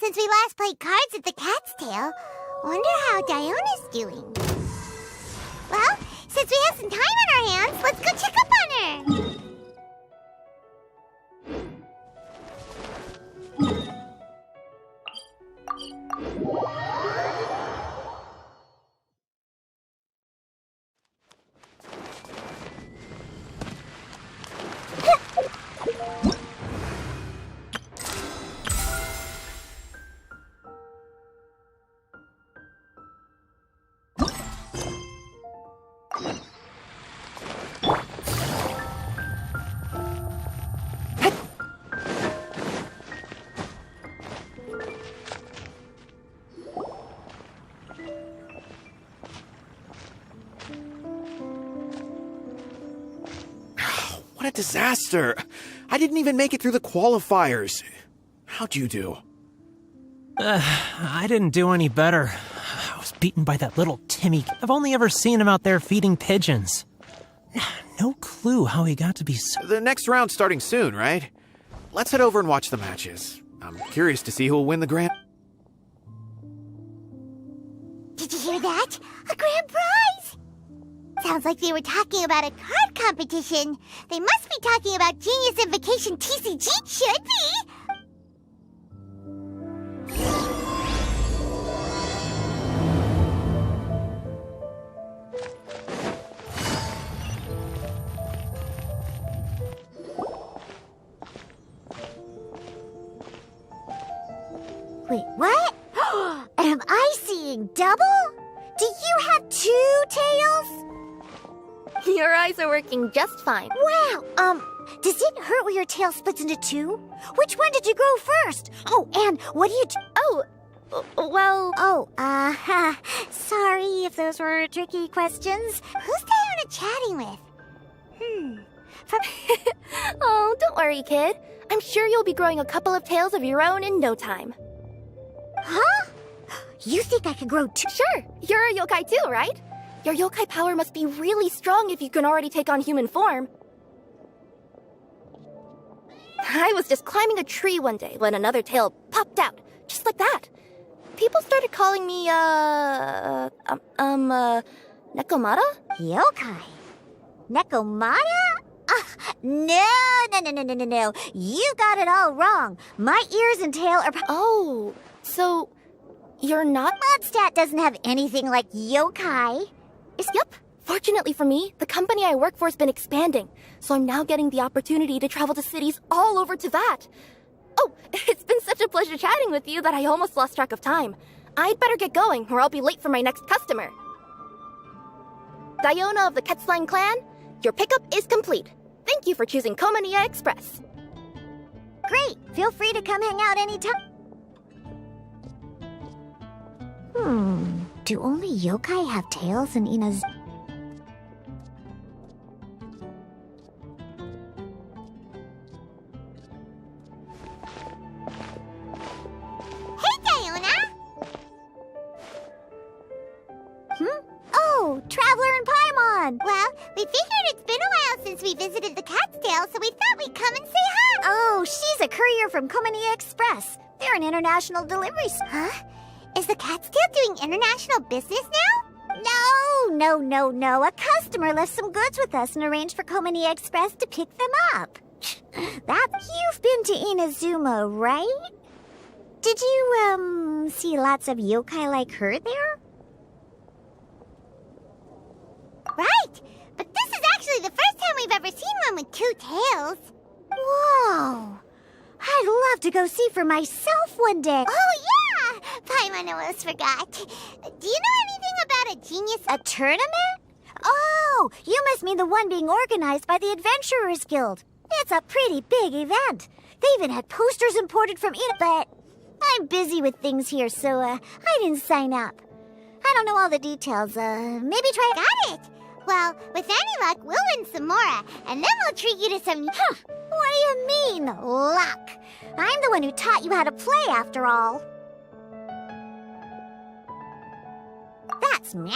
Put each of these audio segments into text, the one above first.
since we last played cards at the Cat's Tail. Wonder how Diona's doing. Well, since we have some time on our hands, let's go check up on her. What a disaster! I didn't even make it through the qualifiers. How'd you do? I didn't do any better. I was beaten by that little Timmy. I've only ever seen him out there feeding pigeons. No clue how he got to be so... The next round's starting soon, right? Let's head over and watch the matches. I'm curious to see who'll win the grand... Did you hear that? A grand prize! Sounds like they were talking about a card competition. They must be talking about Genius Invocation TCG, should be! Wait, what? Am I seeing double? Do you have two tails? Your eyes are working just fine. Wow, does it hurt when your tail splits into two? Which one did you grow first? Oh, and what do you do? Oh, well... Oh, sorry if those were tricky questions. Who's Diona chatting with? Oh, don't worry, kid. I'm sure you'll be growing a couple of tails of your own in no time. Huh? You think I could grow two? Sure, you're a yokai too, right? Your yokai power must be really strong if you can already take on human form. I was just climbing a tree one day when another tail popped out, just like that. People started calling me, Nekomata? Yokai? Nekomata? No. You got it all wrong. My ears and tail are... Oh, so you're not... Mondstadt doesn't have anything like yokai. Yep. Fortunately for me, the company I work for has been expanding, so I'm now getting the opportunity to travel to cities all over Teyvat. Oh, it's been such a pleasure chatting with you that I almost lost track of time. I'd better get going, or I'll be late for my next customer. Diona of the Quetzline clan, your pickup is complete. Thank you for choosing Komania Express. Great. Feel free to come hang out anytime. Do only yokai have tails in Ina's... Hey, Diona! Oh, Traveler and Paimon! Well, we figured it's been a while since we visited the Cat's Tail, so we thought we'd come and say hi. Oh, she's a courier from Komania Express. They're an international delivery... Huh? Is the Cat's Tail doing international business now? No. A customer left some goods with us and arranged for Komania Express to pick them up. You've been to Inazuma, right? Did you, see lots of yokai like her there? Right! But this is actually the first time we've ever seen one with two tails. Whoa! I'd love to go see for myself one day. Oh, yeah! Paimon almost forgot. Do you know anything about a genius... A tournament? Oh, you must mean the one being organized by the Adventurers Guild. It's a pretty big event. They even had posters imported from Ina, but I'm busy with things here, so, I didn't sign up. I don't know all the details. Maybe try... Got it! Well, with any luck, we'll win some more, and then we'll treat you to some... Huh, what do you mean, luck? I'm the one who taught you how to play, after all. That's meow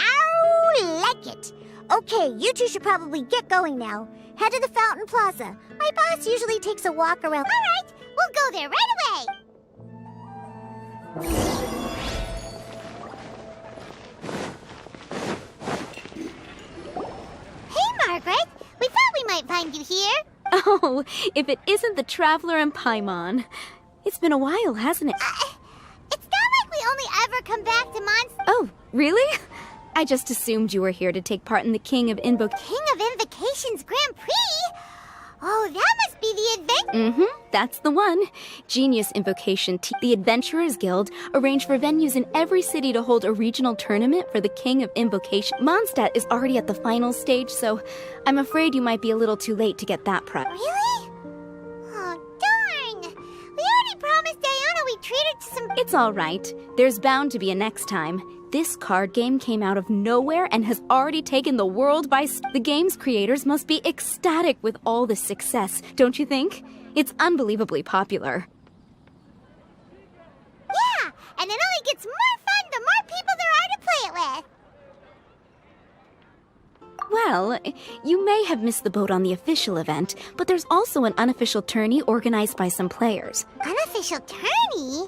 like it. Okay, you two should probably get going now. Head to the Fountain Plaza. My boss usually takes a walk around... All right, we'll go there right away. Hey, Margaret! We thought we might find you here. Oh, if it isn't the Traveler and Paimon. It's been a while, hasn't it? It's not like we only ever come back to Oh, really? I just assumed you were here to take part in the King of Invocation. King of Invocation's Grand Prix? Oh, that must be the adventure. That's the one. Genius Invocation the Adventurers Guild arranged for venues in every city to hold a regional tournament for the King of Invocation. Mondstadt is already at the final stage, so I'm afraid you might be a little too late to get that prep. Really? Oh, darn! We already promised Diana we'd treat her to some... It's all right. There's bound to be a next time. This card game came out of nowhere and has already taken the world by the game's creators must be ecstatic with all this success, don't you think? It's unbelievably popular. Yeah, and it only gets more fun the more people there are to play it with. Well, you may have missed the boat on the official event, but there's also an unofficial tourney organized by some players. Unofficial tourney?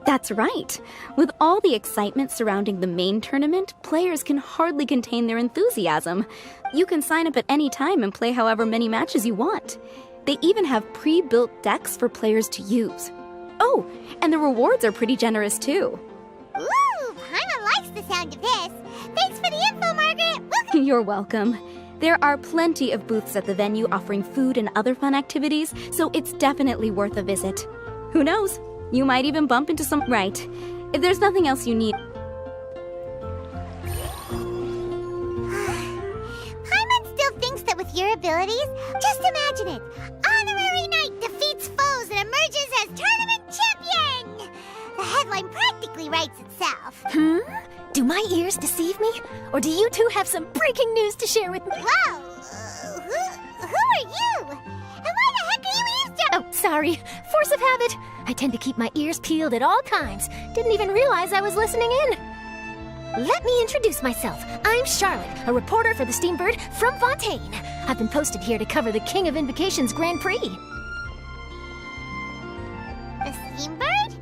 That's right. With all the excitement surrounding the main tournament, players can hardly contain their enthusiasm. You can sign up at any time and play however many matches you want. They even have pre-built decks for players to use. Oh, and the rewards are pretty generous too. Ooh, Paimon likes the sound of this. Thanks for the info, Margaret. You're welcome. There are plenty of booths at the venue offering food and other fun activities, so it's definitely worth a visit. Who knows? You might even bump into some... Right. If there's nothing else you need... Paimon still thinks that with your abilities, just imagine it. Honorary Knight defeats foes and emerges as tournament champion! The headline practically writes itself. Do my ears deceive me? Or do you two have some breaking news to share with me? Whoa! Who are you? And why the heck are you eavesdropping? Oh, sorry. Force of habit. I tend to keep my ears peeled at all times. Didn't even realize I was listening in. Let me introduce myself. I'm Charlotte, a reporter for the Steambird from Fontaine. I've been posted here to cover the King of Invocation's Grand Prix. The Steambird?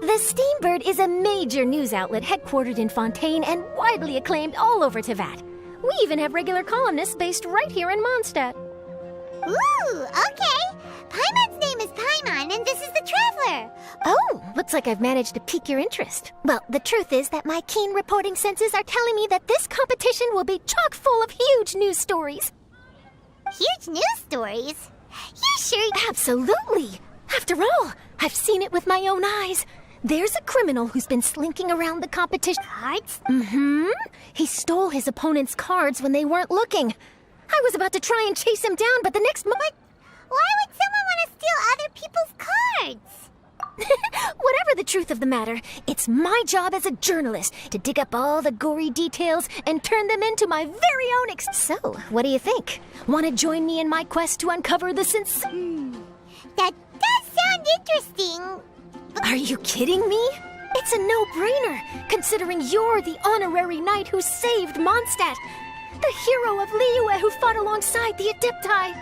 The Steambird is a major news outlet headquartered in Fontaine and widely acclaimed all over Teyvat. We even have regular columnists based right here in Mondstadt. Ooh, okay. Paimon's name is Paimon, and this is the Traveler. Oh, looks like I've managed to pique your interest. Well, the truth is that my keen reporting senses are telling me that this competition will be chock full of huge news stories. Huge news stories? You sure? Absolutely. After all, I've seen it with my own eyes. There's a criminal who's been slinking around the competition. Cards? He stole his opponent's cards when they weren't looking. I was about to try and chase him down, but the next moment... Why would someone want to steal other people's cards? Whatever the truth of the matter, it's my job as a journalist to dig up all the gory details and turn them into my very own So, what do you think? Want to join me in my quest to uncover the That does sound interesting. Are you kidding me? It's a no-brainer, considering you're the honorary knight who saved Mondstadt, the hero of Liyue who fought alongside the Adepti,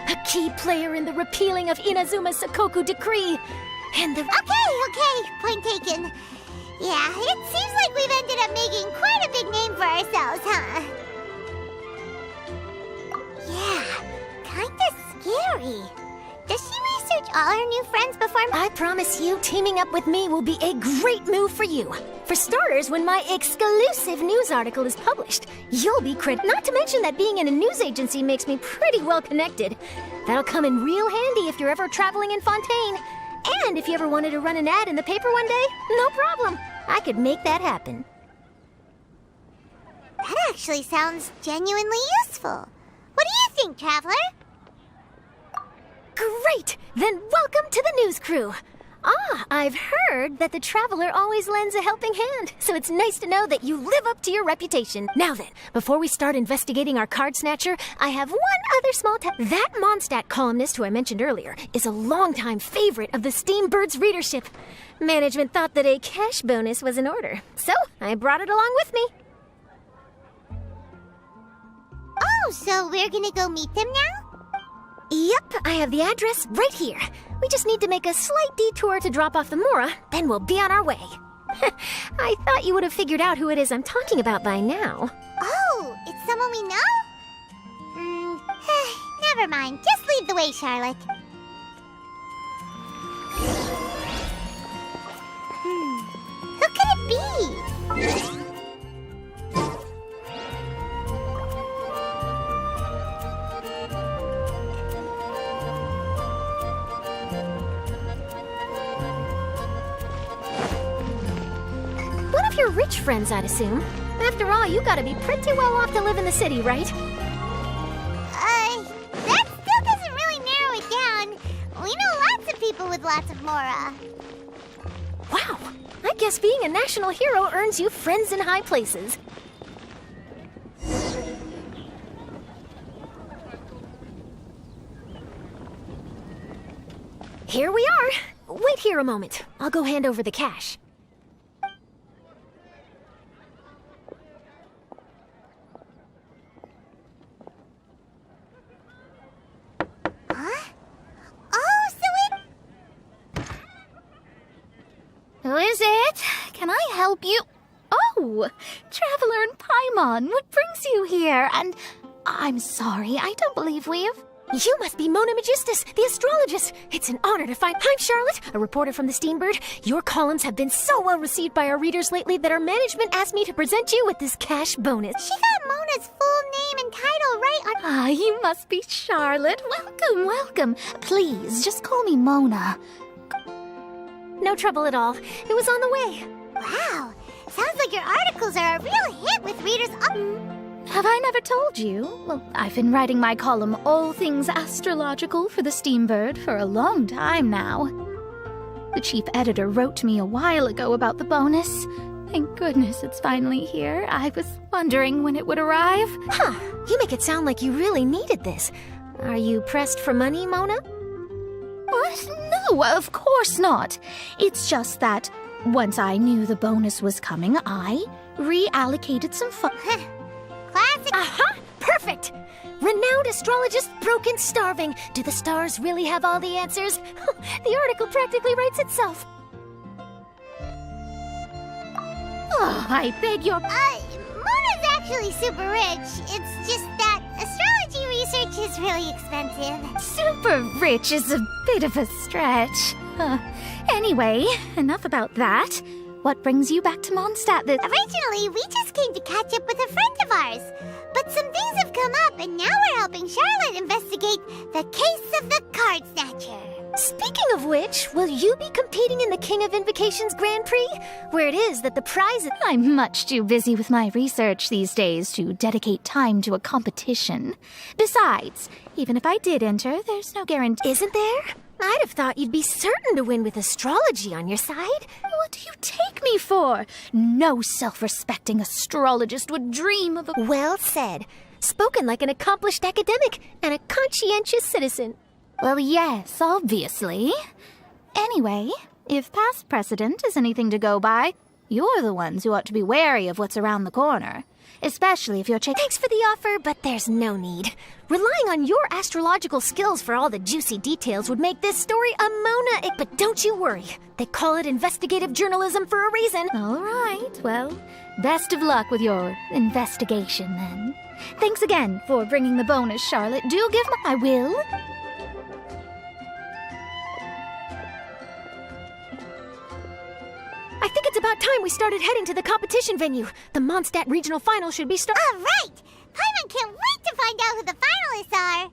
a key player in the repealing of Inazuma's Sakoku decree, and the... Okay, point taken. Yeah, it seems like we've ended up making quite a big name for ourselves, huh? Yeah, kinda scary. Does she research all her new friends before... I promise you, teaming up with me will be a great move for you. For starters, when my exclusive news article is published, you'll be Not to mention that being in a news agency makes me pretty well connected. That'll come in real handy if you're ever traveling in Fontaine. And if you ever wanted to run an ad in the paper one day, no problem. I could make that happen. That actually sounds genuinely useful. What do you think, Traveler? Great! Then welcome to the news crew. I've heard that the Traveler always lends a helping hand, so it's nice to know that you live up to your reputation. Now then, before we start investigating our card snatcher, I have one other small That Mondstadt columnist who I mentioned earlier is a longtime favorite of the Steambird's readership. Management thought that a cash bonus was in order, so I brought it along with me. Oh, so we're gonna go meet them now? Yep, I have the address right here. We just need to make a slight detour to drop off the Mora, then we'll be on our way. I thought you would have figured out who it is I'm talking about by now. Oh, it's someone we know? Never mind. Just lead the way, Charlotte. Who could it be? One of your rich friends, I'd assume. After all, you gotta be pretty well off to live in the city, right? That still doesn't really narrow it down. We know lots of people with lots of Mora. Wow, I guess being a national hero earns you friends in high places. Here we are. Wait here a moment. I'll go hand over the cash. Who is it? Can I help you? Oh, Traveler and Paimon, what brings you here? And I'm sorry, I don't believe we've... You must be Mona Magistus, the astrologist. It's an honor to find... I'm Charlotte, a reporter from the Steambird. Your columns have been so well received by our readers lately that our management asked me to present you with this cash bonus. She got Mona's full name and title right on... Ah, you must be Charlotte. Welcome, welcome. Please, just call me Mona. No trouble at all. It was on the way. Wow. Sounds like your articles are a real hit with readers up... Have I never told you? Well, I've been writing my column All Things Astrological for the Steambird for a long time now. The chief editor wrote to me a while ago about the bonus. Thank goodness it's finally here. I was wondering when it would arrive. Huh. You make it sound like you really needed this. Are you pressed for money, Mona? What? No, of course not. It's just that once I knew the bonus was coming, I reallocated some funds. Classic. Aha! Perfect! Renowned astrologist broken starving. Do the stars really have all the answers? The article practically writes itself. Oh, I beg your... Mona's actually super rich. It's just that astrology research is really expensive. Super rich is a bit of a stretch. Anyway, enough about that. What brings you back to Mondstadt this... Originally, we just came to catch up with a friend of ours. But some things have come up, and now we're helping Charlotte investigate the case of the Card Snatcher. Speaking of which, will you be competing in the King of Invocations Grand Prix? Where it is that the prize... I'm much too busy with my research these days to dedicate time to a competition. Besides, even if I did enter, there's no guarantee... Isn't there? I'd have thought you'd be certain to win with astrology on your side. What do you take me for? No self-respecting astrologist would dream of a... Well said. Spoken like an accomplished academic and a conscientious citizen. Well, yes, obviously. Anyway, if past precedent is anything to go by, you're the ones who ought to be wary of what's around the corner. Especially if you're Thanks for the offer, but there's no need. Relying on your astrological skills for all the juicy details would make this story a Mona... But don't you worry. They call it investigative journalism for a reason. All right, well, best of luck with your investigation, then. Thanks again for bringing the bonus, Charlotte. Do give I will. I think it's about time we started heading to the competition venue. The Mondstadt Regional Final should be All right! Paimon can't wait to find out who the finalists are!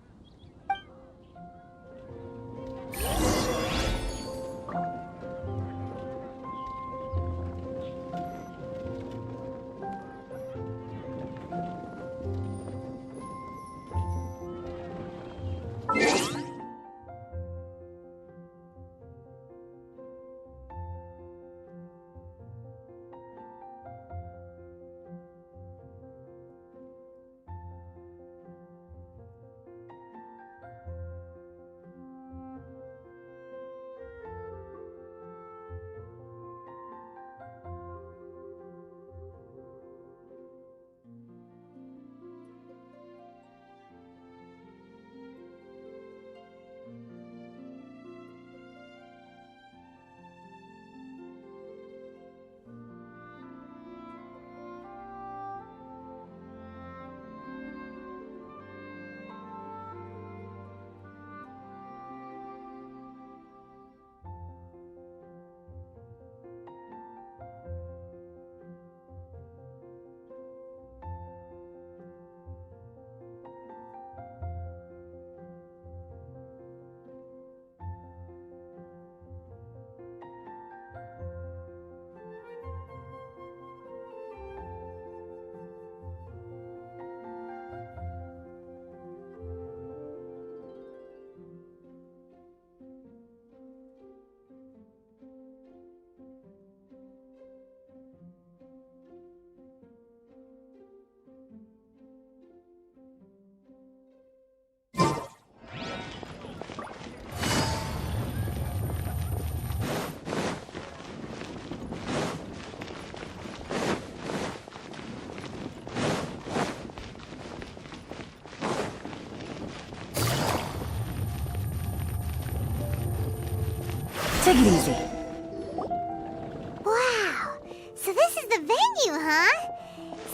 Take it easy. Wow, so this is the venue, huh?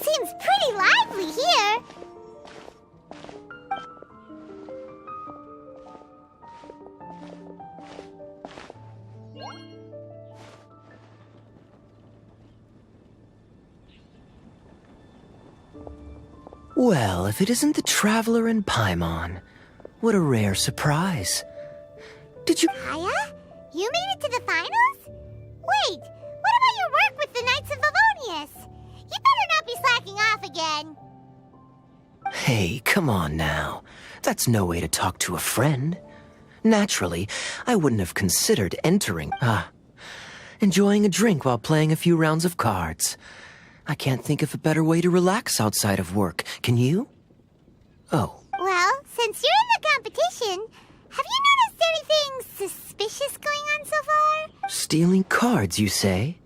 Seems pretty lively here. Well, if it isn't the Traveler and Paimon, what a rare surprise. Did you... Kaya? You made it to the finals? Wait, what about your work with the Knights of Favonius? You better not be slacking off again. Hey, come on now. That's no way to talk to a friend. Naturally, I wouldn't have considered entering. Enjoying a drink while playing a few rounds of cards. I can't think of a better way to relax outside of work. Can you? Oh. Well, since you're in the competition, have you noticed anything suspicious going on so far? Stealing cards, you say?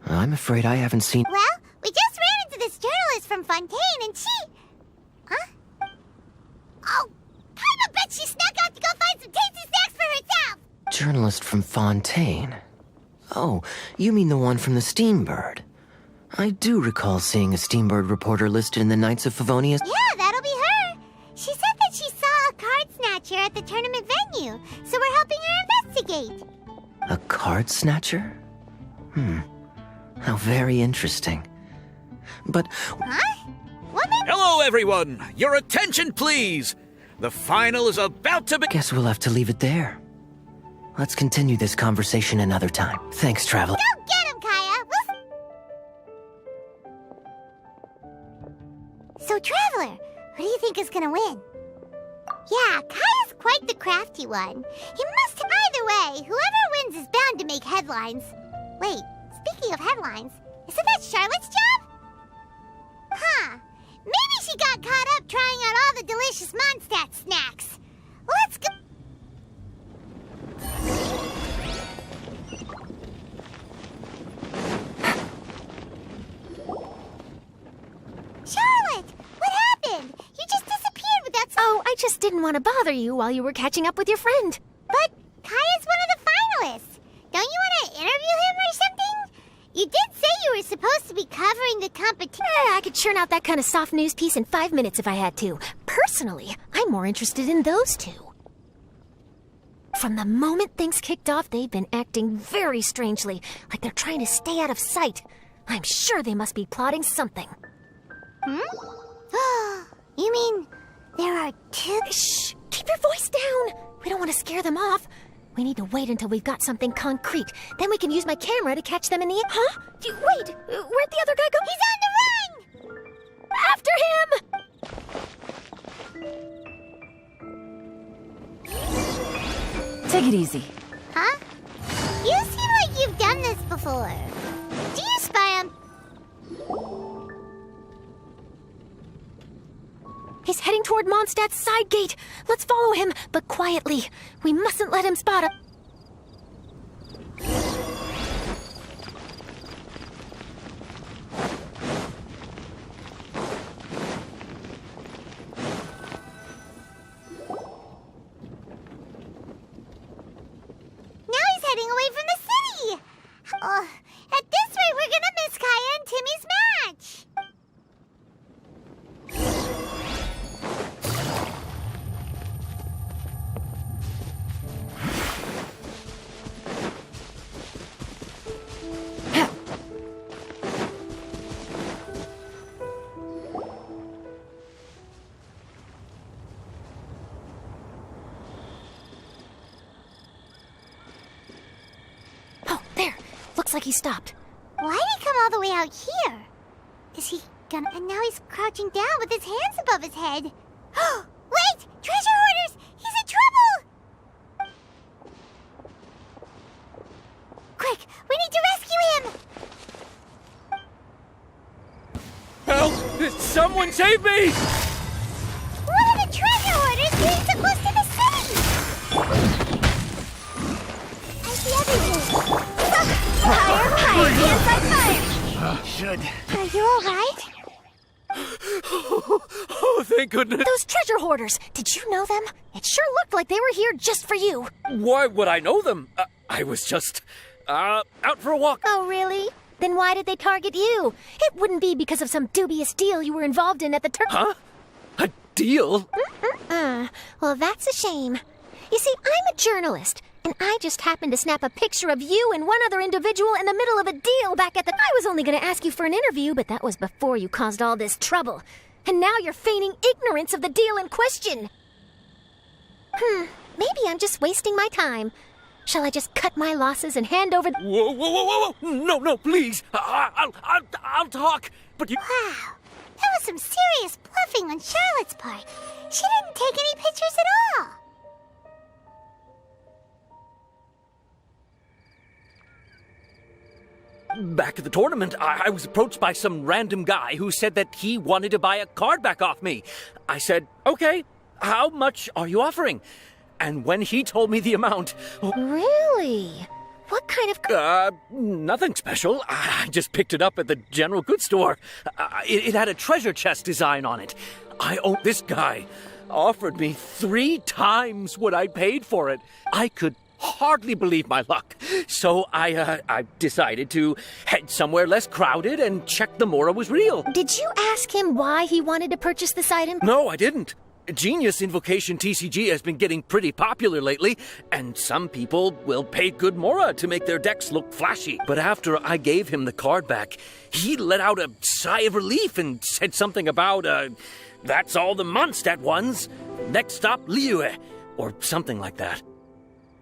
I'm afraid I haven't seen... Well, we just ran into this journalist from Fontaine and she... Huh? Oh, I bet she snuck out to go find some tasty snacks for herself! Journalist from Fontaine. Oh, you mean the one from the Steambird. I do recall seeing a Steambird reporter listed in the Knights of Favonius. Yeah, that'll be her. She said that she saw a card snatcher at the tournament venue, so we're helping her investigate. A card snatcher? How very interesting. But... Huh? What made... Hello, everyone! Your attention, please! The final is about to be... Guess we'll have to leave it there. Let's continue this conversation another time. Thanks, Traveler. Go get him, Kaya! So, Traveler, who do you think is gonna win? Yeah, Kaya's quite the crafty one. He must... Either way, whoever wins is bound to make headlines. Wait, speaking of headlines, isn't that Charlotte's job? Huh. Maybe she got caught up trying out all the delicious Mondstadt snacks. Let's go... Charlotte! What happened? You just disappeared without... Oh, I just didn't want to bother you while you were catching up with your friend. But Kaya's one of the finalists. Don't you want to interview him or something? You did say you were supposed to be covering the competition. I could churn out that kind of soft news piece in 5 minutes if I had to. Personally, I'm more interested in those two. From the moment things kicked off, they've been acting very strangely, like they're trying to stay out of sight. I'm sure they must be plotting something. You mean there are two... Shh! Keep your voice down! We don't want to scare them off. We need to wait until we've got something concrete. Then we can use my camera to catch them in the... Huh? Wait! Where'd the other guy go? He's on the run! After him! Take it easy. Huh? You seem like you've done this before. Do you spy on... He's heading toward Mondstadt's side gate. Let's follow him, but quietly. We mustn't let him spot us. Now he's heading away from the city! At this rate, we're gonna miss Kaya and Timmy's match! Oh, there. Looks like he stopped. Why did he come all the way out here? Is he gonna... And now he's crouching down with his hands above his head. Wait! Treasure hoarders! He's in trouble! Quick! We need to rescue him! Help! Someone save me! What are the treasure hoarders doing so close to the city? I see everything. Fire! Hands on fire! Should. Are you alright? Oh, thank goodness. Those treasure hoarders, did you know them? It sure looked like they were here just for you. Why would I know them? I was just, out for a walk. Oh, really? Then why did they target you? It wouldn't be because of some dubious deal you were involved in at the Huh? A deal? Well, that's a shame. You see, I'm a journalist, and I just happened to snap a picture of you and one other individual in the middle of a deal back at the... I was only going to ask you for an interview, but that was before you caused all this trouble. And now you're feigning ignorance of the deal in question. Maybe I'm just wasting my time. Shall I just cut my losses and hand over... Whoa. No, please. I'll talk, but you... Wow, that was some serious bluffing on Charlotte's part. She didn't take any pictures at all. Back at the tournament, I was approached by some random guy who said that he wanted to buy a card back off me. I said, okay, how much are you offering? And when he told me the amount... Really? What kind of... nothing special. I just picked it up at the general goods store. It had a treasure chest design on it. This guy offered me 3 times what I paid for it. I could hardly believe my luck. So I decided to head somewhere less crowded and check the Mora was real. Did you ask him why he wanted to purchase this item? No, I didn't. Genius Invocation TCG has been getting pretty popular lately, and some people will pay good Mora to make their decks look flashy. But after I gave him the card back, he let out a sigh of relief and said something about, that's all the Mondstadt ones. Next stop, Liyue, or something like that.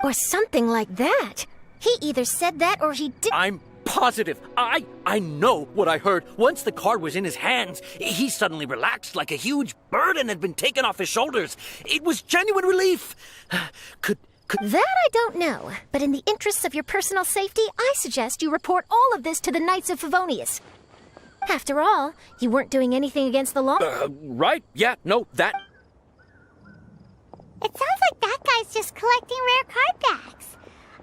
Or something like that. He either said that or he did... I'm positive. I know what I heard. Once the card was in his hands, he suddenly relaxed like a huge burden had been taken off his shoulders. It was genuine relief. Could That I don't know, but in the interests of your personal safety, I suggest you report all of this to the Knights of Favonius. After all, you weren't doing anything against the law. Right? Yeah, no, that... It sounds like that guy's just collecting rare card backs.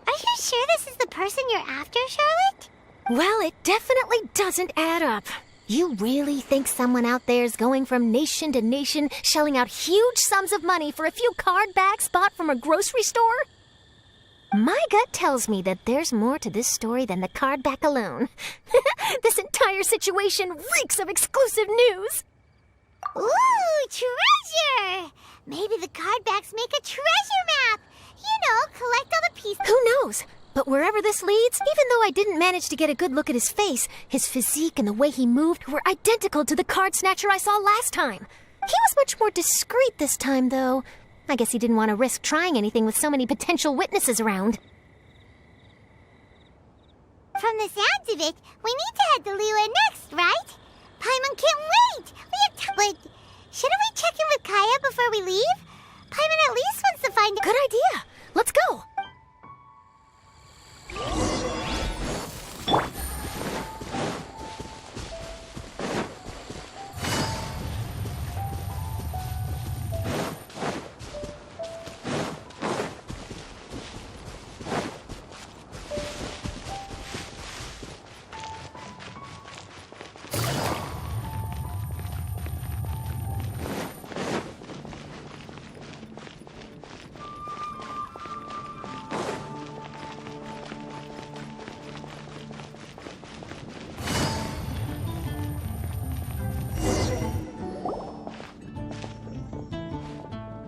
Are you sure this is the person you're after, Charlotte? Well, it definitely doesn't add up. You really think someone out there is going from nation to nation, shelling out huge sums of money for a few card backs bought from a grocery store? My gut tells me that there's more to this story than the card back alone. This entire situation reeks of exclusive news. Ooh, treasure! Maybe the card backs make a treasure map. You know, collect all the pieces. Who knows? But wherever this leads, even though I didn't manage to get a good look at his face, his physique and the way he moved were identical to the card snatcher I saw last time. He was much more discreet this time, though. I guess he didn't want to risk trying anything with so many potential witnesses around. From the sounds of it, we need to head to Liyue next, right? Paimon can't wait! We have time. But shouldn't we check in with Kaya before we leave? Paimon at least wants to find out. Good idea. Let's go.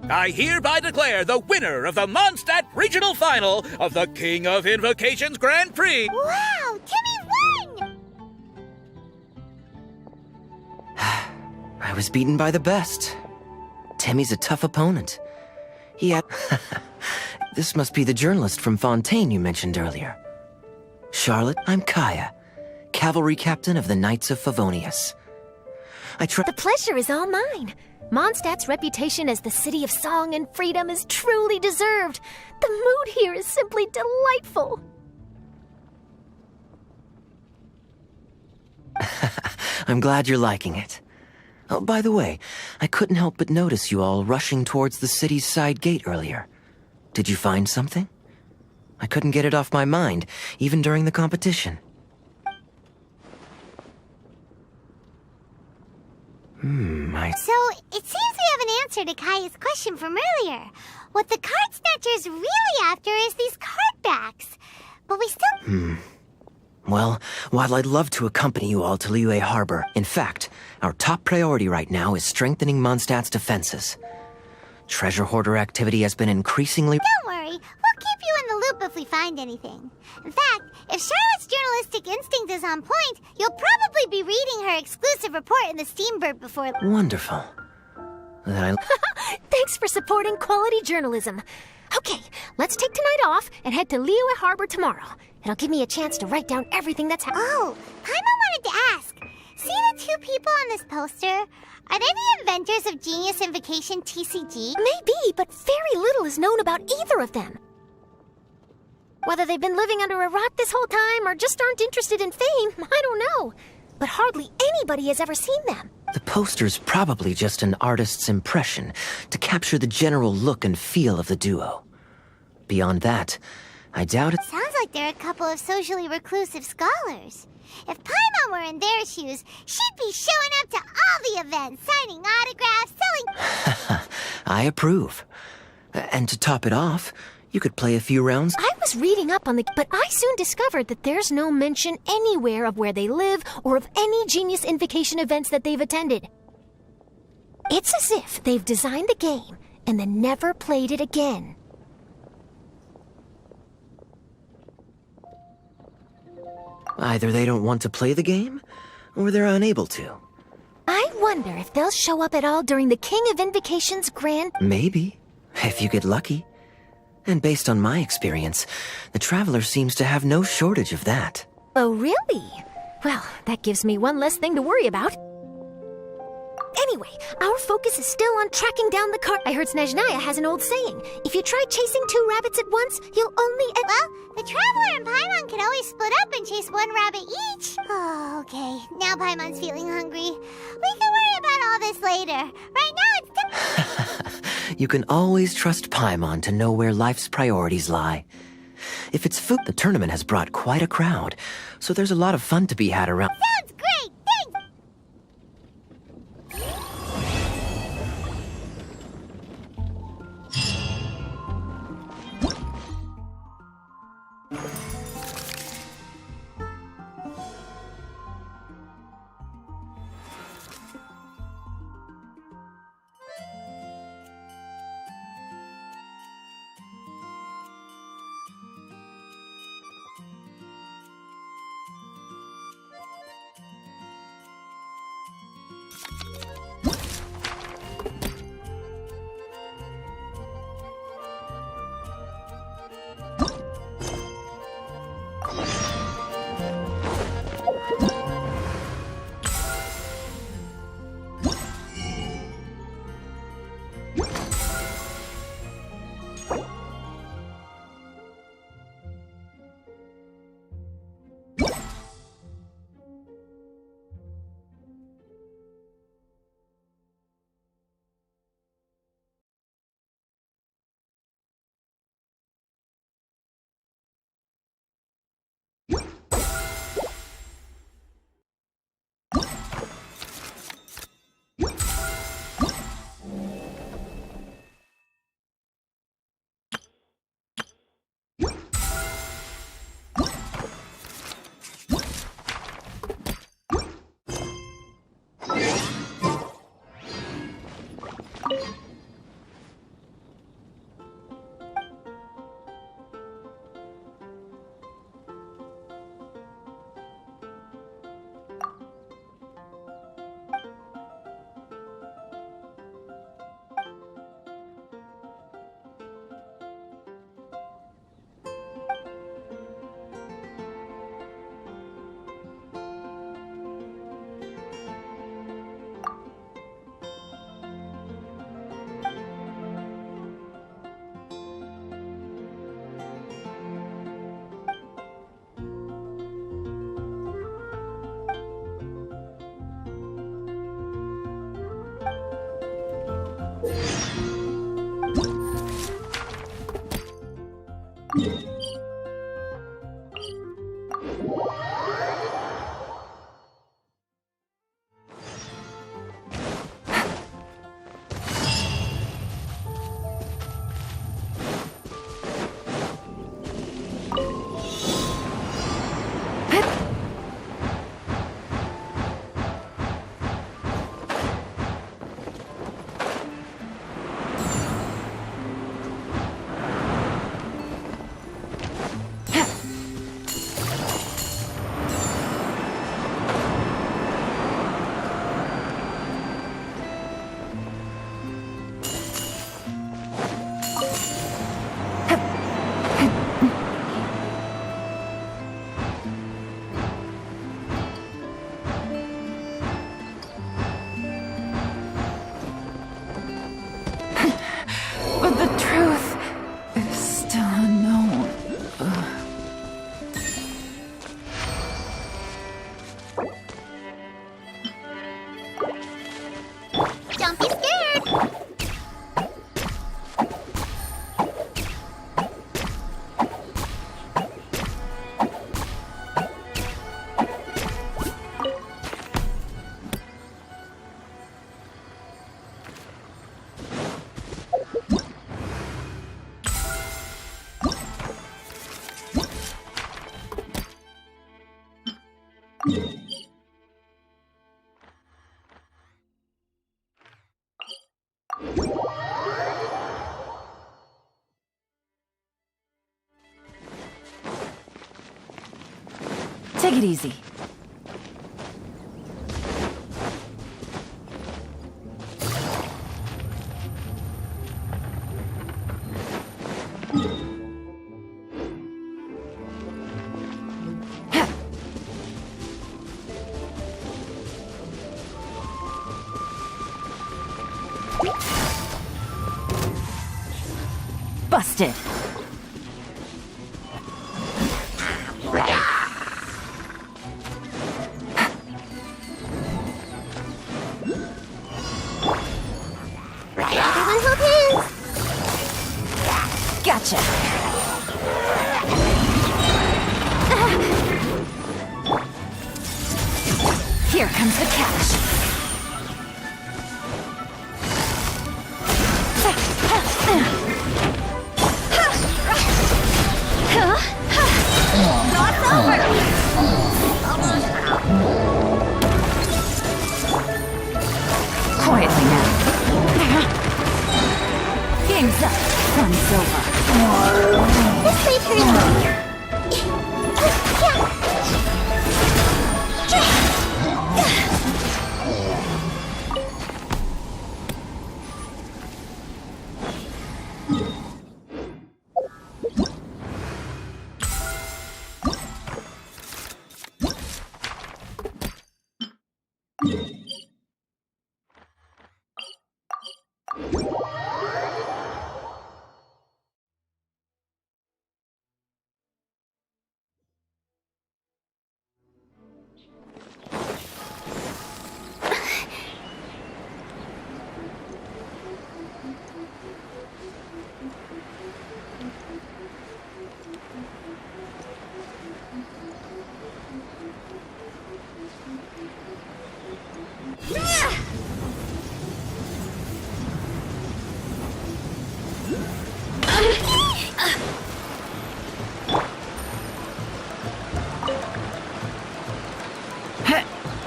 I hereby declare the winner of the Mondstadt Regional Final of the King of Invocations Grand Prix. Wow, Timmy won! I was beaten by the best. Timmy's a tough opponent. He had... This must be the journalist from Fontaine you mentioned earlier. Charlotte, I'm Kaya, cavalry captain of the Knights of Favonius. The pleasure is all mine. Mondstadt's reputation as the city of song and freedom is truly deserved. The mood here is simply delightful. I'm glad you're liking it. Oh, by the way, I couldn't help but notice you all rushing towards the city's side gate earlier. Did you find something? I couldn't get it off my mind, even during the competition. So, it seems we have an answer to Kaya's question from earlier. What the card snatcher's really after is these card backs. but we still... Well, while I'd love to accompany you all to Liyue Harbor, in fact, our top priority right now is strengthening Mondstadt's defenses. Treasure hoarder activity has been increasingly... Don't worry, we'll keep you in the loop if we find anything. In fact, if Charlotte's journalistic instinct is on point, you'll probably be reading her exclusive report in the Steambird before... Wonderful. Then Thanks for supporting quality journalism. Okay, let's take tonight off and head to Liyue Harbor tomorrow. It'll give me a chance to write down everything that's happened. Oh, Paimon wanted to ask. See the two people on this poster? Are they the inventors of Genius Invocation TCG? Maybe, but very little is known about either of them. Whether they've been living under a rock this whole time or just aren't interested in fame, I don't know. But hardly anybody has ever seen them. the poster's probably just an artist's impression to capture the general look and feel of the duo. Beyond that, I doubt it. Sounds like they're a couple of socially reclusive scholars. If Paimon were in their shoes, she'd be showing up to all the events, signing autographs, selling... I approve. And to top it off, you could play a few rounds. I was reading up on but I soon discovered that there's no mention anywhere of where they live or of any Genius Invocation events that they've attended. It's as if they've designed the game and then never played it again. Either they don't want to play the game, or they're unable to. I wonder if they'll show up at all during the King of Invocation's grand... Maybe, if you get lucky. And based on my experience, the Traveler seems to have no shortage of that. Oh, really? Well, that gives me one less thing to worry about. Anyway, our focus is still on tracking down the car. I heard Snezhnaya has an old saying. If you try chasing two rabbits at once, you'll only... Well, the Traveler and Paimon can always split up and chase one rabbit each. Oh, okay. Now Paimon's feeling hungry. We can worry about all this later. Right now it's... You can always trust Paimon to know where life's priorities lie. If it's food, the tournament has brought quite a crowd, so there's a lot of fun to be had around. Sounds great! Thanks! Take it easy. Busted. Everyone hold hands. Gotcha. Here comes the catch. Quietly now. Game's up. Fun's over. This may turn out.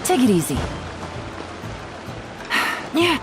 Take it easy. Yeah.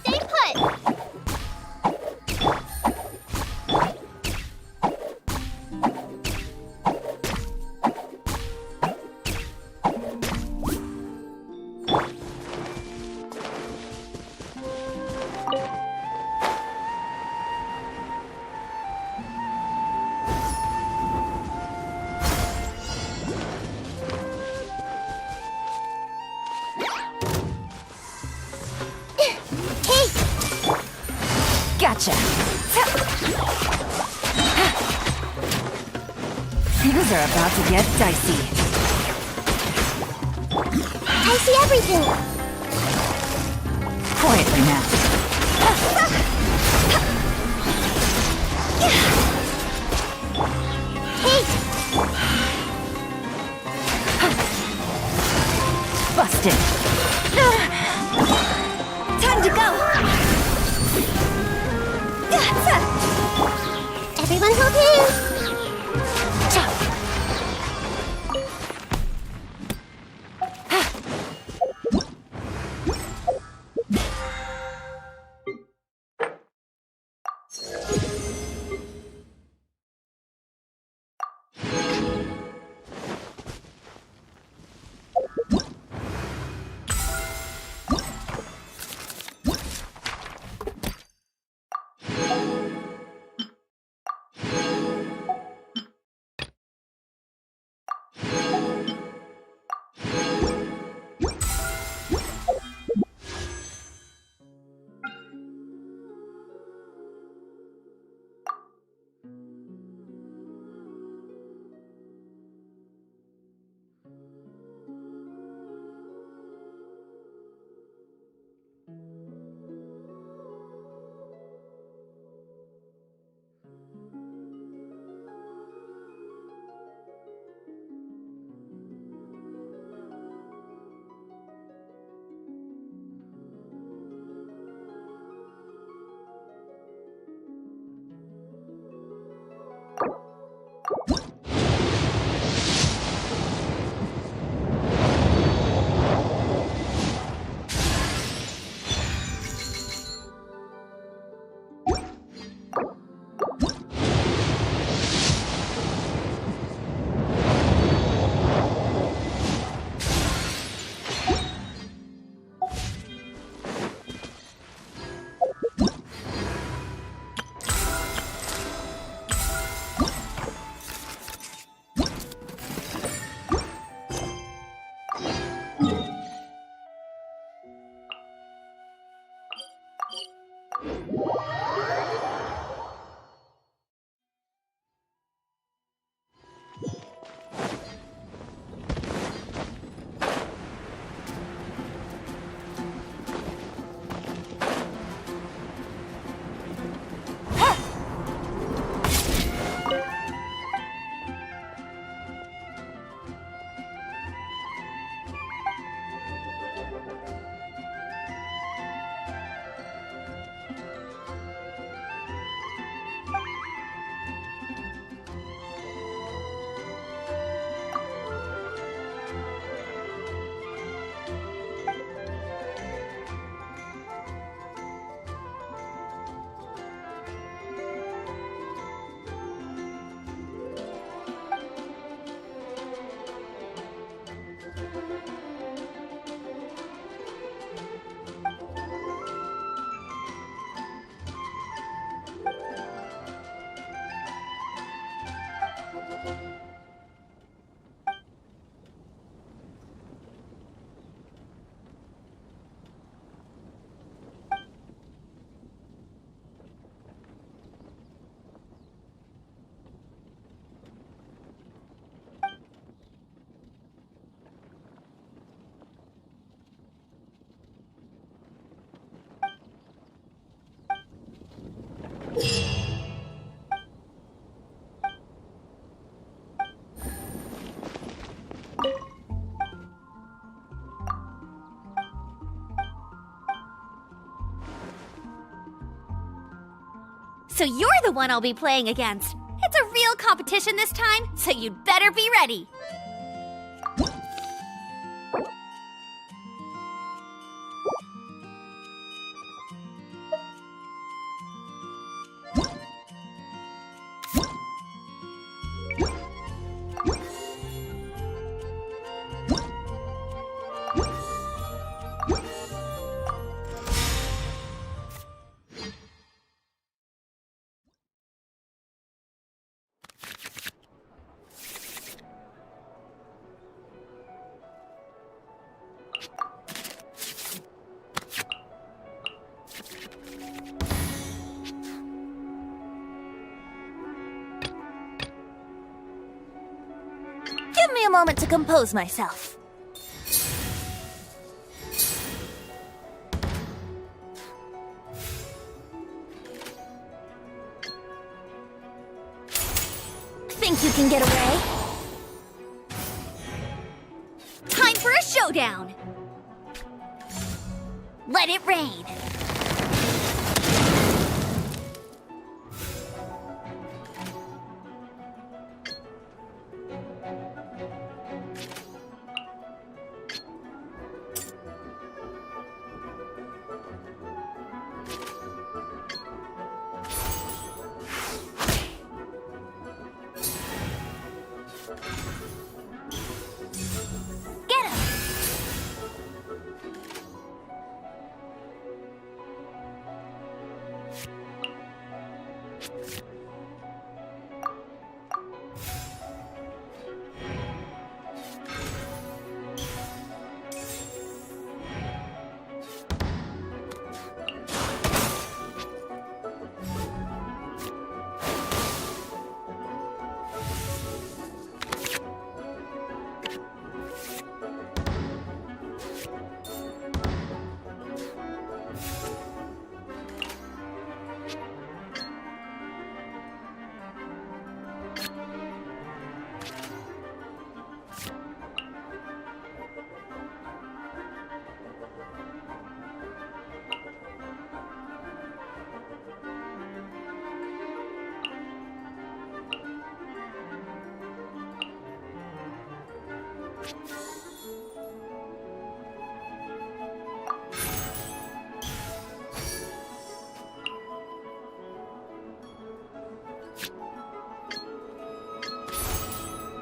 Stay put. Gotcha. Things are about to get dicey. I see everything. Quietly now. Hey, Busted. time to go. Everyone hold hands. So you're the one I'll be playing against. It's a real competition this time, so you'd better be ready. Give me a moment to compose myself. Think you can get away? Time for a showdown! Let it rain!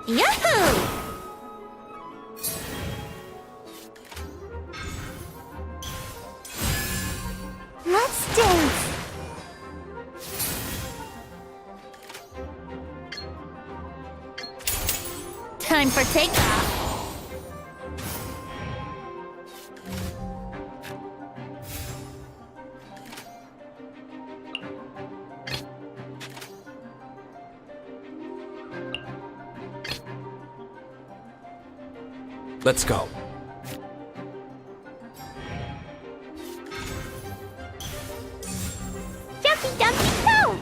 Yahoo! Let's dance! Time for takeoff! Let's go. Jumpy Dumpy Go!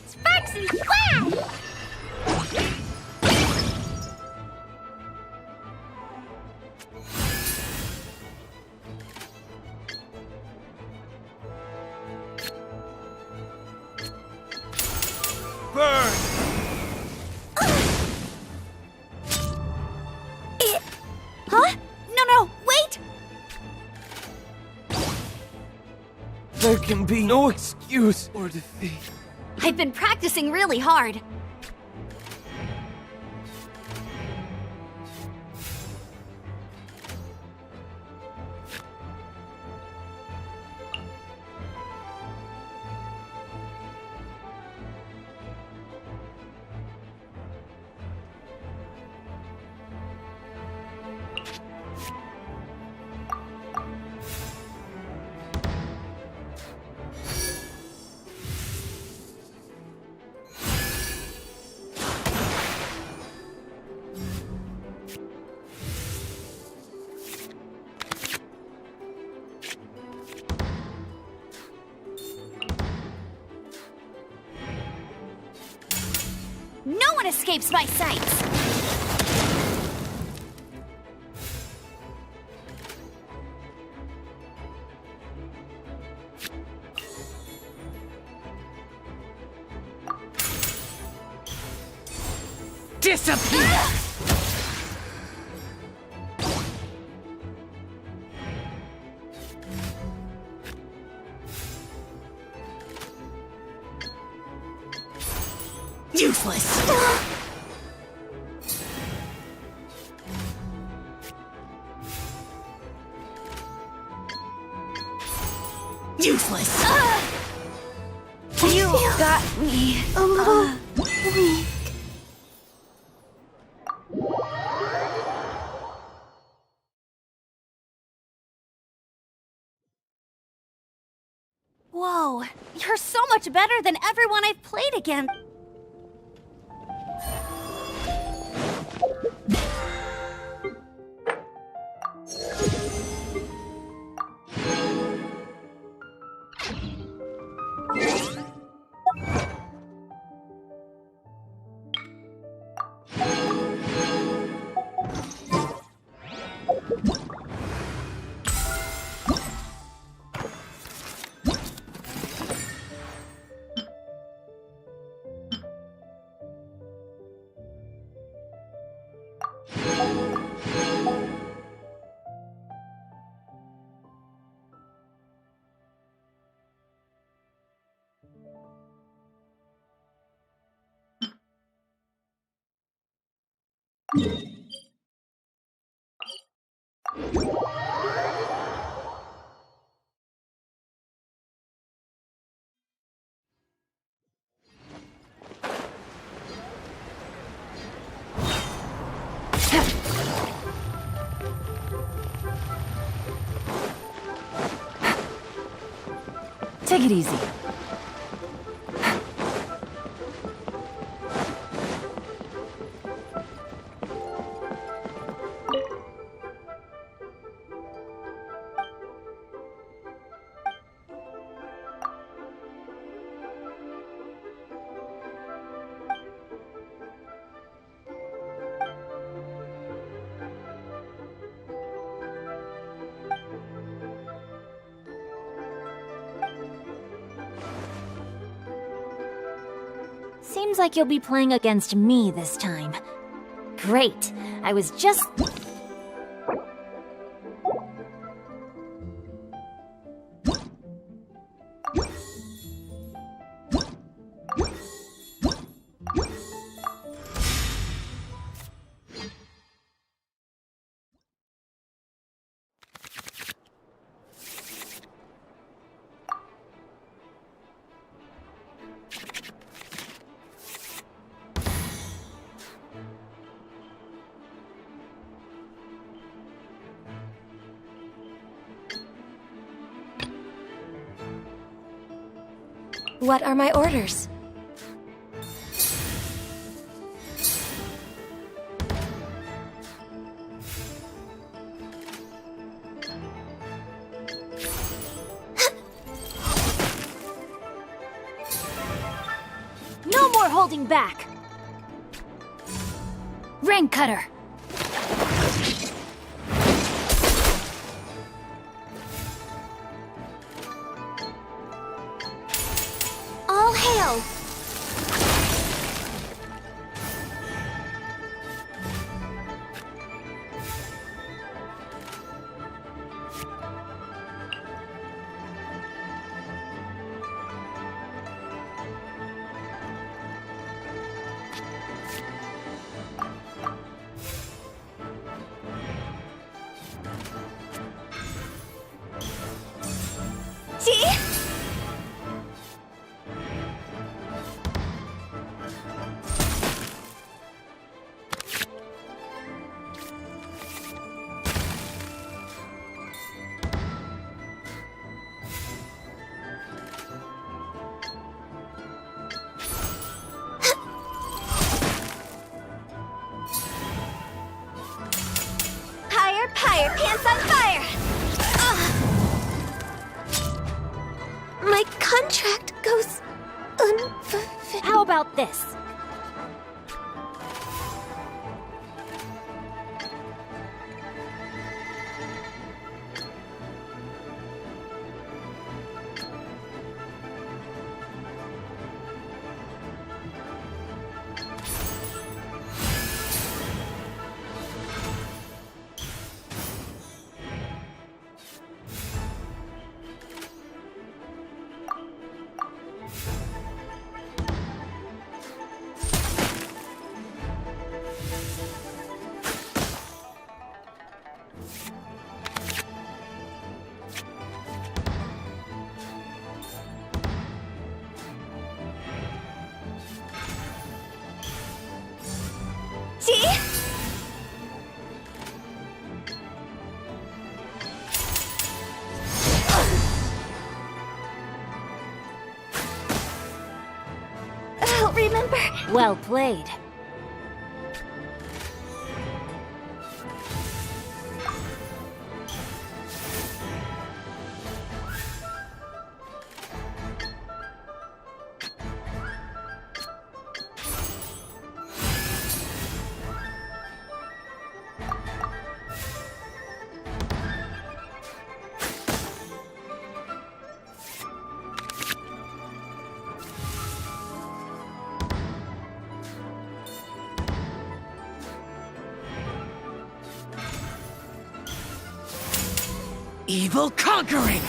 Sparks and splash! Burn! Huh? No, wait! There can be no excuse or defeat. I've been practicing really hard. No one escapes my sights! Disappear! Useless! Useless! You got me. A little weak. Whoa, you're so much better than everyone I've played against. Take it easy. Seems like you'll be playing against me this time. Great. I was just... What are my orders? No more holding back! Rank Cutter! All hail! See? Higher, higher, pants on fire! My contract goes unfulfilled. How about this? See? I'll remember. Well played. Evil conquering!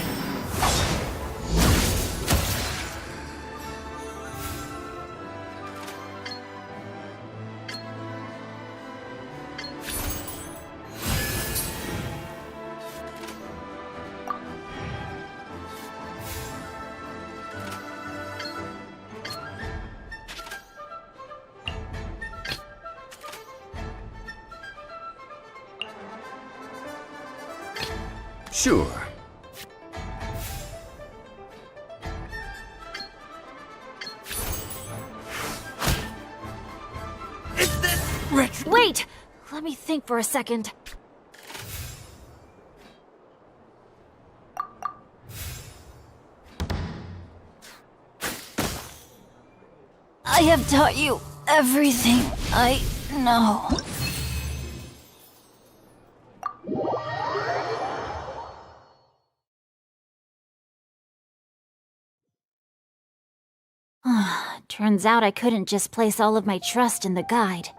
Sure. Wait! Let me think for a second. I have taught you everything I know. Turns out I couldn't just place all of my trust in the guide.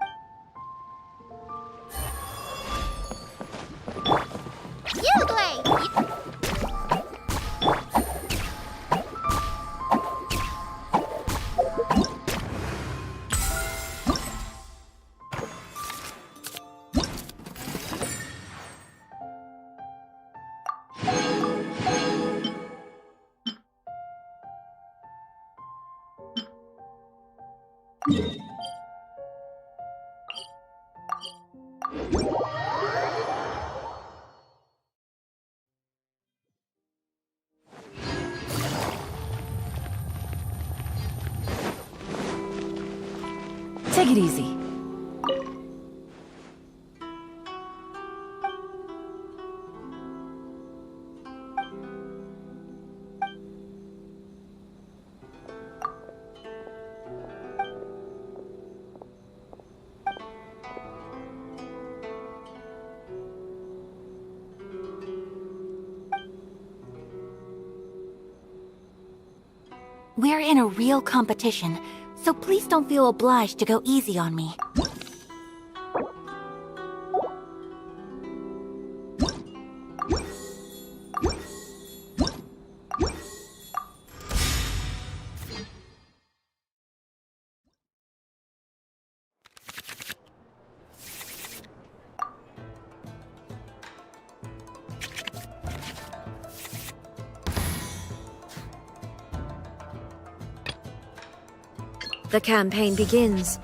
Take it easy. We're in a real competition, so please don't feel obliged to go easy on me. The campaign begins.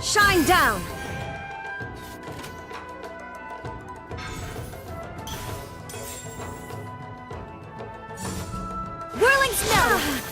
Shine down! Whirling snow!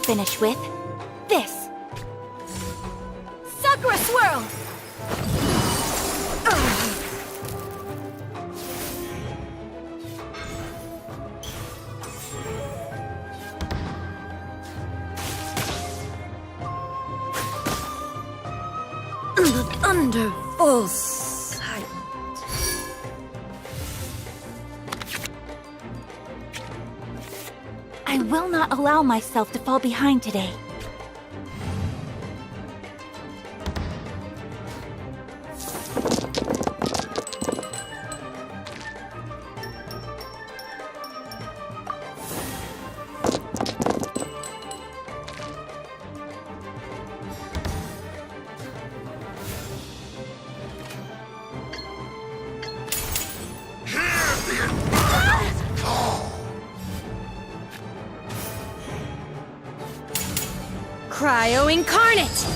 Finish with this. Sakura Swirl! Under full sight. I will not allow myself to fall behind today. Cryo Incarnate!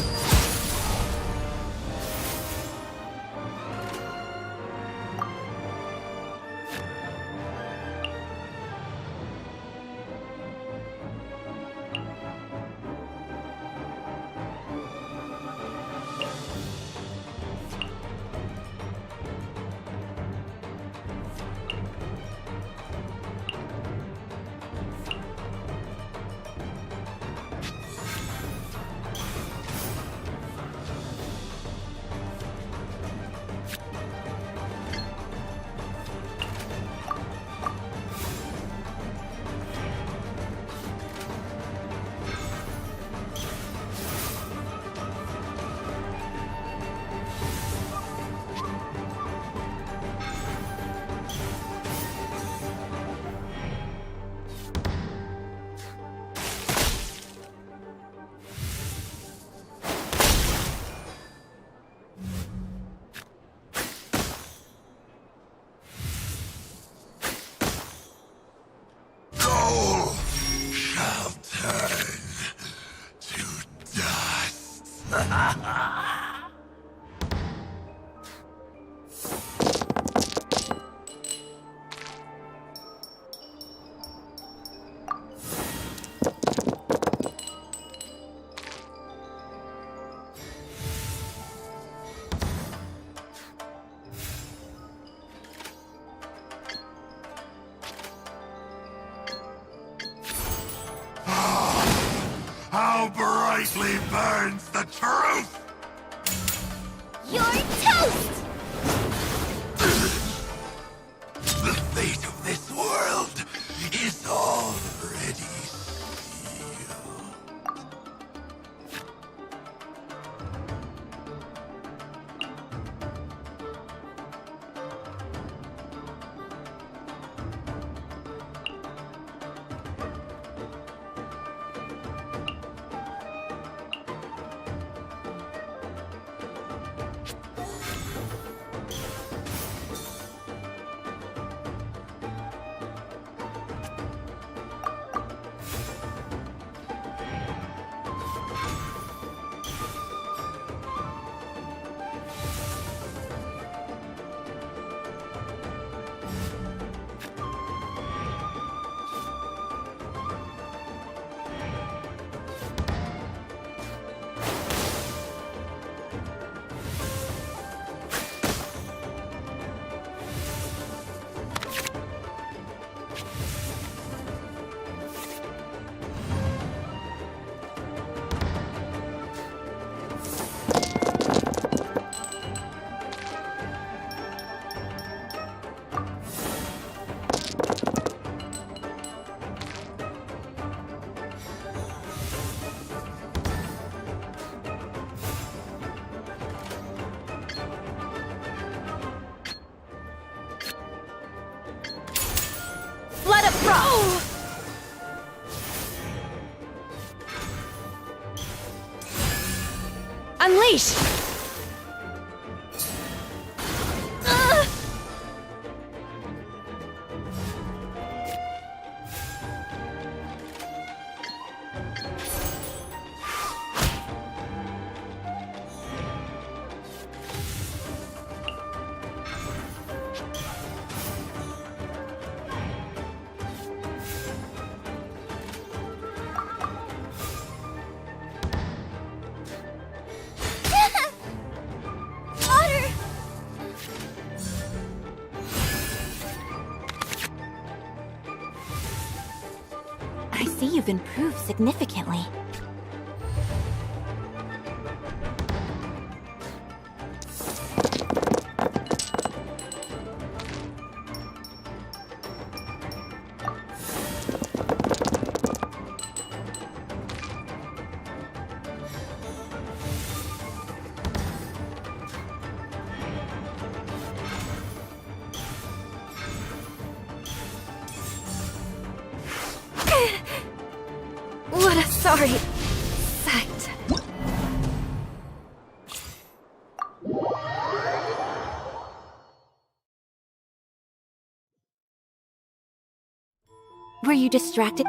How brightly burns the truth! You're toast! The fate of this world is already sealed. Let it roll! Unleash! Water! I see you've improved significantly. What a sorry sight. Were you distracted?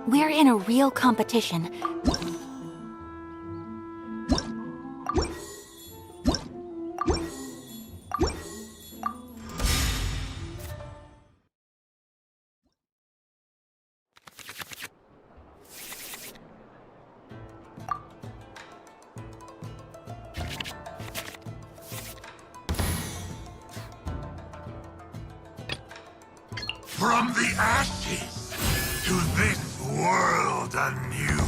We're in a real competition. From the ashes to this world anew.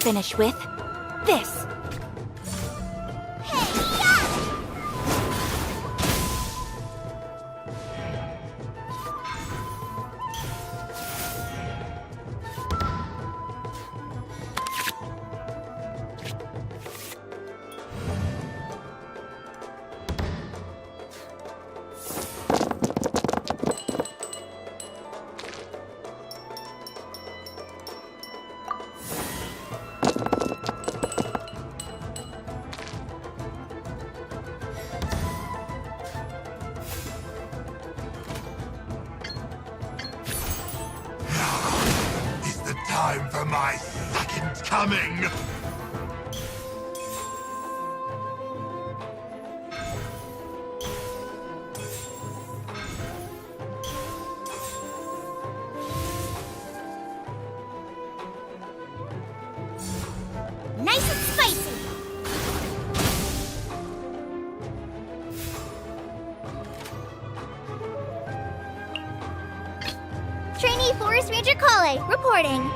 finish with this. Is the time for my second coming? Nice and spicy. Trainee Forest Ranger Kale, reporting.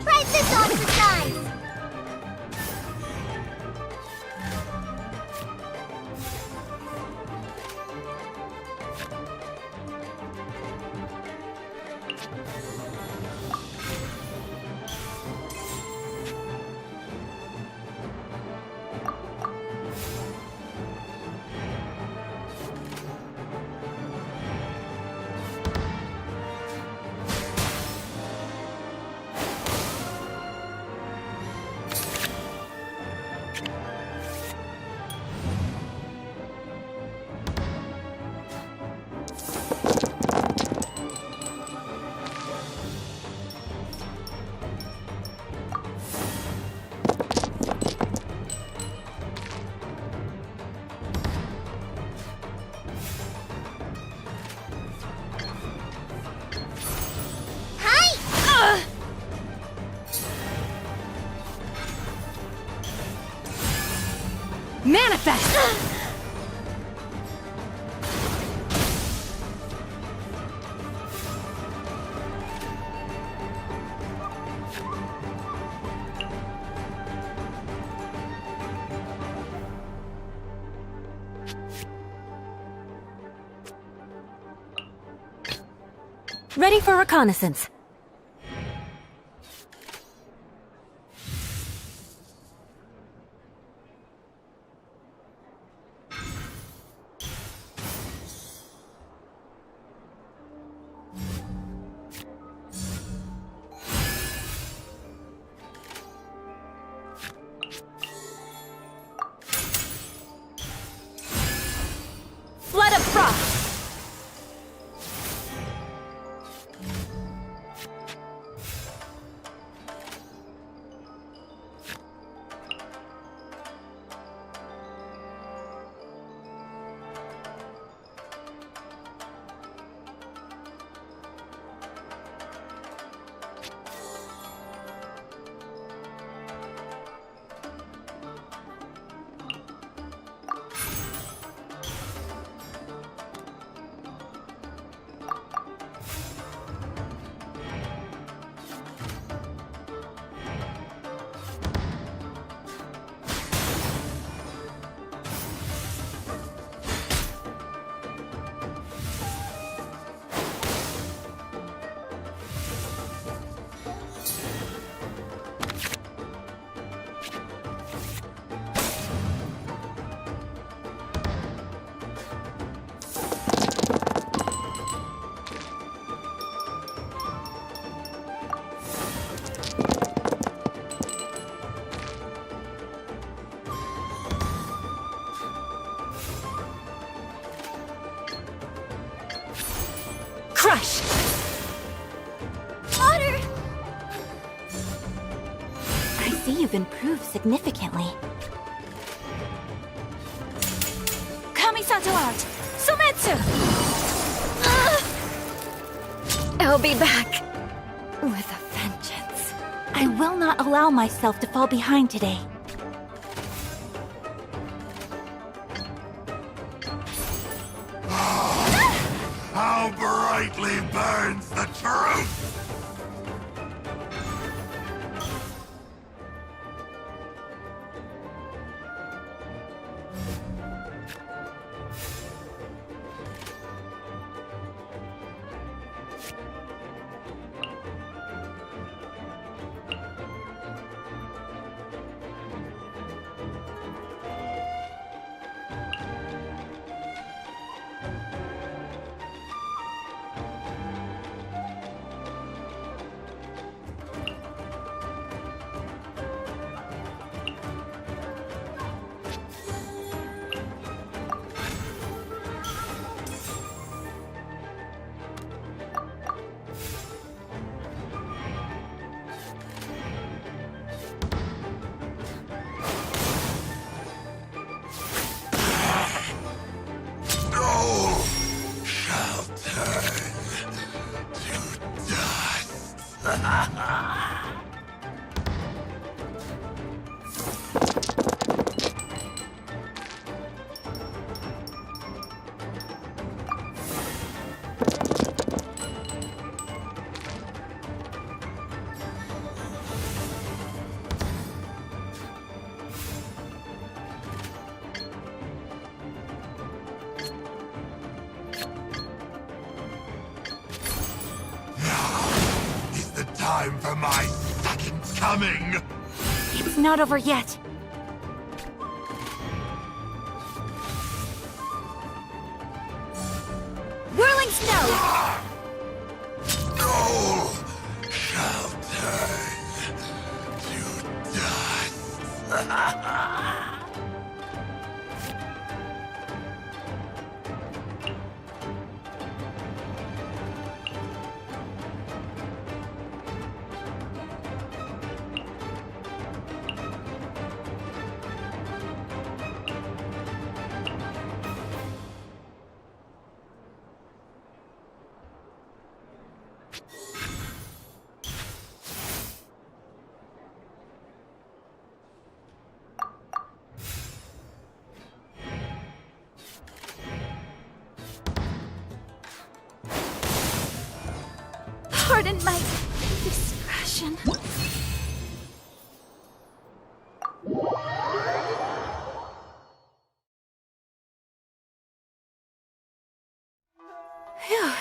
Try this on for size. Manifest! Ready for reconnaissance. Flood of frost! Crush! Otter! I see you've improved significantly. Kamisato out! Sumetsu! I'll be back. With a vengeance. I will not allow myself to fall behind today. How brightly burns the truth! Time for my second coming! It's not over yet. Whirling snow! All shall turn to dust. Pardon my discretion. Phew.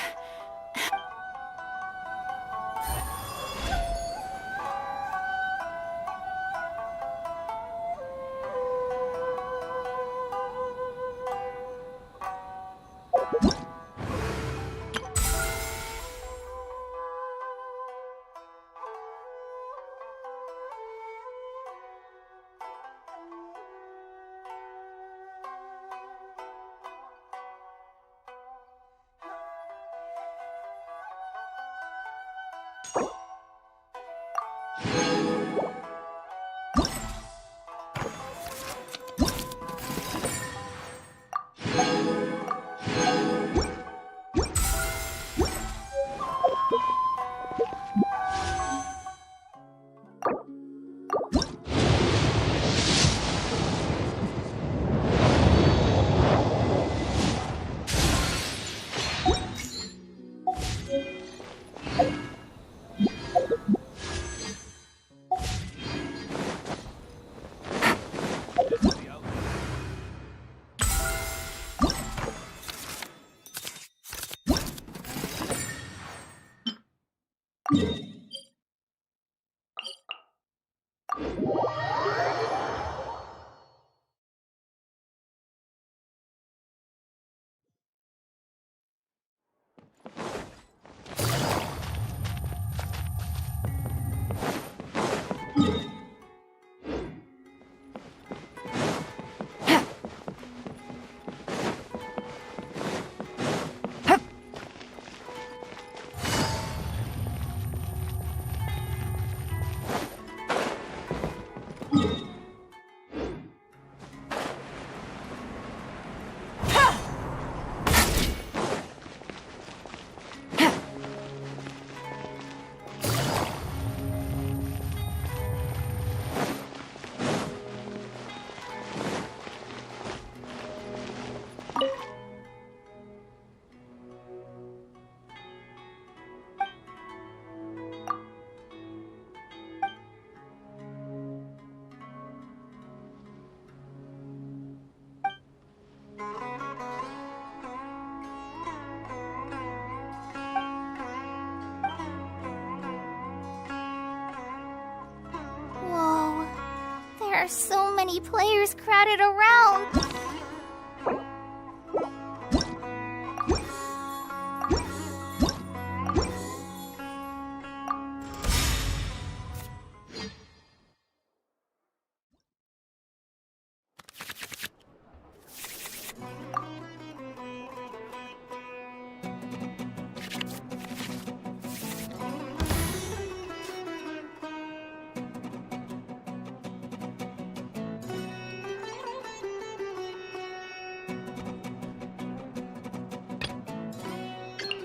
are so many players crowded around.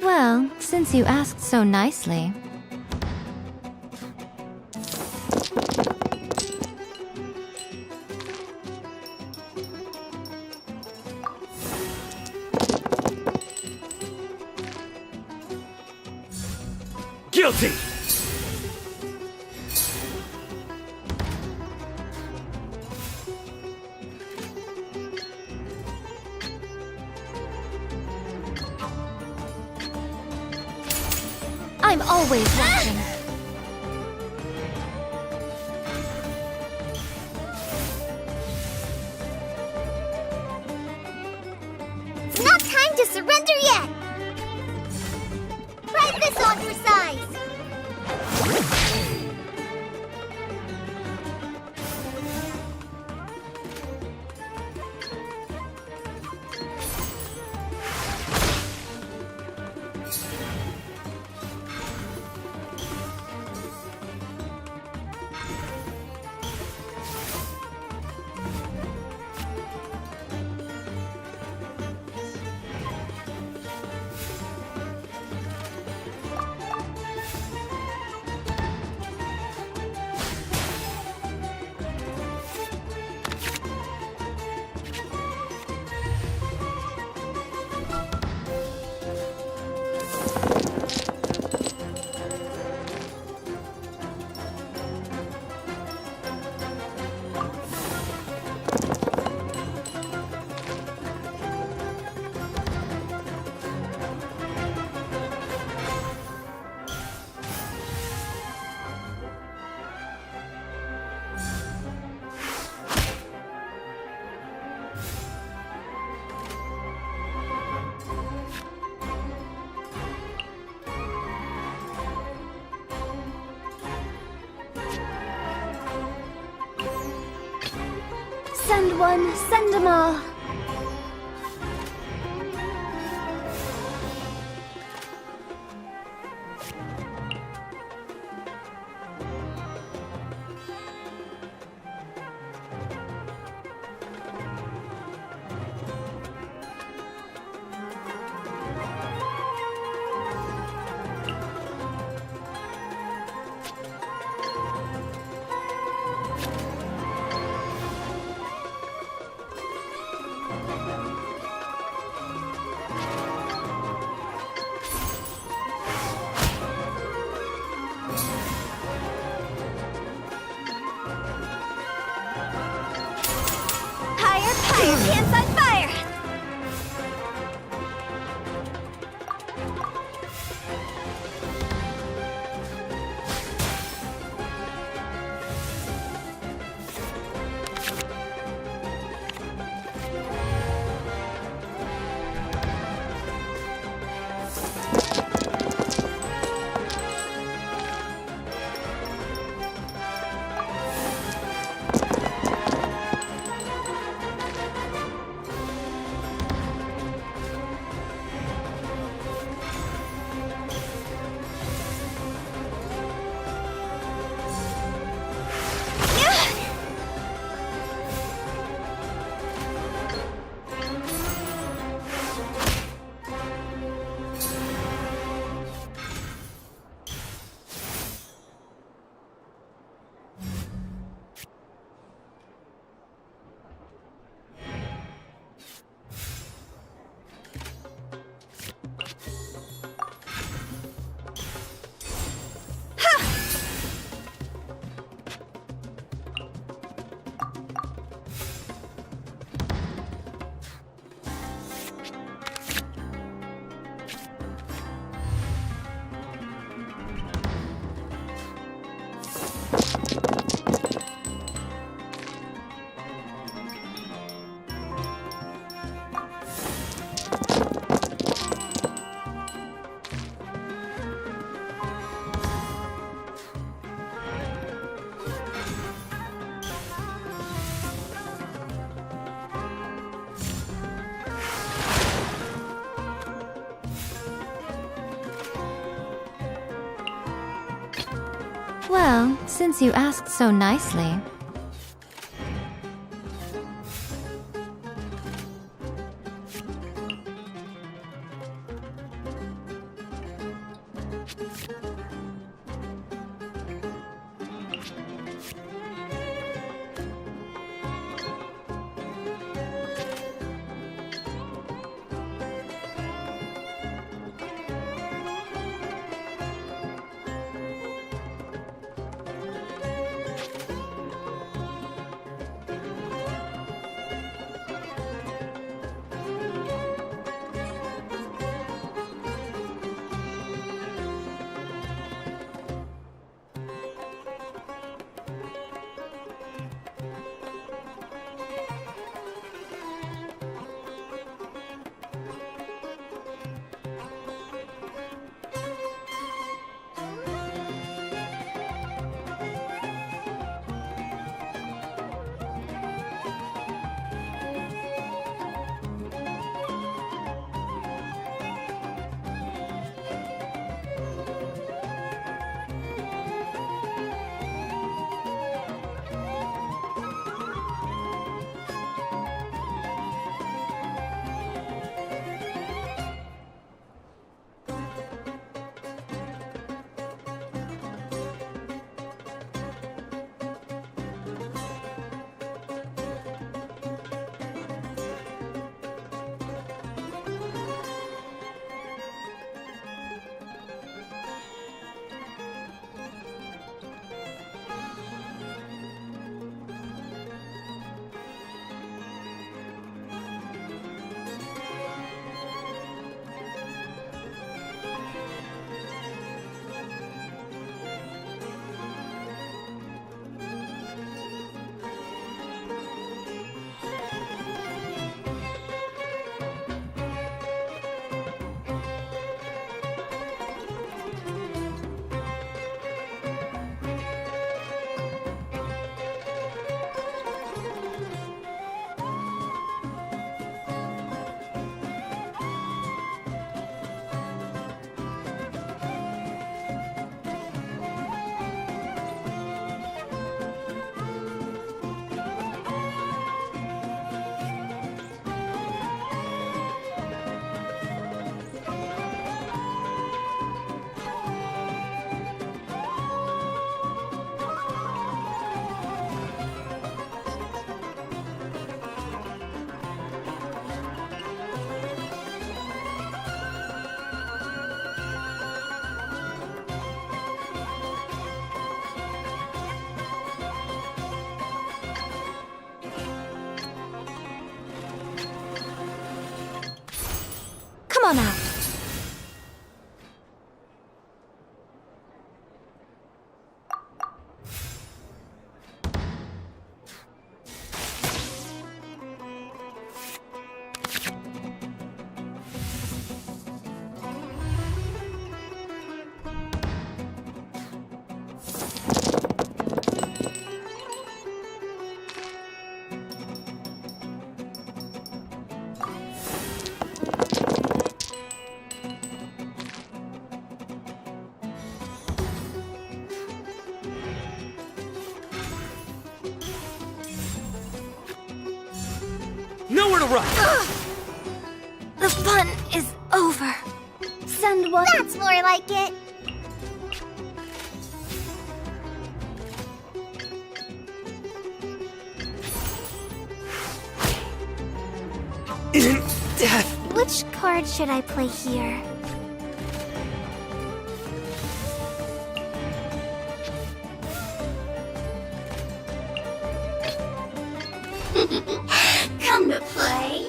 Well, since you asked so nicely. Guilty! I'm always watching. It's not time to surrender yet! Try this on for size! Send one, send them all. Hands on fire! Well, since you asked so nicely. Come on out. Nowhere to run! The fun is over. Send one. That's more like it. Death! Which card should I play here? Come to play.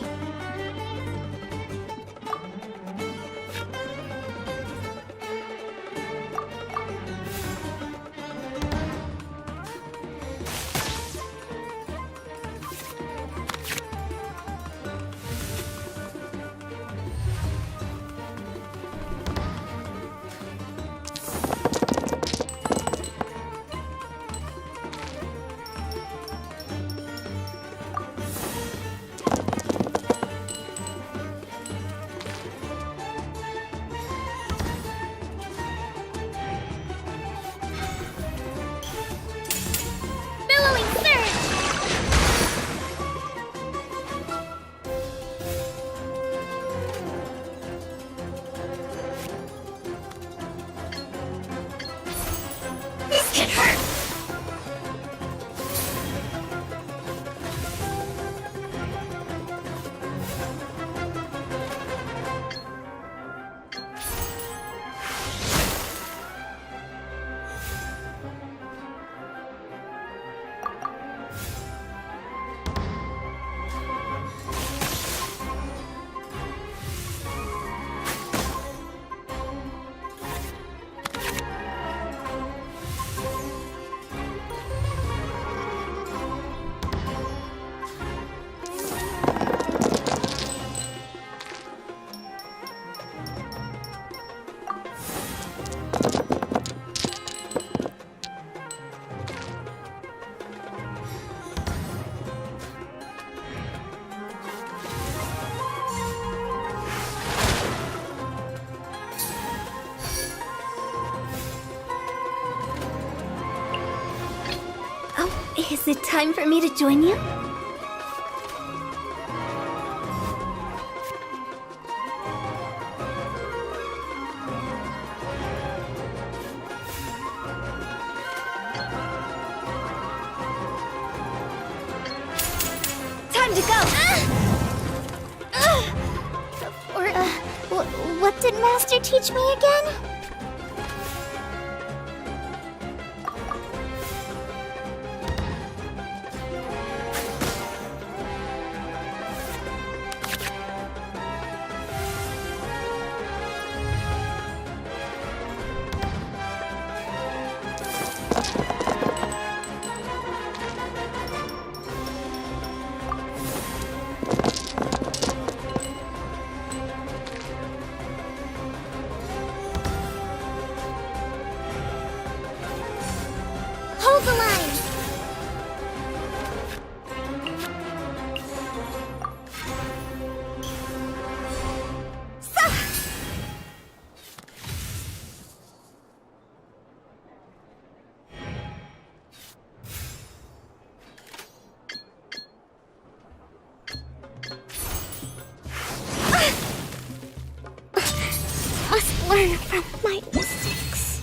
Is it time for me to join you? Time to go! What did Master teach me again? Hold the line! Must learn from my mistakes.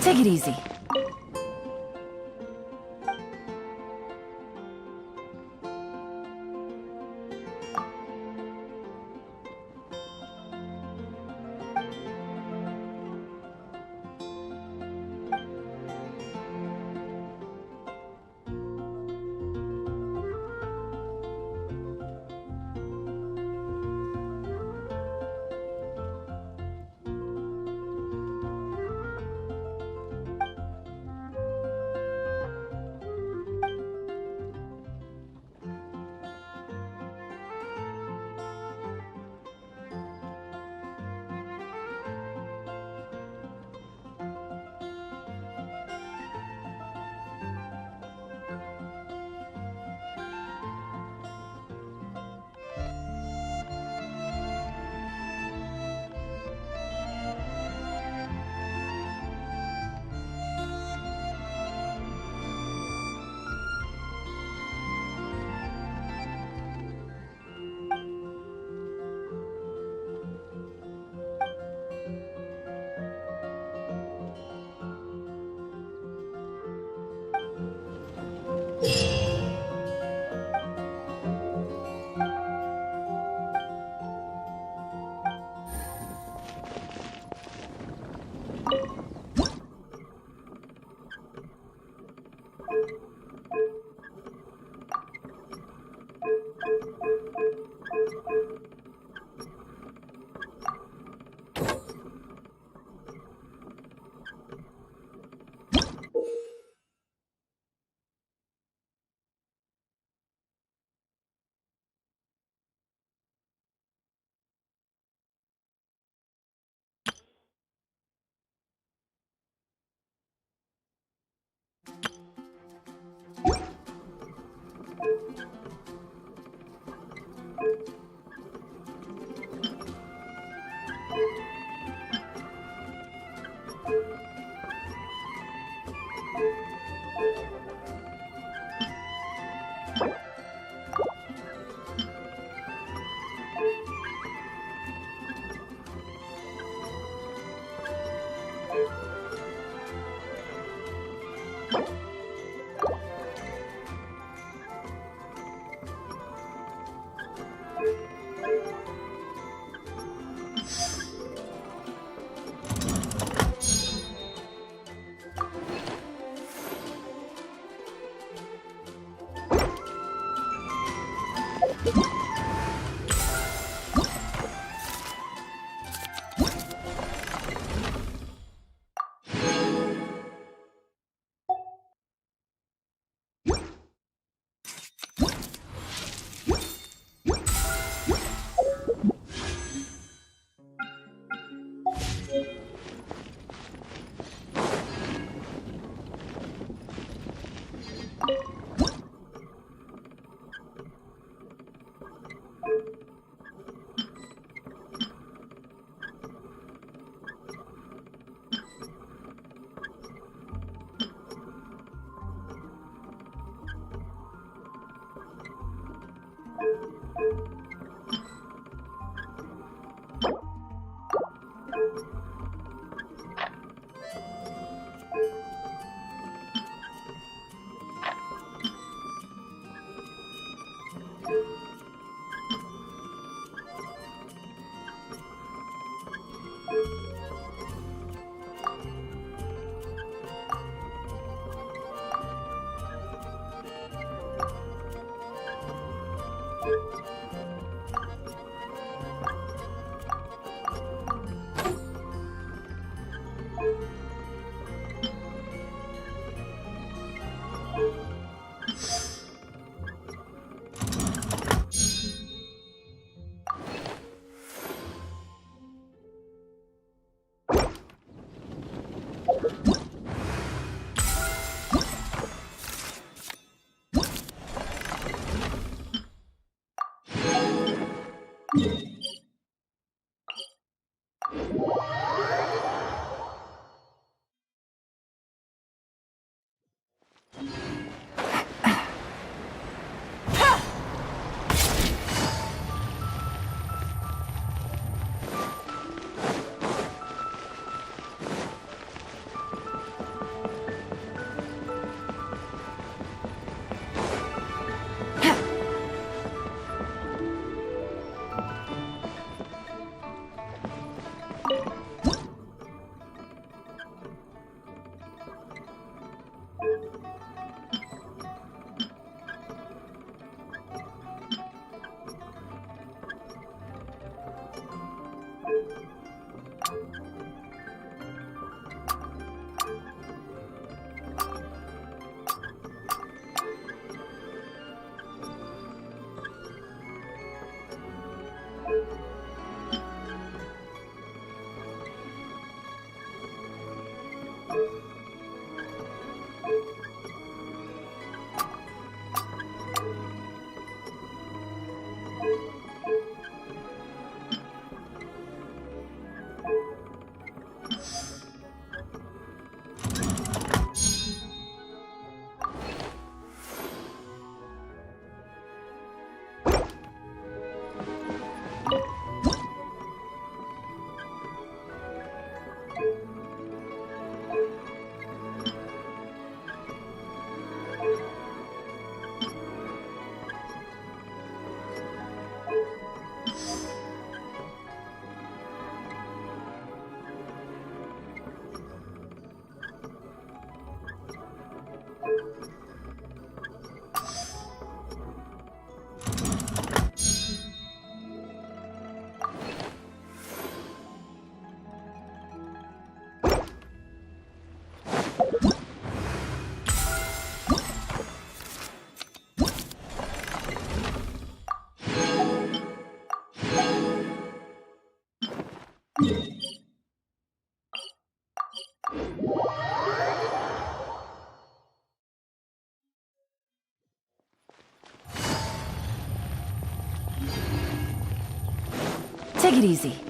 Take it easy. Take it easy.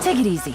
Take it easy.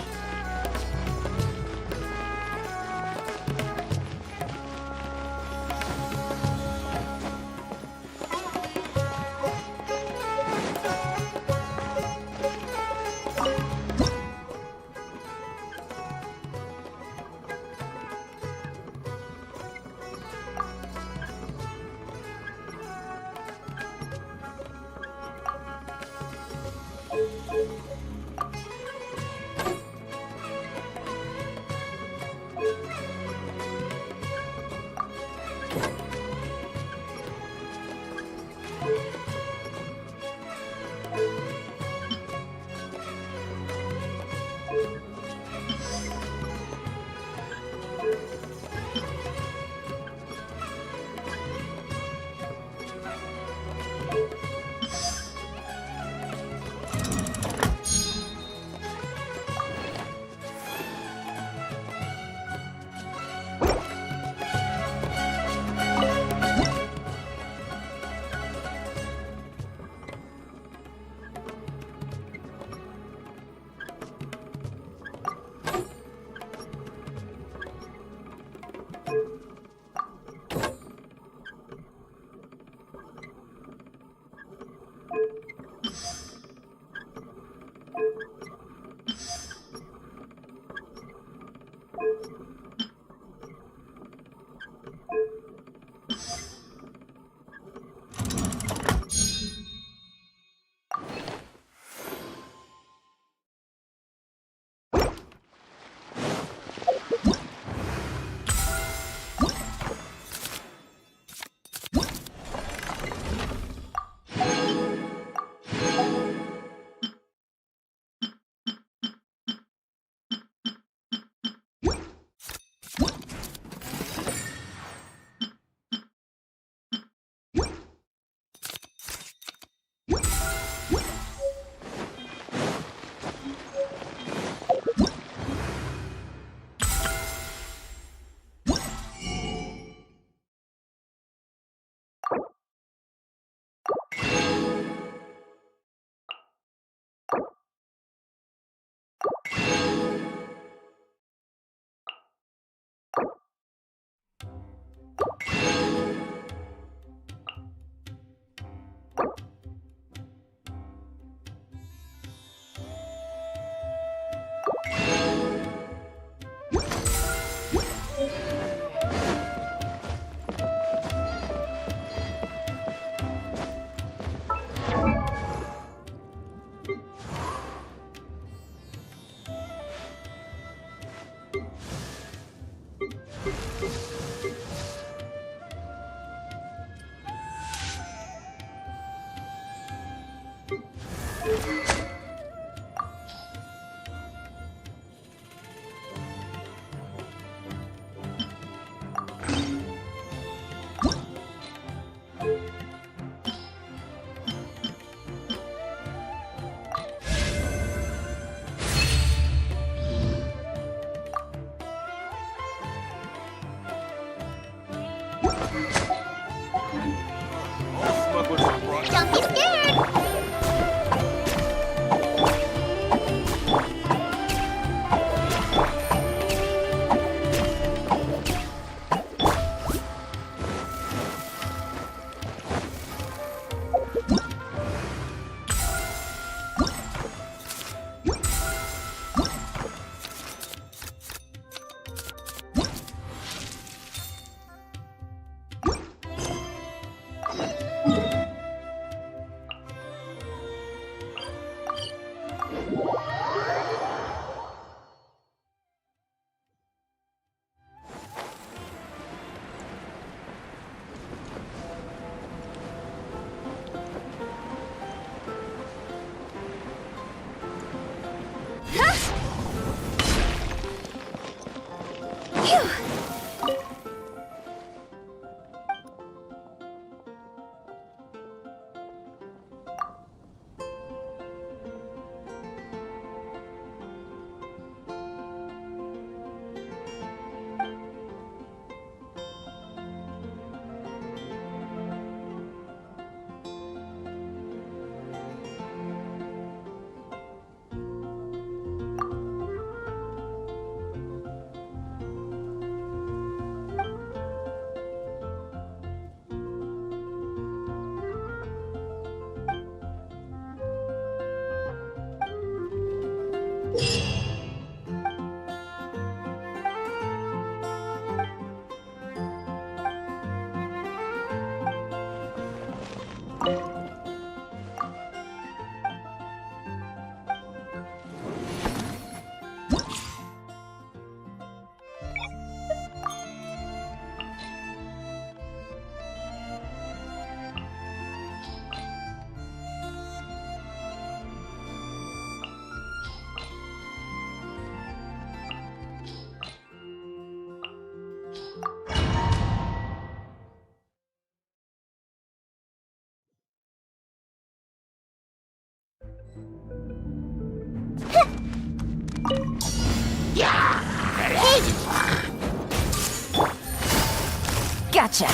Gotcha.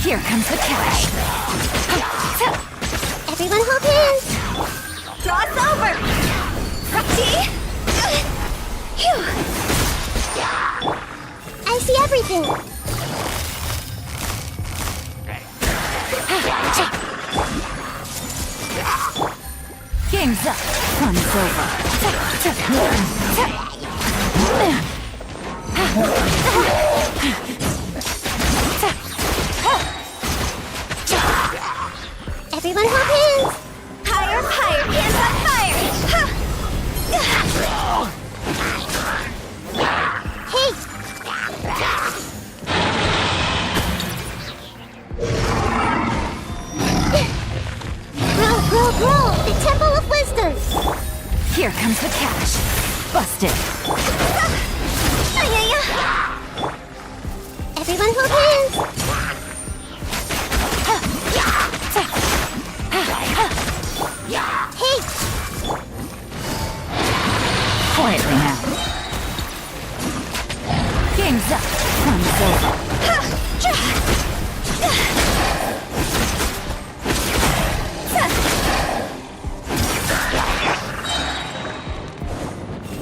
Here comes the cash. Everyone hold hands. Cross over! Roxy! Phew! I see everything. Game's up. Fun's Everyone hold hands. Higher, higher, hands on fire! Hey! Roll! The Temple of Wisdom! Here comes the cash. Busted. Everyone hold hands! Hey! Quietly now. Game's up. Fun's over.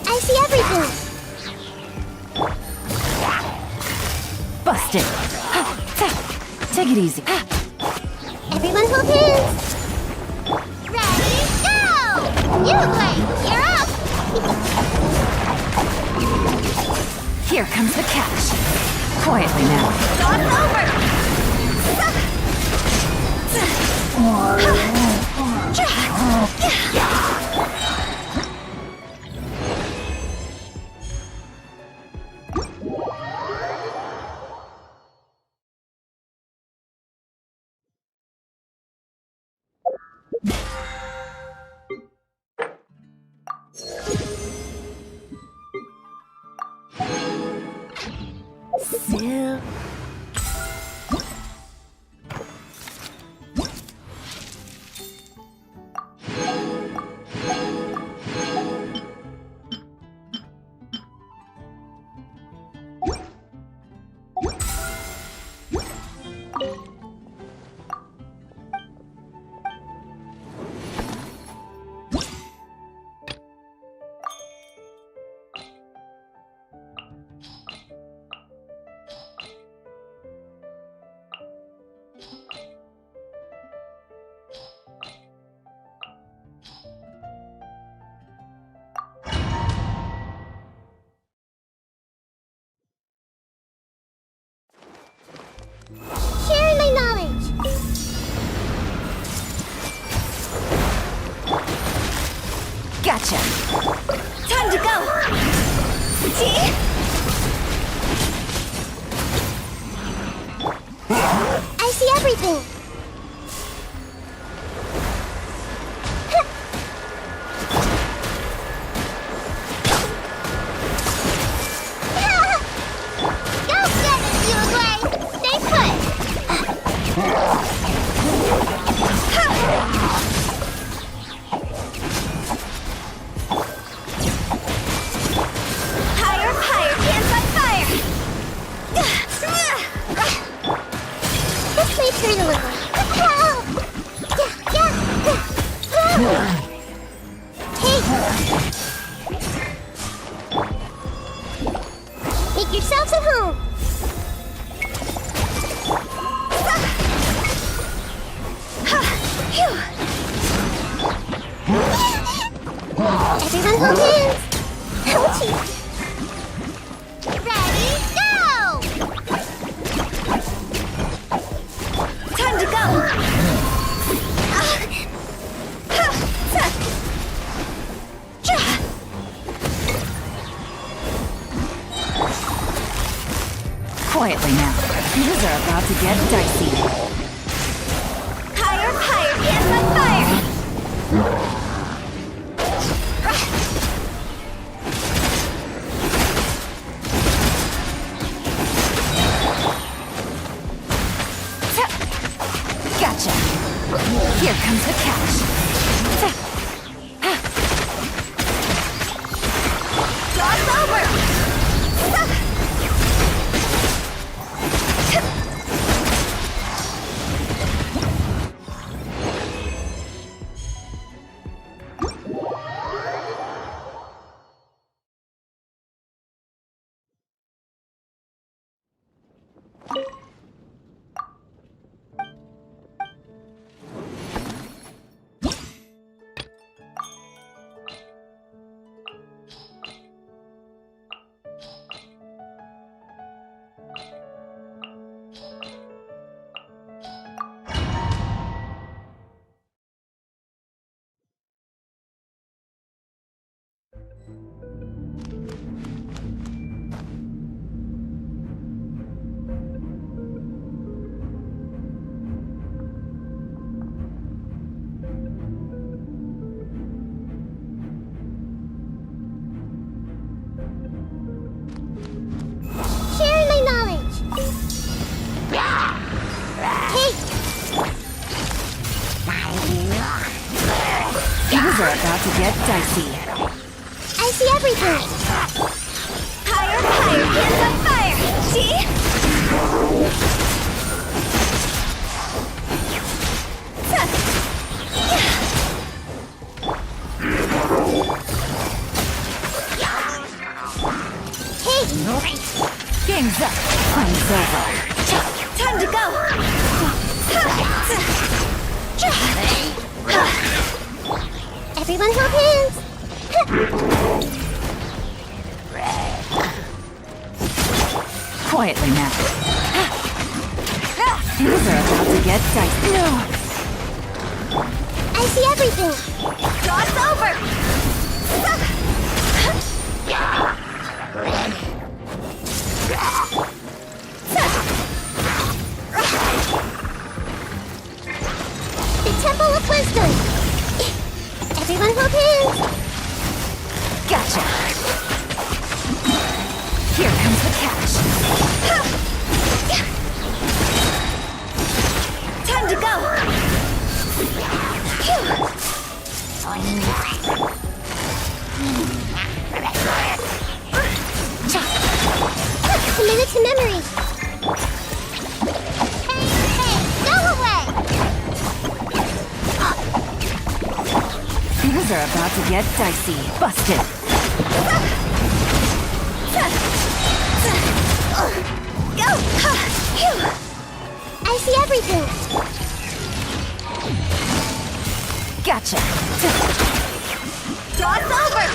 I see everything! Busted. Take it easy. Everyone hold hands! Ready, go! You play! You're up! Here comes the cash. Quietly now. Cross over! Sharing my knowledge! Gotcha. Time to go! See? I see everything! Go get it, Uruguay! Stay put! Higher, higher, hands on fire! This may turn a little. Quietly now. Things are about to get dicey. Higher, higher, dance on fire! Gotcha. Here comes the catch. Dog's over! Sharing my knowledge! Hey! Things are about to get dicey. I see everything! Higher, higher, dance on fire! See? Hey! Game's up. Fun's over. Time to go! Everyone hold hands! Quietly now. Things are about to get dicey. No! I see everything! Dog's over! The Temple of Wisdom! Everyone hold hands! Gotcha. Here comes the catch. Time to go! Commit it to memory! Hey, go away! Things are about to get dicey. Busted. Go! I see everything! Gotcha. Dog's over!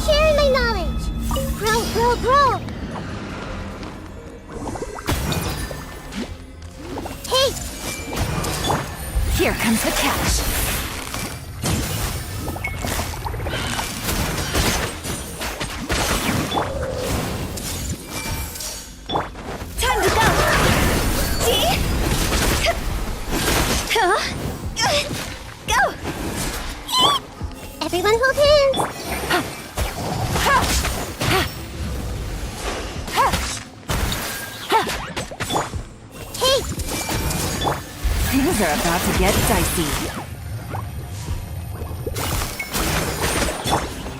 Sharing my knowledge! Grow, grow, grow! Hey! Here comes the catch. Time to go! See? Huh? Go! Everyone hold hands! Things Things are about to get dicey.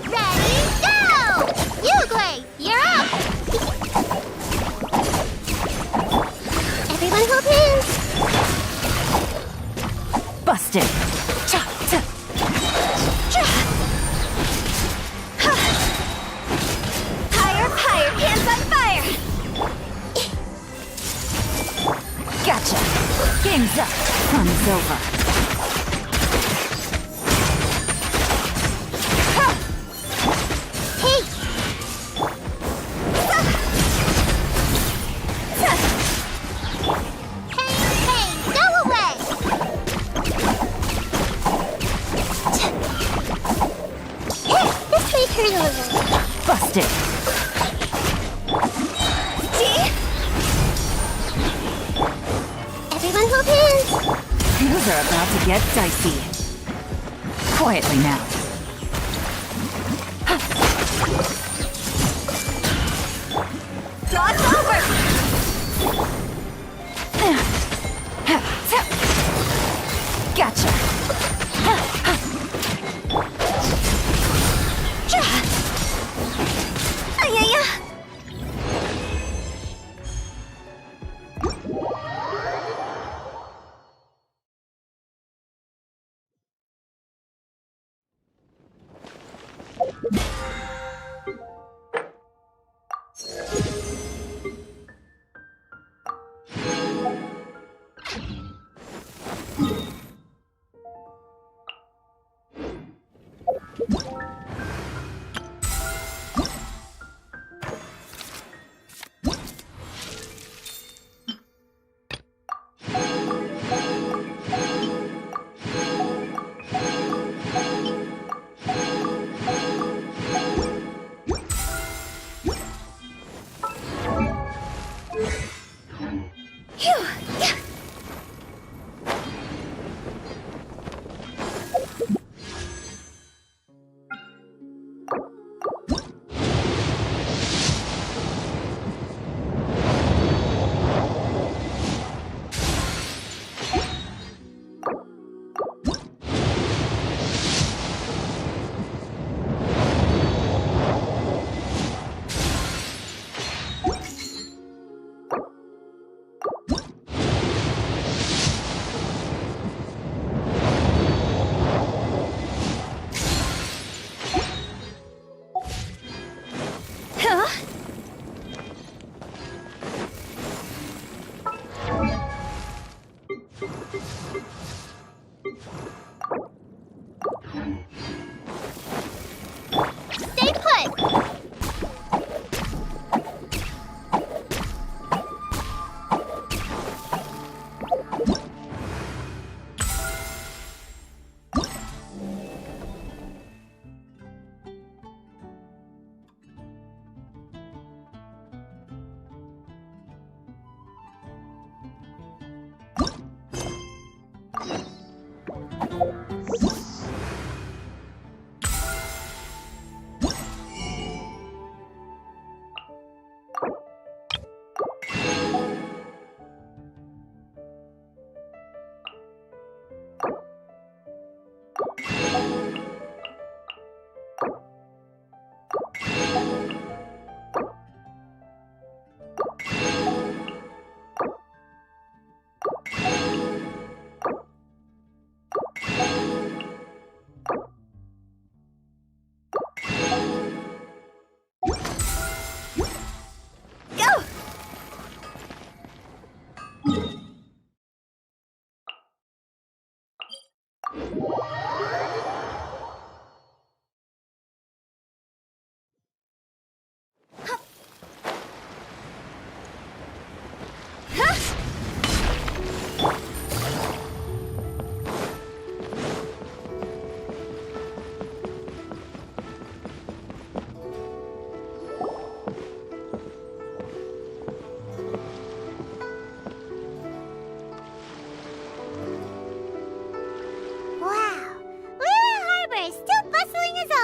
Ready, go! Uruguay, you're up! Everyone hold hands! Busted. Cha, cha. Cha! Ha! Higher, higher, hands on fire! Gotcha. Game's up. Fun's over. Hey! Hey, go away! Here, this way, turtle. Busted. See? Everyone hold hands! Things are about to get dicey. Quietly now. Draw's over! Gotcha. Ay-ya-ya! Stay put!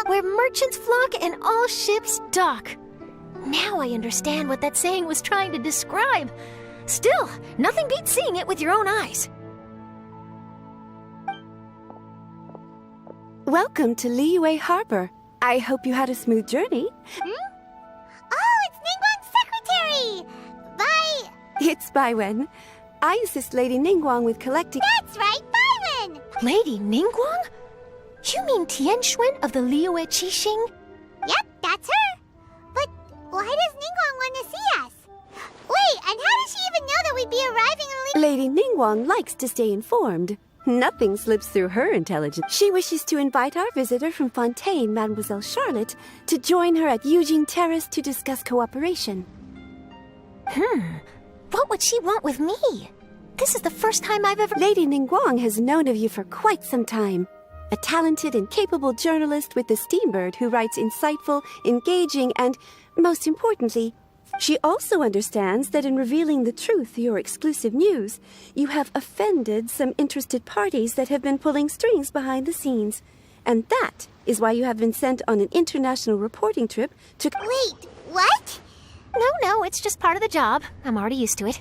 Where merchants flock and all ships dock. Now I understand what that saying was trying to describe. Still, nothing beats seeing it with your own eyes. Welcome to Liyue Harbor. I hope you had a smooth journey. Oh, it's Ningguang's secretary! Bye! It's Baiwen. I assist Lady Ningguang with collecting— That's right, Byron! Lady Ningguang? You mean Tianxuan of the Liyue Qixing? Yep, that's her. But why does Ningguang want to see us? Wait, and how does she even know that we'd be arriving in Lady Ningguang likes to stay informed. Nothing slips through her intelligence. She wishes to invite our visitor from Fontaine, Mademoiselle Charlotte, to join her at Eugene Terrace to discuss cooperation. What would she want with me? This is the first time I've ever— Lady Ningguang has known of you for quite some time. A talented and capable journalist with the Steambird who writes insightful, engaging, and, most importantly, she also understands that in revealing the truth, your exclusive news, you have offended some interested parties that have been pulling strings behind the scenes. And that is why you have been sent on an international reporting trip to— Wait, what? No, it's just part of the job. I'm already used to it.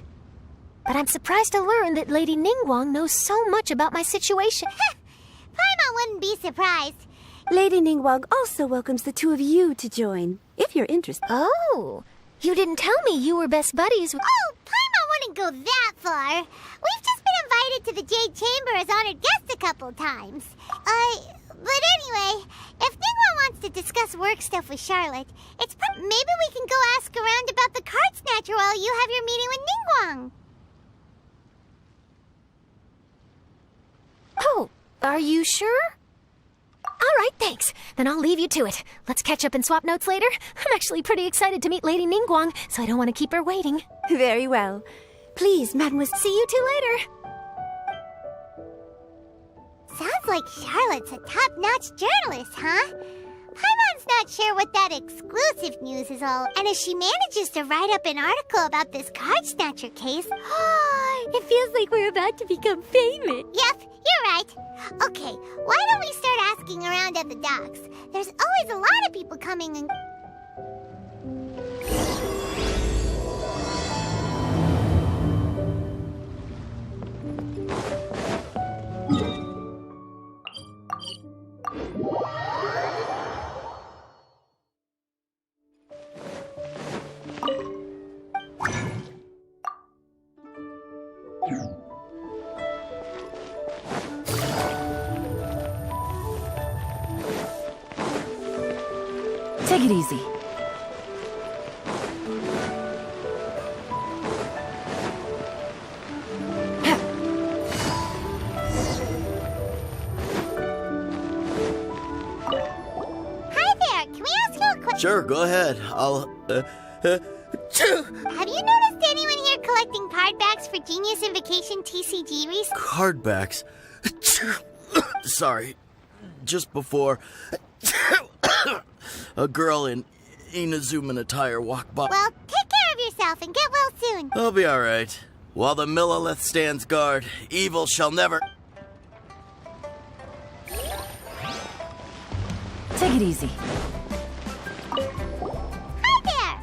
But I'm surprised to learn that Lady Ningguang knows so much about my situation. Paimon wouldn't be surprised. Lady Ningguang also welcomes the two of you to join, if you're interested. Oh, you didn't tell me you were best buddies with— Oh, Paimon wouldn't go that far. We've just been invited to the Jade Chamber as honored guests a couple times. But anyway, if Ningguang wants to discuss work stuff with Charlotte, maybe we can go ask around about the card snatcher while you have your meeting with Ningguang. Oh, are you sure? All right, thanks. Then I'll leave you to it. Let's catch up and swap notes later. I'm actually pretty excited to meet Lady Ningguang, so I don't want to keep her waiting. Very well. Please, Mademoiselle— See you two later. Sounds like Charlotte's a top-notch journalist, huh? Paimon's not sure what that exclusive news is all. And if she manages to write up an article about this card snatcher case, it feels like we're about to become famous. Yep, you're right. Okay, why don't we start asking around at the docks? There's always a lot of people coming and... Take it easy. Hi there, can we ask you a question? Sure, go ahead. I'll, Have you noticed anyone here collecting card backs for Genius Invocation TCG recently? Card backs. Sorry. Just before a girl in Inazuman attire walked by. Well, take care of yourself and get well soon. I'll be alright. While the Millilith stands guard, evil shall never... Take it easy. Hi there!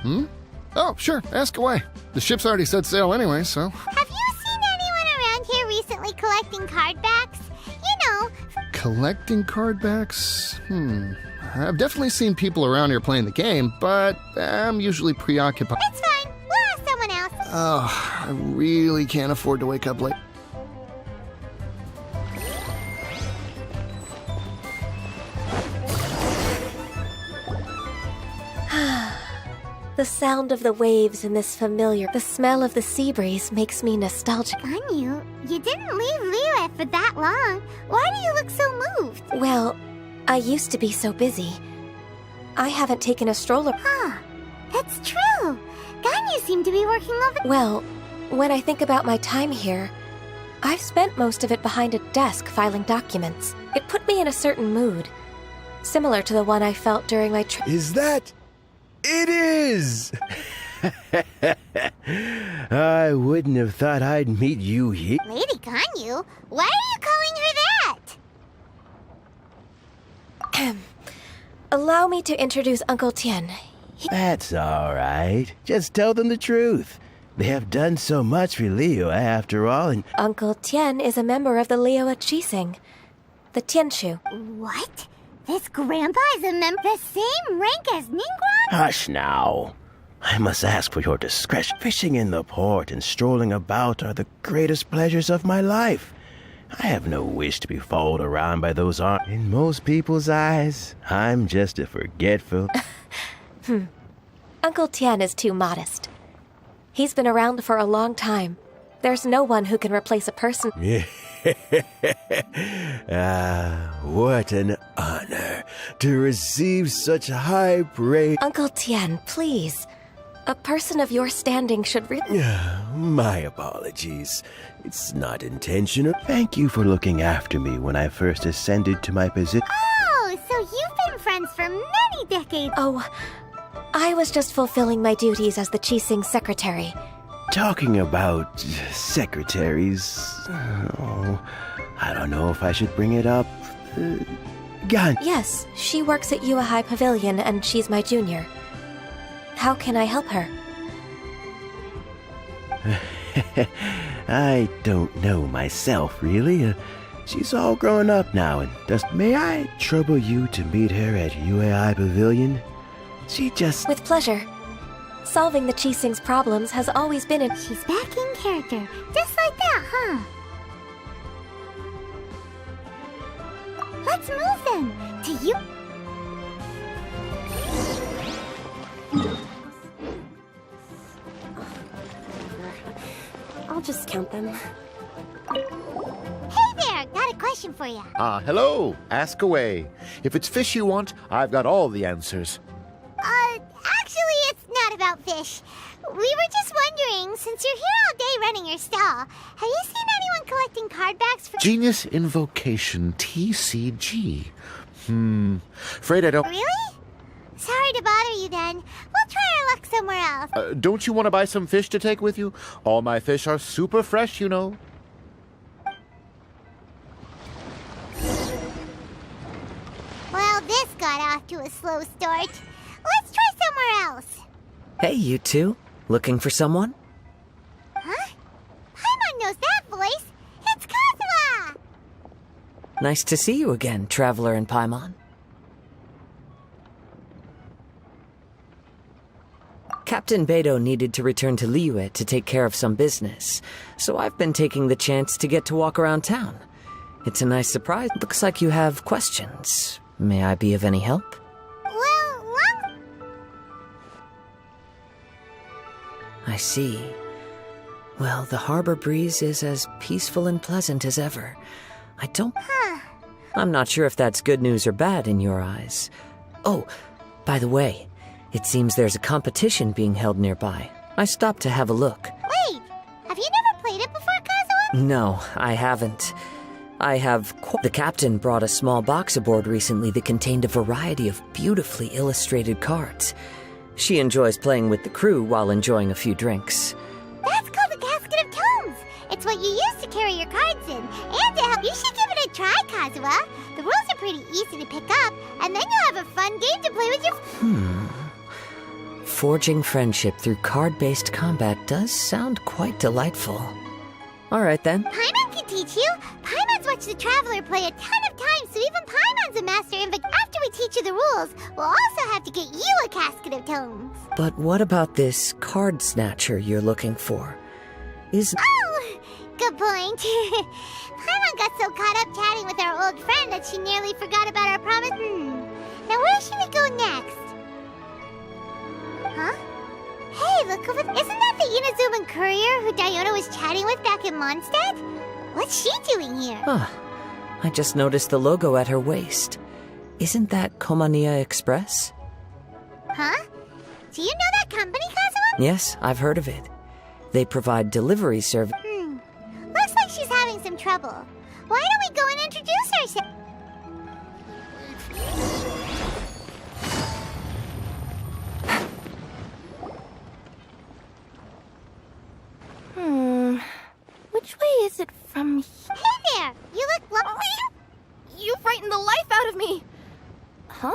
We might... Oh, sure, ask away. The ship's already set sail anyway, so... Have you seen anyone around here recently collecting card backs? You know... Collecting card backs? I've definitely seen people around here playing the game, but I'm usually preoccupied. It's fine. We'll ask someone else. Oh, I really can't afford to wake up late. The sound of the waves in this familiar, the smell of the sea breeze makes me nostalgic. Ganyu, you didn't leave Liyue for that long. Why do you look so moved? Well, I used to be so busy. I haven't taken a stroller. That's true. Ganyu seemed to be working over... Well, when I think about my time here, I've spent most of it behind a desk filing documents. It put me in a certain mood, similar to the one I felt during my trip. Is that... It is! I wouldn't have thought I'd meet you here. Lady Ganyu? Why are you calling her that? Allow me to introduce Uncle Tian. That's all right. Just tell them the truth. They have done so much for Liyue after all, and... Uncle Tian is a member of the Liyue Qixing. the Tianshu. What? This grandpa is a member the same rank as Ningguang? Hush now. I must ask for your discretion. Fishing in the port and strolling about are the greatest pleasures of my life. I have no wish to be followed around by those arms. In most people's eyes, I'm just a forgetful... Uncle Tian is too modest. He's been around for a long time. There's no one who can replace a person. What an honor to receive such high praise. Uncle Tian, please. A person of your standing should really... My apologies. It's not intentional. Thank you for looking after me when I first ascended to my position. Oh, so you've been friends for many decades. Oh, I was just fulfilling my duties as the Qixing secretary. Talking about secretaries... Oh, I don't know if I should bring it up. Gan. Yes, she works at Yua High Pavilion and she's my junior. How can I help her? I don't know myself, really. She's all grown up now, and may I trouble you to meet her at UAI Pavilion? She just... With pleasure. Solving the Qixing's problems has always been in... She's back in character, just like that, huh? Let's move then, to you... I'll just count them. Hey there, got a question for you. Hello. Ask away. If it's fish you want, I've got all the answers. Actually, it's not about fish. We were just wondering, since you're here all day running your stall, have you seen anyone collecting card backs for... Genius Invocation, TCG. Afraid I don't... Really? Sorry to bother you then. We'll try our luck somewhere else. Don't you want to buy some fish to take with you? All my fish are super fresh, you know. Well, this got off to a slow start. Let's try somewhere else. Hey, you two. Looking for someone? Huh? Paimon knows that voice. It's Kazuha! Nice to see you again, Traveler and Paimon. Captain Beidou needed to return to Liyue to take care of some business, so I've been taking the chance to get to walk around town. It's a nice surprise. Looks like you have questions. May I be of any help? I see. Well, the harbor breeze is as peaceful and pleasant as ever. I'm not sure if that's good news or bad in your eyes. Oh, by the way, it seems there's a competition being held nearby. I stopped to have a look. Wait, have you never played it before, Kazuha? No, I haven't. The captain brought a small box aboard recently that contained a variety of beautifully illustrated cards. She enjoys playing with the crew while enjoying a few drinks. That's called the Casket of Tomes. It's what you use to carry your cards in, and to help. You should give it a try, Kazuha. The rules are pretty easy to pick up, and then you'll have a fun game to play with your... Forging friendship through card-based combat does sound quite delightful. All right, then. Paimon can teach you. Paimon's watched the Traveler play a ton of times, so even Paimon's a master in... But after we teach you the rules, we'll also have to get you a Casket of Tomes. But what about this card snatcher you're looking for? Oh, good point. Paimon got so caught up chatting with our old friend that she nearly forgot about our promise. Now where should we go next? Huh? Hey, look over... Isn't that the Inazuman courier who Diona was chatting with back in Mondstadt? What's she doing here? I just noticed the logo at her waist. Isn't that Komania Express? Huh? Do you know that company, Kazuha? Yes, I've heard of it. They provide delivery service. Looks like she's having some trouble. Why don't we go and introduce ourselves? Which way is it from here? Hey there! You look lovely. You frightened the life out of me! Huh?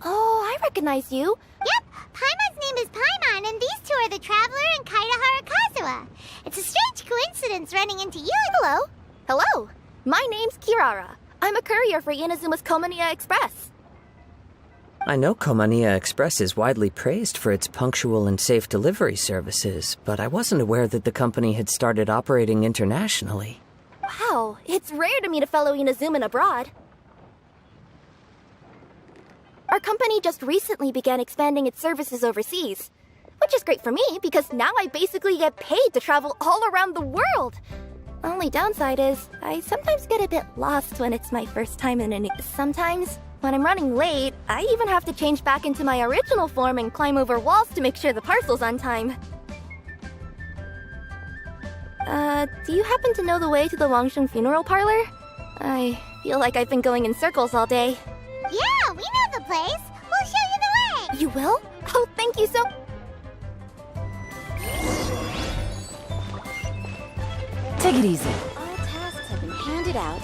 Oh, I recognize you. Yep, Paimon's name is Paimon, and these two are the Traveler and Kaidahara Kazuha. It's a strange coincidence running into you. Hello. My name's Kirara. I'm a courier for Inazuma's Komaniya Express. I know Komaniya Express is widely praised for its punctual and safe delivery services, but I wasn't aware that the company had started operating internationally. Wow, it's rare to meet a fellow Inazuman abroad. Our company just recently began expanding its services overseas, which is great for me because now I basically get paid to travel all around the world. Only downside is, I sometimes get a bit lost when it's my first time in a new... Sometimes, when I'm running late, I even have to change back into my original form and climb over walls to make sure the parcel's on time. Do you happen to know the way to the Wangshan funeral parlor? I feel like I've been going in circles all day. Yeah, we know the place. We'll show you the way. You will? Oh, thank you so... Take it easy. All tasks have been handed out.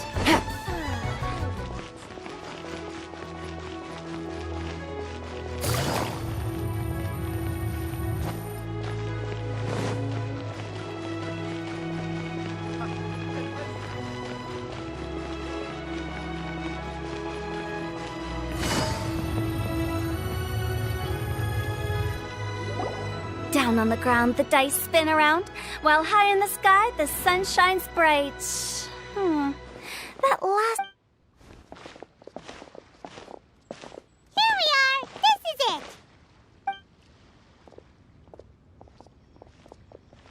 Down on the ground, the dice spin around, while high in the sky, the sun shines bright. That last... Here we are! This is it!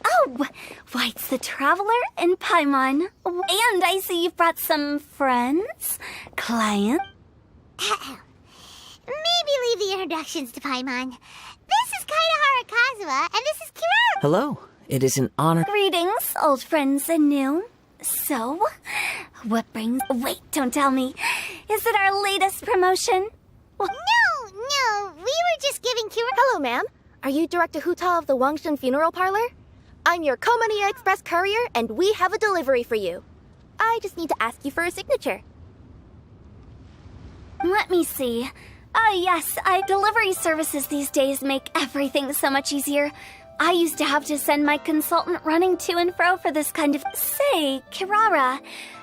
Oh! Why, it's the Traveler and Paimon. And I see you've brought some friends? Clients? Maybe leave the introductions to Paimon. This is Kaidahara Kazuha, and this is Kirara. Hello. It is an honor. Greetings, old friends and new. So, what brings... Wait, don't tell me. Is it our latest promotion? No, we were just giving Kirara... Hello, ma'am. Are you Director Huta of the Wangshan Funeral Parlor? I'm your Komaniya Express courier, and we have a delivery for you. I just need to ask you for a signature. Let me see. Yes, delivery services these days make everything so much easier. I used to have to send my consultant running to and fro for this kind of... Say, Kirara,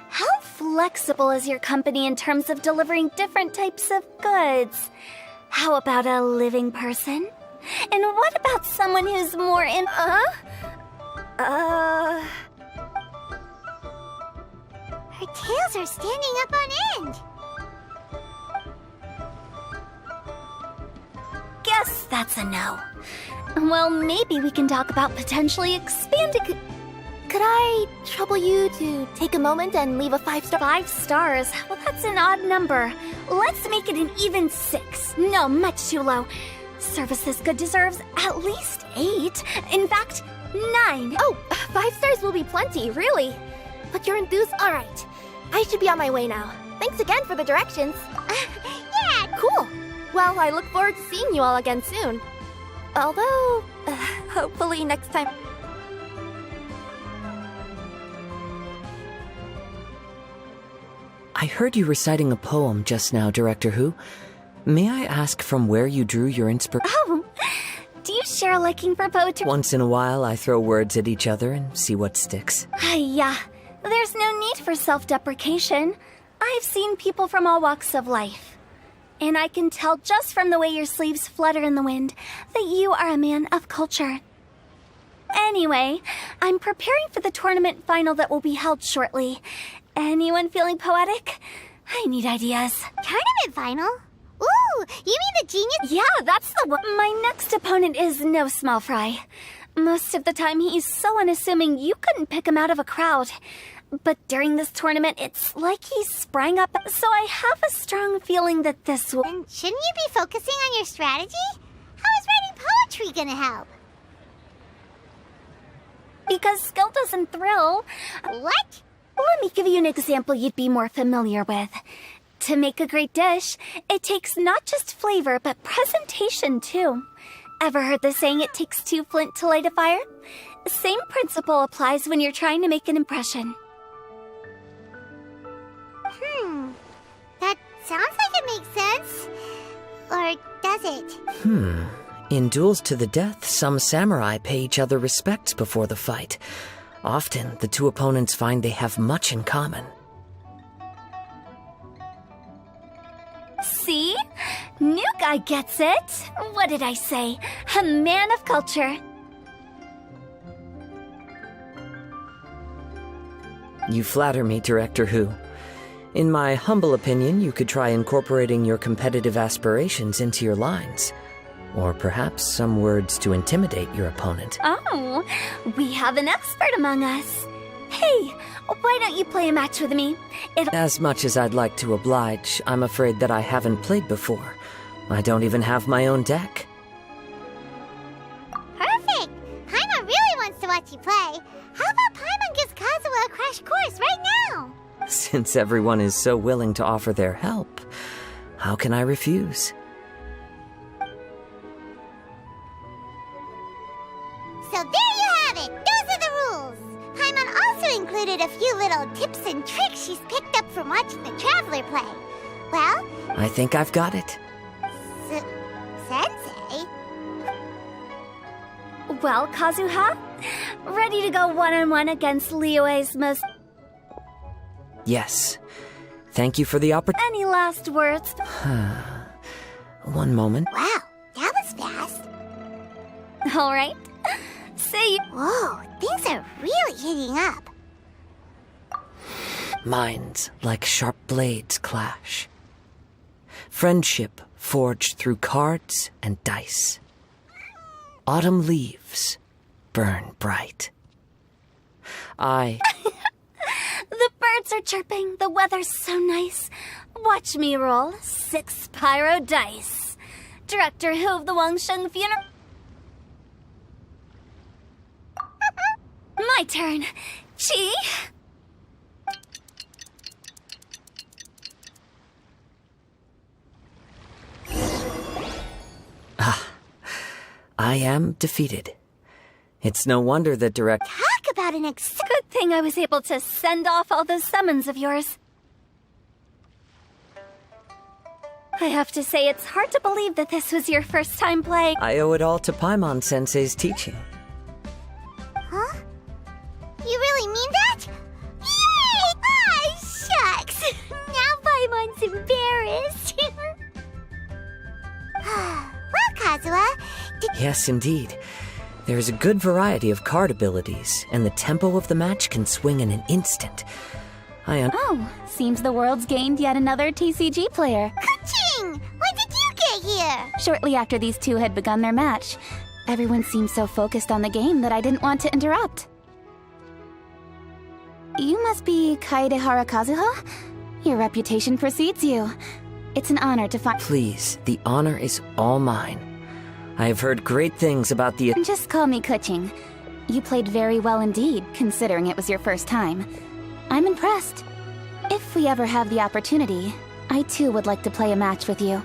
how flexible is your company in terms of delivering different types of goods? How about a living person? And what about someone who's more in... Her tails are standing up on end. Guess that's a no. Well, maybe we can talk about potentially expanding... Could I trouble you to take a moment and leave a 5-star... 5 stars? Well, that's an odd number. Let's make it an even 6. No, much too low. Service this good deserves at least 8. In fact, 9. Oh, 5 stars will be plenty, really. But you're enthused? Alright. I should be on my way now. Thanks again for the directions. Yeah! Cool. Well, I look forward to seeing you all again soon. Although, hopefully next time... I heard you reciting a poem just now, Director Who. May I ask from where you drew your inspiration? Oh, do you share a liking for poetry? Once in a while, I throw words at each other and see what sticks. Yeah, there's no need for self-deprecation. I've seen people from all walks of life. And I can tell just from the way your sleeves flutter in the wind that you are a man of culture. Anyway, I'm preparing for the tournament final that will be held shortly. Anyone feeling poetic? I need ideas. Tournament final? Ooh, you mean the genius? Yeah, that's the one. My next opponent is no small fry. Most of the time he's so unassuming you couldn't pick him out of a crowd. But during this tournament, it's like he sprang up, so I have a strong feeling that this will... And shouldn't you be focusing on your strategy? How is writing poetry gonna help? Because skill doesn't thrill. What? Let me give you an example you'd be more familiar with. To make a great dish, it takes not just flavor, but presentation, too. Ever heard the saying, it takes 2 flint to light a fire? Same principle applies when you're trying to make an impression. That sounds like it makes sense. Or does it? In duels to the death, some samurai pay each other respects before the fight. Often, the two opponents find they have much in common. See? New guy gets it. What did I say? A man of culture. You flatter me, Director Who. In my humble opinion, you could try incorporating your competitive aspirations into your lines. Or perhaps some words to intimidate your opponent. Oh, we have an expert among us. Hey, why don't you play a match with me? As much as I'd like to oblige, I'm afraid that I haven't played before. I don't even have my own deck. Perfect! Paimon really wants to watch you play. How about Paimon gives Kazuha a crash course right now? Since everyone is so willing to offer their help, how can I refuse? So there you have it! Those are the rules! Paimon also included a few little tips and tricks she's picked up from watching the Traveler play. Well... I think I've got it. Sensei? Well, Kazuha? Ready to go one-on-one against Liyue's most... Yes. Thank you for the opportunity. Any last words? One moment. Wow, that was fast. All right. Say... Whoa, things are really heating up. Minds like sharp blades clash. Friendship forged through cards and dice. Autumn leaves burn bright. The birds are chirping. The weather's so nice. Watch me roll 6 pyro dice. Director Who of the Wangsheng Funeral... My turn. Chi? I am defeated. It's no wonder that Talk about an good thing I was able to send off all those summons of yours. I have to say, it's hard to believe that this was your first time playing. I owe it all to Paimon-sensei's teaching. Huh? You really mean that? Yay! Ah, shucks! Now Paimon's embarrassed. Well, Kazuha, Yes, indeed. There's a good variety of card abilities, and the tempo of the match can swing in an instant. Oh, seems the world's gained yet another TCG player. Ka-ching! When did you get here? Shortly after these two had begun their match. Everyone seemed so focused on the game that I didn't want to interrupt. You must be Kaedehara Kazuha? Your reputation precedes you. It's an honor to find— Please, the honor is all mine. I have heard great things about the— Just call me Kuching. You played very well indeed, considering it was your first time. I'm impressed. If we ever have the opportunity, I too would like to play a match with you.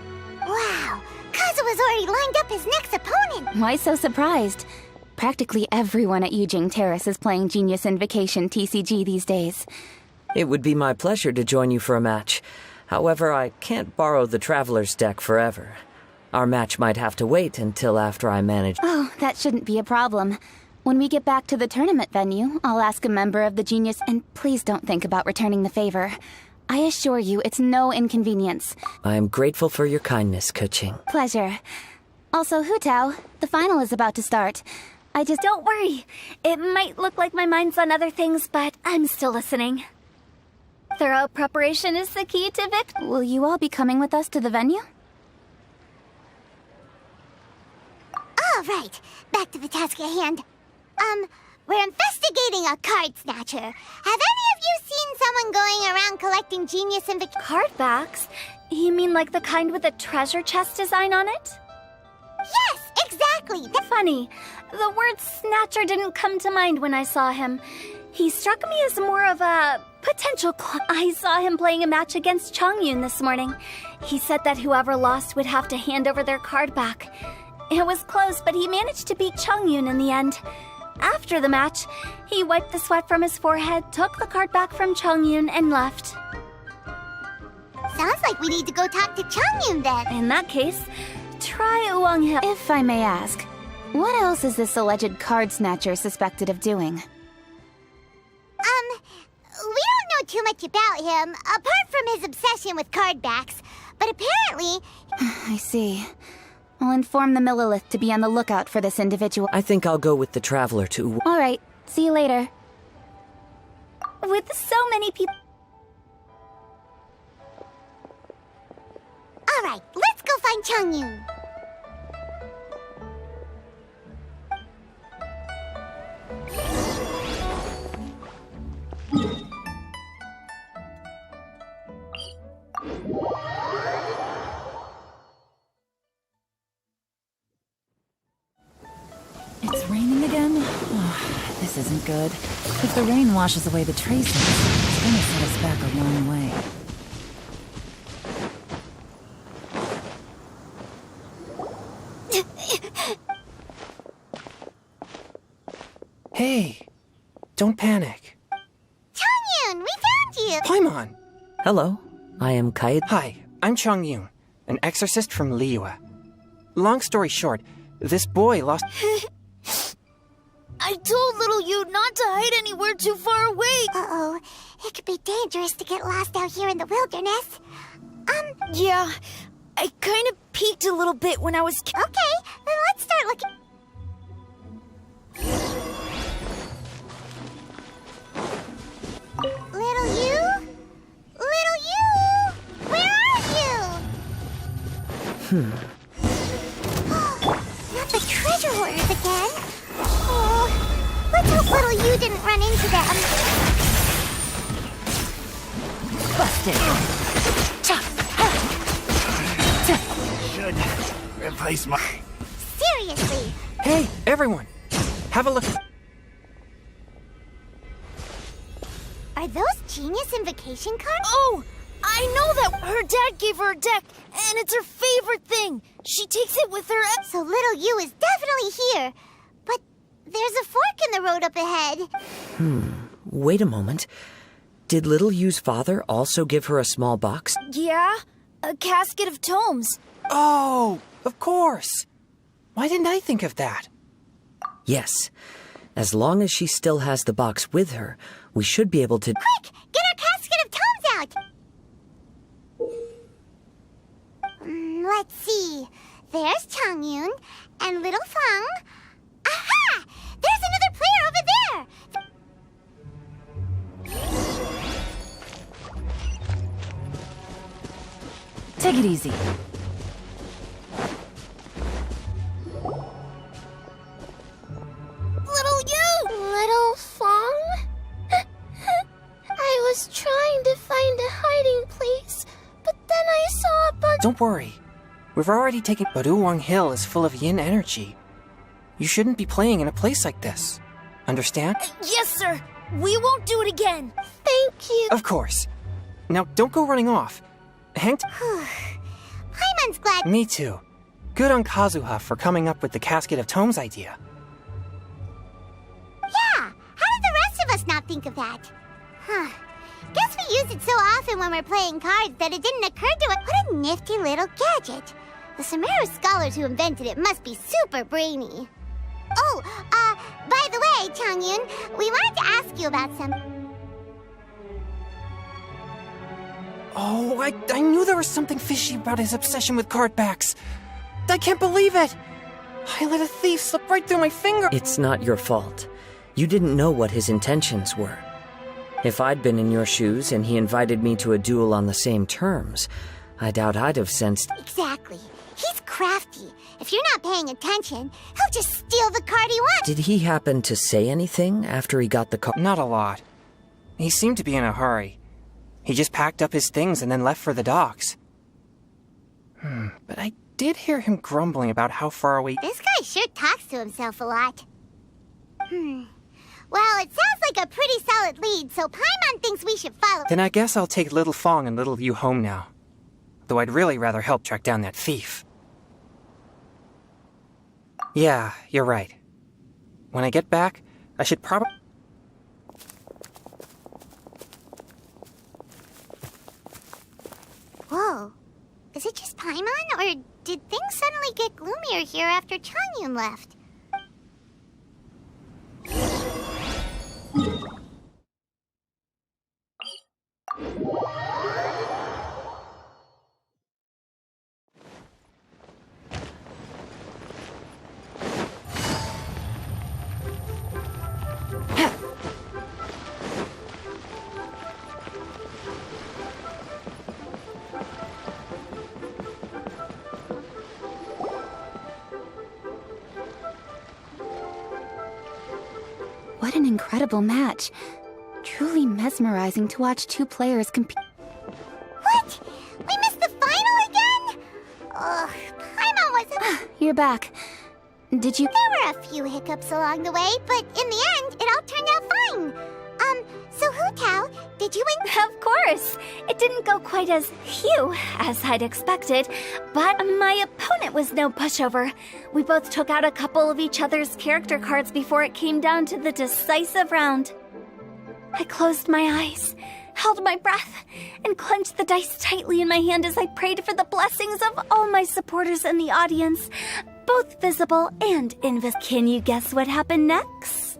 Wow! Kazuha's already lined up his next opponent! Why so surprised? Practically everyone at Yujing Terrace is playing Genius Invocation TCG these days. It would be my pleasure to join you for a match. However, I can't borrow the Traveler's deck forever. Our match might have to wait until after I manage— Oh, that shouldn't be a problem. When we get back to the tournament venue, I'll ask a member of the Genius— and please don't think about returning the favor. I assure you, it's no inconvenience. I am grateful for your kindness, Kuching. Pleasure. Also, Hutao, the final is about to start. Don't worry. It might look like my mind's on other things, but I'm still listening. Thorough preparation is the key to victory. Will you all be coming with us to the venue? All right, back to the task at hand. We're investigating a card snatcher. Have any of you seen someone going around collecting Genius Invocation card backs? You mean like the kind with a treasure chest design on it? Yes, exactly. Funny. The word snatcher didn't come to mind when I saw him. He struck me as more of a potential I saw him playing a match against Chongyun this morning. He said that whoever lost would have to hand over their card back. It was close, but he managed to beat Chongyun in the end. After the match, he wiped the sweat from his forehead, took the card back from Chongyun, and left. Sounds like we need to go talk to Chongyun then. In that case, try Uwang Hill. If I may ask, what else is this alleged card snatcher suspected of doing? We don't know too much about him, apart from his obsession with card backs. but apparently... I see. I'll inform the Millilith to be on the lookout for this individual. I think I'll go with the Traveler too. All right, see you later. With so many people... Alright, let's go find Changyun. It's raining again? Oh, this isn't good. If the rain washes away the traces, it's gonna set us back a long way. Hey, don't panic. Changyun, we found you! Paimon! Hello, I am Kaid. Hi, I'm Changyun, an exorcist from Liyue. Long story short, this boy lost... I told little you not to hide anywhere too far away. Uh-oh. It could be dangerous to get lost out here in the wilderness. Yeah. I kind of peeked a little bit when I was... Okay, then let's start looking... Little you? Little you? Where are you? Not the treasure hoarders again. Oh, let's hope little you didn't run into them. Busted! Should replace my... Seriously! Hey, everyone! Have a look. Are those Genius Invocation cards? Oh, I know that her dad gave her a deck, and it's her favorite thing. She takes it with her. So little you is definitely here. But there's a fork in the road up ahead. Wait a moment. Did Little Yu's father also give her a small box? Yeah, a casket of tomes. Oh, of course. Why didn't I think of that? Yes. As long as she still has the box with her, we should be able to... Quick! Get our casket of tomes out! Let's see. There's Changyun and little Fang. Aha! There's another player over there! Take it easy. Little you! Little Fang? I was trying to find a hiding place, but then I saw a bunch... Don't worry. We've already taken... But Uwang Hill is full of yin energy. You shouldn't be playing in a place like this. Understand? Yes, sir! We won't do it again! Thank you! Of course. Now, don't go running off. Hang Paimon's glad... Me too. Good on Kazuha for coming up with the Casket of Tomes idea. Yeah! How did the rest of us not think of that? Huh. Guess we use it so often when we're playing cards that it didn't occur to us. What a nifty little gadget. The Sumeru scholars who invented it must be super brainy. Oh, by the way, Changyun, we wanted to ask you about some... Oh, I knew there was something fishy about his obsession with card backs. I can't believe it! I let a thief slip right through my finger. It's not your fault. You didn't know what his intentions were. If I'd been in your shoes and he invited me to a duel on the same terms, I doubt I'd have sensed... Exactly. He's crafty. If you're not paying attention, he'll just steal the card he wants. Did he happen to say anything after he got the card? Not a lot. He seemed to be in a hurry. He just packed up his things and then left for the docks. But I did hear him grumbling about how far away... This guy sure talks to himself a lot. Well, it sounds like a pretty solid lead, so Paimon thinks we should follow... Then I guess I'll take Little Fong and Little Yu home now. Though I'd really rather help track down that thief. Yeah, you're right. When I get back, I should probably... Whoa. Is it just Paimon, or did things suddenly get gloomier here after Changyun left? What an incredible match. Truly mesmerizing to watch two players compete. What? We missed the final again? Ugh, Paimon was... You're back. Did you... There were a few hiccups along the way, but in the end, it all turned out fine. So Hu Tao, did you win? Of course! It didn't go quite as phew as I'd expected, but my opponent was no pushover. We both took out a couple of each other's character cards before it came down to the decisive round. I closed my eyes, held my breath, and clenched the dice tightly in my hand as I prayed for the blessings of all my supporters in the audience, both visible and invisible. Can you guess what happened next?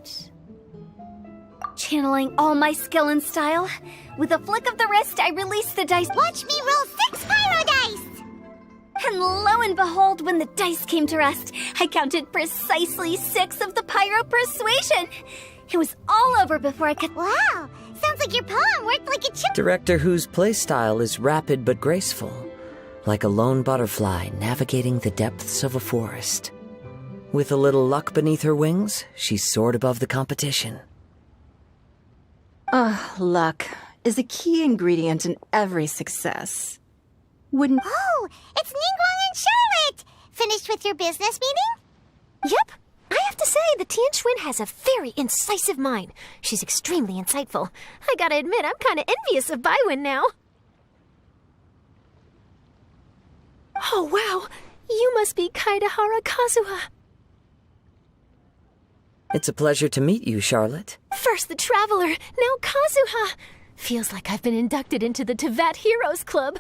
Channeling all my skill and style, with a flick of the wrist, I released the dice. Watch me roll 6 pyro dice! And lo and behold, when the dice came to rest, I counted precisely 6 of the pyro persuasion. It was all over before I could... Wow! Sounds like your poem worked like it should. Director Who's playstyle is rapid but graceful, like a lone butterfly navigating the depths of a forest. With a little luck beneath her wings, she soared above the competition. Luck is a key ingredient in every success. Wouldn't... Oh, it's Ningguang and Charlotte! Finished with your business meeting? Yep. I have to say, the Tianquan has a very incisive mind. She's extremely insightful. I gotta admit, I'm kinda envious of Baiwen now. Oh, wow. You must be Kaidahara Kazuha. It's a pleasure to meet you, Charlotte. First the Traveler, now Kazuha. Feels like I've been inducted into the Tevat Heroes Club.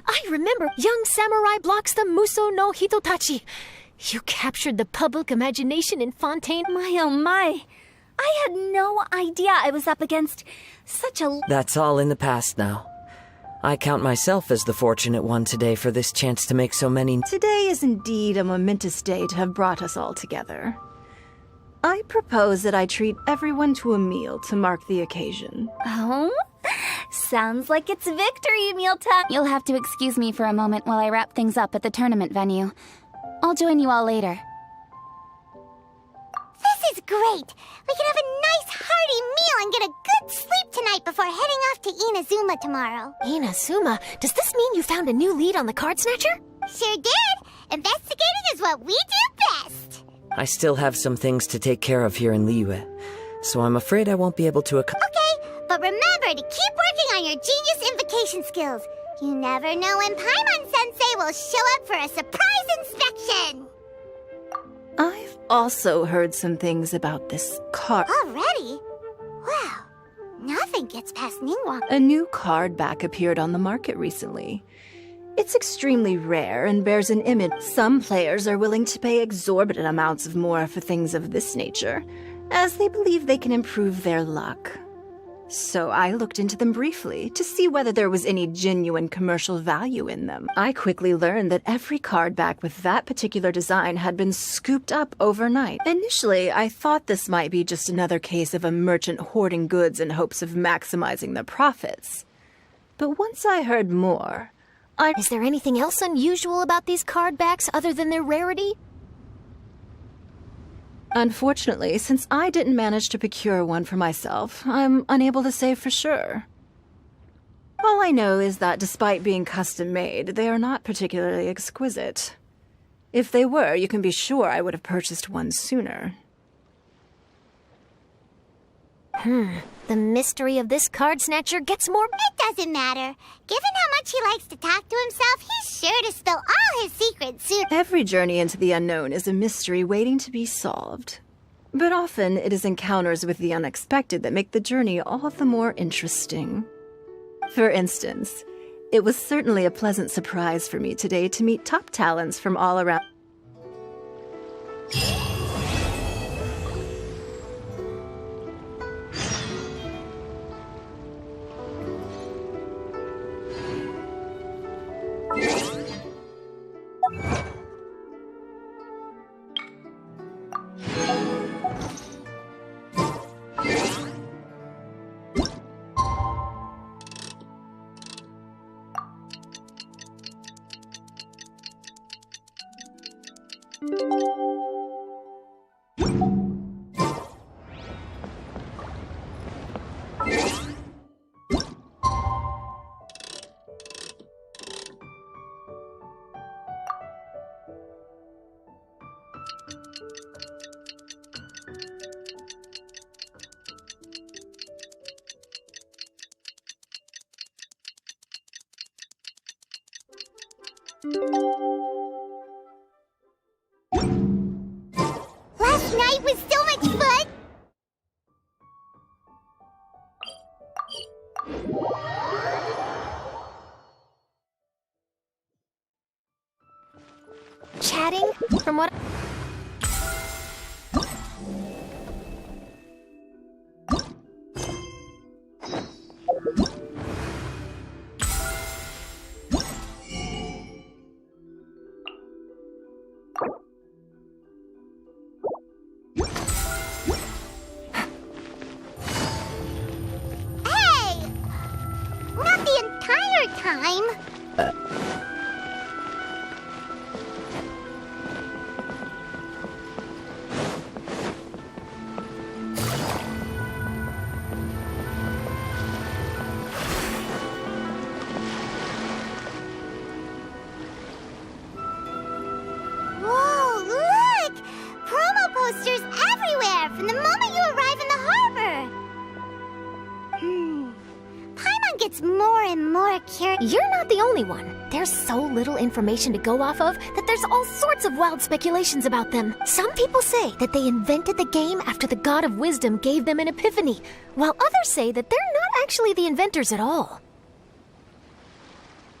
I remember young samurai blocks the Muso no Hitotachi. You captured the public imagination in Fontaine. My oh my. I had no idea I was up against such a... That's all in the past now. I count myself as the fortunate one today for this chance to make so many... Today is indeed a momentous day to have brought us all together. I propose that I treat everyone to a meal to mark the occasion. Oh? Sounds like it's victory meal time. You'll have to excuse me for a moment while I wrap things up at the tournament venue. I'll join you all later. This is great! We can have a nice hearty meal and get a good sleep tonight before heading off to Inazuma tomorrow. Inazuma? Does this mean you found a new lead on the Card Snatcher? Sure did! Investigating is what we do best! I still have some things to take care of here in Liyue, so I'm afraid I won't be able to... Okay, but remember to keep working on your genius invocation skills. You never know when Paimon-sensei will show up for a surprise inspection! I've also heard some things about this card. Already? Wow, nothing gets past Ningguang. A new card back appeared on the market recently. It's extremely rare and bears an image. Some players are willing to pay exorbitant amounts of more for things of this nature, as they believe they can improve their luck. So I looked into them briefly to see whether there was any genuine commercial value in them. I quickly learned that every card back with that particular design had been scooped up overnight. Initially, I thought this might be just another case of a merchant hoarding goods in hopes of maximizing their profits. But once I heard more, Is there anything else unusual about these card backs other than their rarity? Unfortunately, since I didn't manage to procure one for myself, I'm unable to say for sure. All I know is that despite being custom-made, they are not particularly exquisite. If they were, you can be sure I would have purchased one sooner. The mystery of this Card Snatcher gets more... It doesn't matter. Given how much he likes to talk to himself, he's sure to spill all his secrets soon. Every journey into the unknown is a mystery waiting to be solved. But often it is encounters with the unexpected that make the journey all the more interesting. For instance, it was certainly a pleasant surprise for me today to meet top talents from all around. Last night was so much fun! Chatting? From what... Hey! Not the entire time! Whoa, look! Promo posters everywhere from the moment you arrive in the harbor! Paimon gets more and more curious. You're not the only one. There's so little information to go off of that there's all sorts of wild speculations about them. Some people say that they invented the game after the God of Wisdom gave them an epiphany, while others say that they're not actually the inventors at all.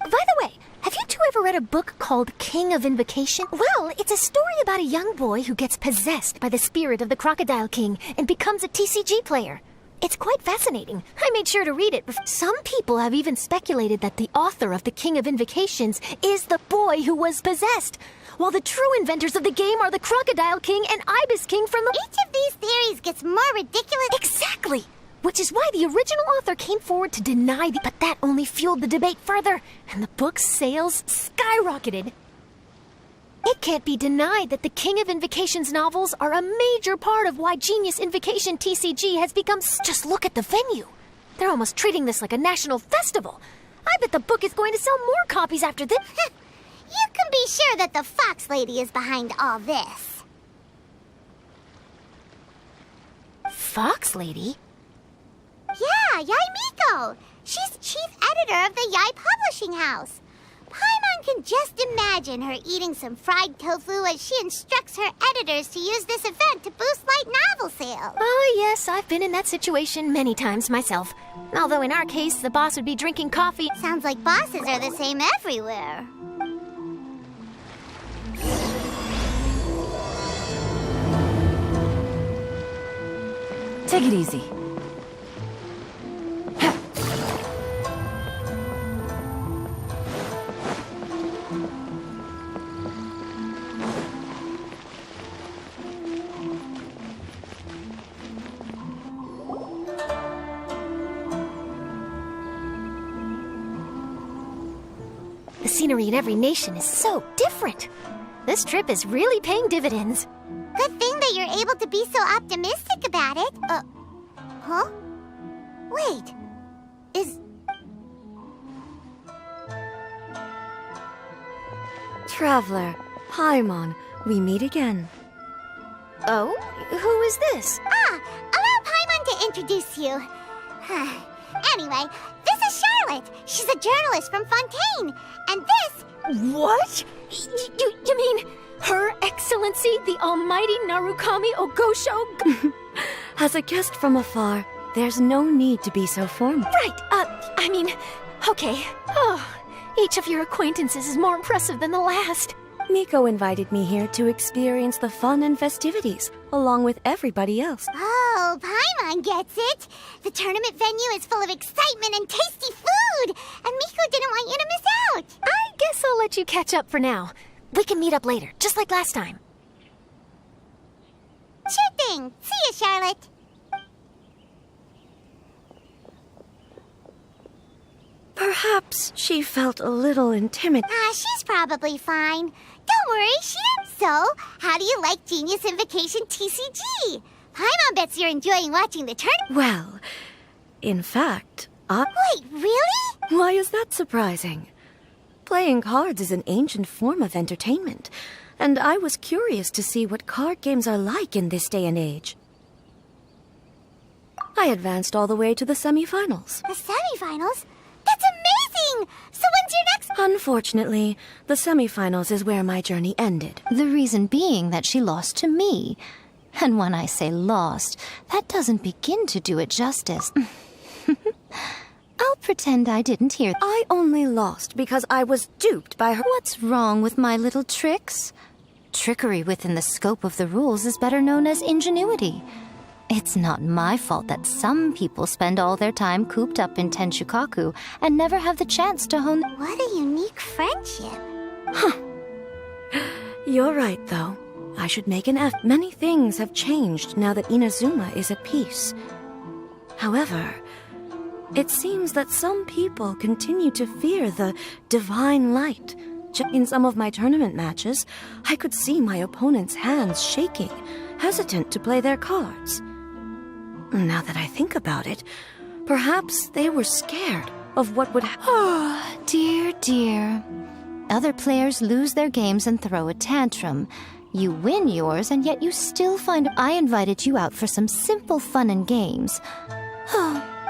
By the way, have you two ever read a book called King of Invocation? Well, it's a story about a young boy who gets possessed by the spirit of the Crocodile King and becomes a TCG player. It's quite fascinating. I made sure to read it. Some people have even speculated that the author of the King of Invocations is the boy who was possessed, while the true inventors of the game are the Crocodile King and Ibis King from the... Each of these theories gets more ridiculous. Exactly! Which is why the original author came forward to deny the... But that only fueled the debate further, and the book's sales skyrocketed. It can't be denied that the King of Invocations novels are a major part of why Genius Invocation TCG has become... Just look at the venue. They're almost treating this like a national festival. I bet the book is going to sell more copies after this. You can be sure that the Fox Lady is behind all this. Fox Lady? Yeah, Yai Miko. She's chief editor of the Yai Publishing House. Paimon can just imagine her eating some fried tofu as she instructs her editors to use this event to boost light novel sales. Oh, yes, I've been in that situation many times myself. Although in our case, the boss would be drinking coffee. Sounds like bosses are the same everywhere. Take it easy. The scenery in every nation is so different. This trip is really paying dividends. Good thing that you're able to be so optimistic about it. Huh? Wait. Is... Traveler, Paimon, we meet again. Oh? Who is this? Allow Paimon to introduce you. Anyway, this is Charlotte. She's a journalist from Fontaine. And this... What? You mean Her Excellency, the Almighty Narukami Ogosho? As a guest from afar, there's no need to be so formal. Right, okay. Oh, each of your acquaintances is more impressive than the last. Miko invited me here to experience the fun and festivities, along with everybody else. Oh, Paimon gets it. The tournament venue is full of excitement and tasty food, and Miko didn't want you to miss out. I guess I'll let you catch up for now. We can meet up later, just like last time. Sure thing. See you, Charlotte. Perhaps she felt a little intimidated. She's probably fine. Don't worry, she didn't. So, how do you like Genius Invocation TCG? Paimon bets you're enjoying watching the tournament. Well, in fact, Wait, really? Why is that surprising? Playing cards is an ancient form of entertainment, and I was curious to see what card games are like in this day and age. I advanced all the way to the semifinals. The semifinals? That's amazing! So when's your next... Unfortunately, the semifinals is where my journey ended. The reason being that she lost to me. And when I say lost, that doesn't begin to do it justice. I'll pretend I didn't hear. I only lost because I was duped by her. What's wrong with my little tricks? Trickery within the scope of the rules is better known as ingenuity. It's not my fault that some people spend all their time cooped up in Tenshukaku and never have the chance to hone... What a unique friendship. You're right, though. I should make an effort. Many things have changed now that Inazuma is at peace. However, it seems that some people continue to fear the divine light. In some of my tournament matches, I could see my opponent's hands shaking, hesitant to play their cards. Now that I think about it, perhaps they were scared of what would happen. Oh, dear, dear. Other players lose their games and throw a tantrum. You win yours, and yet you still find... I invited you out for some simple fun and games.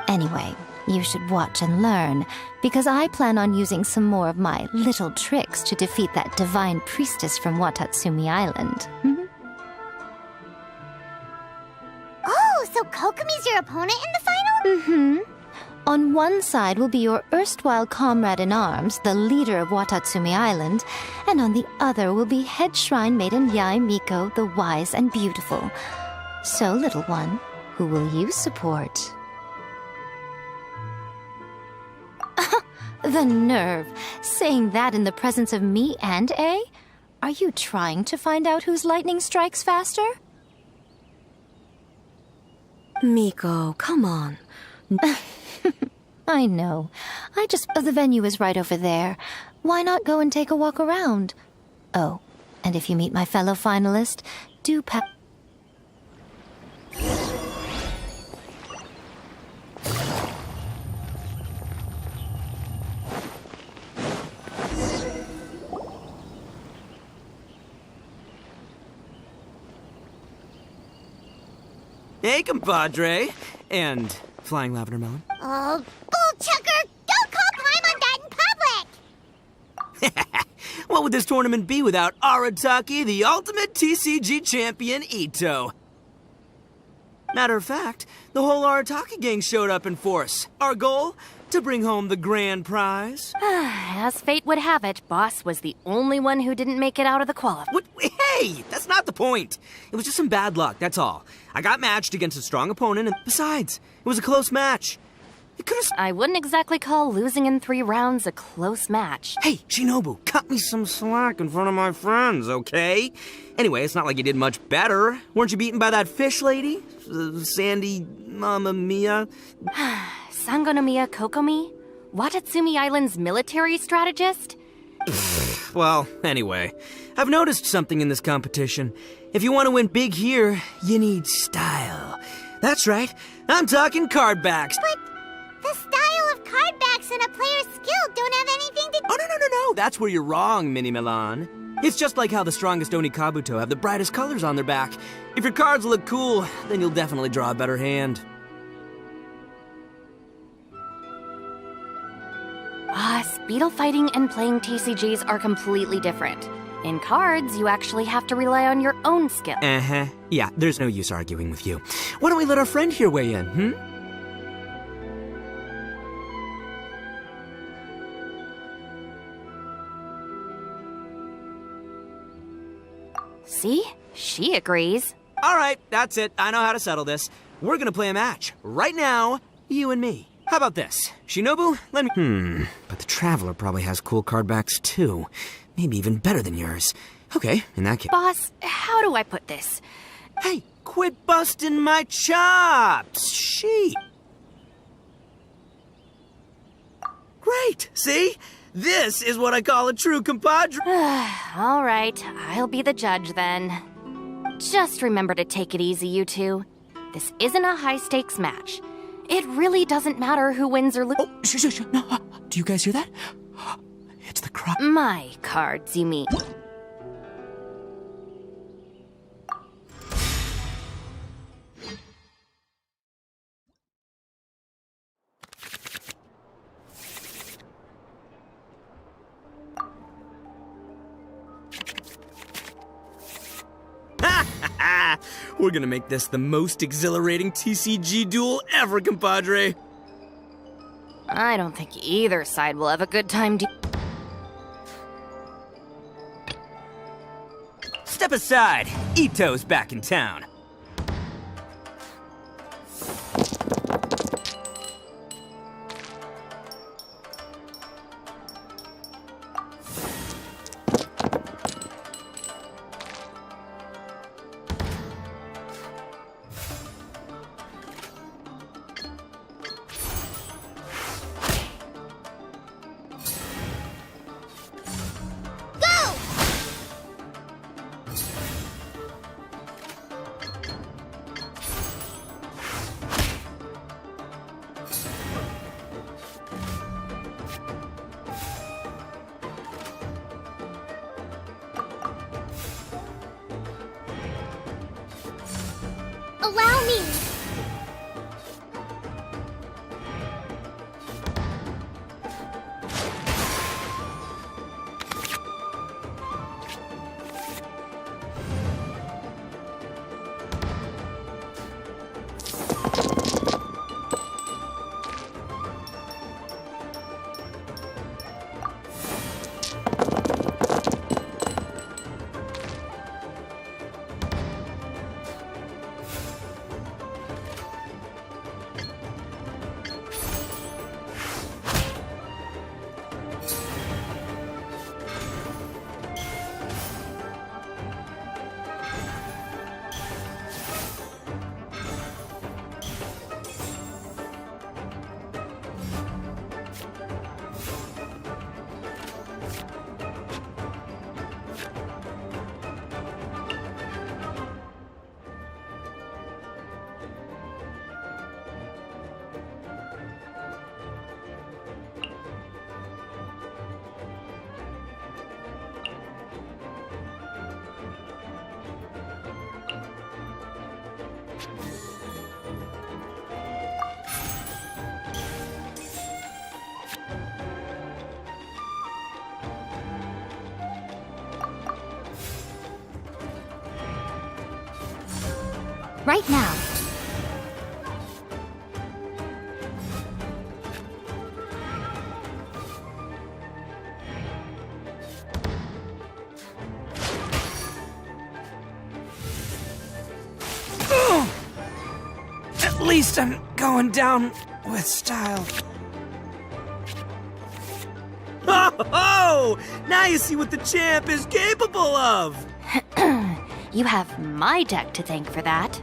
Anyway, you should watch and learn, because I plan on using some more of my little tricks to defeat that divine priestess from Watatsumi Island. Oh, so Kokomi's your opponent in the final? Mm-hmm. On one side will be your erstwhile comrade in arms, the leader of Watatsumi Island, and on the other will be head shrine maiden Yae Miko, the wise and beautiful. So, little one, who will you support? The nerve! Saying that in the presence of me and A? Are you trying to find out whose lightning strikes faster? Miko, come on. I know. The venue is right over there. Why not go and take a walk around? Oh, and if you meet my fellow finalist, do Hey, compadre. And Flying Lavender Melon. Oh, bullchucker! Don't call Paimon that in public! What would this tournament be without Arataki, the ultimate TCG champion, Ito? Matter of fact, the whole Arataki gang showed up in force. Our goal? To bring home the grand prize. As fate would have it, Boss was the only one who didn't make it out of the qualifier. What? Hey, that's not the point. It was just some bad luck, that's all. I got matched against a strong opponent, and besides, it was a close match. It could have... I wouldn't exactly call losing in 3 rounds a close match. Hey, Shinobu, cut me some slack in front of my friends, okay? Anyway, it's not like you did much better. Weren't you beaten by that fish lady? Sandy Mamma Mia? Sangonomiya Kokomi? Watatsumi Island's military strategist? Well, anyway, I've noticed something in this competition. If you want to win big here, you need style. That's right, I'm talking card backs. But the style of card backs and a player's skill don't have anything to... Oh, no, that's where you're wrong, Mini Milan. It's just like how the strongest Oni Kabuto have the brightest colors on their back. If your cards look cool, then you'll definitely draw a better hand. Speedle fighting and playing TCGs are completely different. In cards, you actually have to rely on your own skill. Yeah, there's no use arguing with you. Why don't we let our friend here weigh in, See? She agrees. All right, that's it. I know how to settle this. We're gonna play a match. Right now, you and me. How about this? Shinobu, let me... But the Traveler probably has cool card backs, too. Maybe even better than yours. Okay, in that case... Boss, how do I put this? Hey, quit busting my chops! Sheep! Great! See? This is what I call a true compadre. All right, I'll be the judge then. Just remember to take it easy, you two. This isn't a high-stakes match. It really doesn't matter who wins or loses. Oh, shh. No, do you guys hear that? It's the crowd. My cards, you mean. We're gonna make this the most exhilarating TCG duel ever, compadre. I don't think either side will have a good time. Step aside. Ito's back in town. Allow me! Right now. At least I'm going down with style. Oh! Now you see what the champ is capable of! You have my deck to thank for that.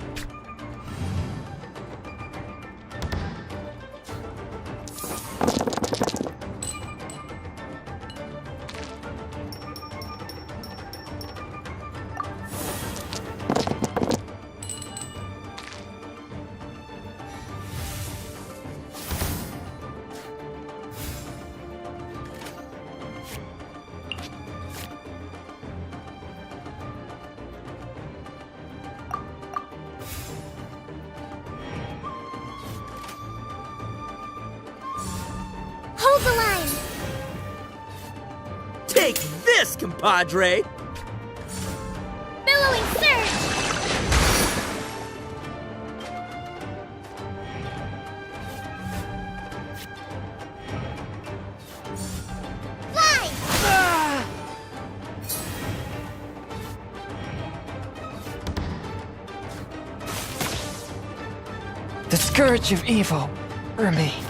Hold the line! Take this, compadre! Billowing surge! Fly! The scourge of evil remains.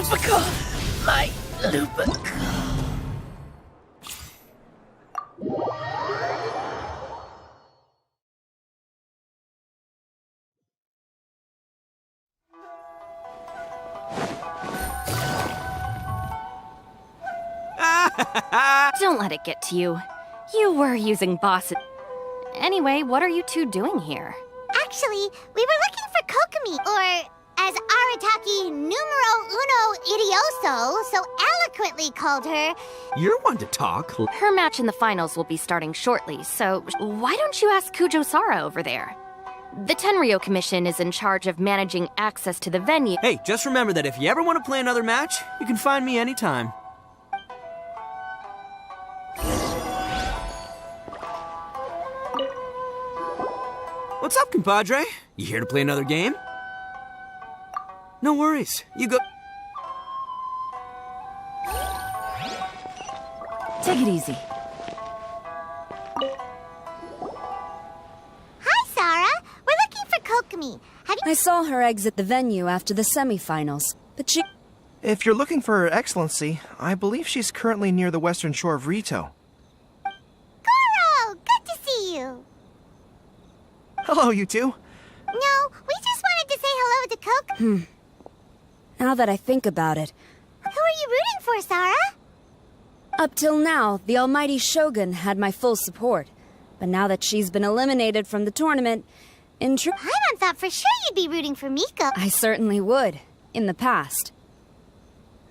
Lupico! My Lupico. Don't let it get to you. You were using boss. Anyway, what are you two doing here? Actually, we were looking for Kokomi, or as Arataki numero uno idioso so eloquently called her. You're one to talk. Her match in the finals will be starting shortly, so why don't you ask Kujo-Sara over there? The Tenryo Commission is in charge of managing access to the venue. Hey, just remember that if you ever want to play another match, you can find me anytime. What's up, compadre? You here to play another game? No worries. You go. Take it easy. Hi, Sarah. We're looking for Kokomi. Have you... I saw her exit the venue after the semifinals, but she... If you're looking for Her Excellency, I believe she's currently near the western shore of Rito. Goro! Good to see you. Hello, you two. No, we just wanted to say hello to Kokomi. Now that I think about it... Who are you rooting for, Sarah? Up till now, the almighty Shogun had my full support. But now that she's been eliminated from the tournament, Paimon thought for sure you'd be rooting for Miko. I certainly would, in the past.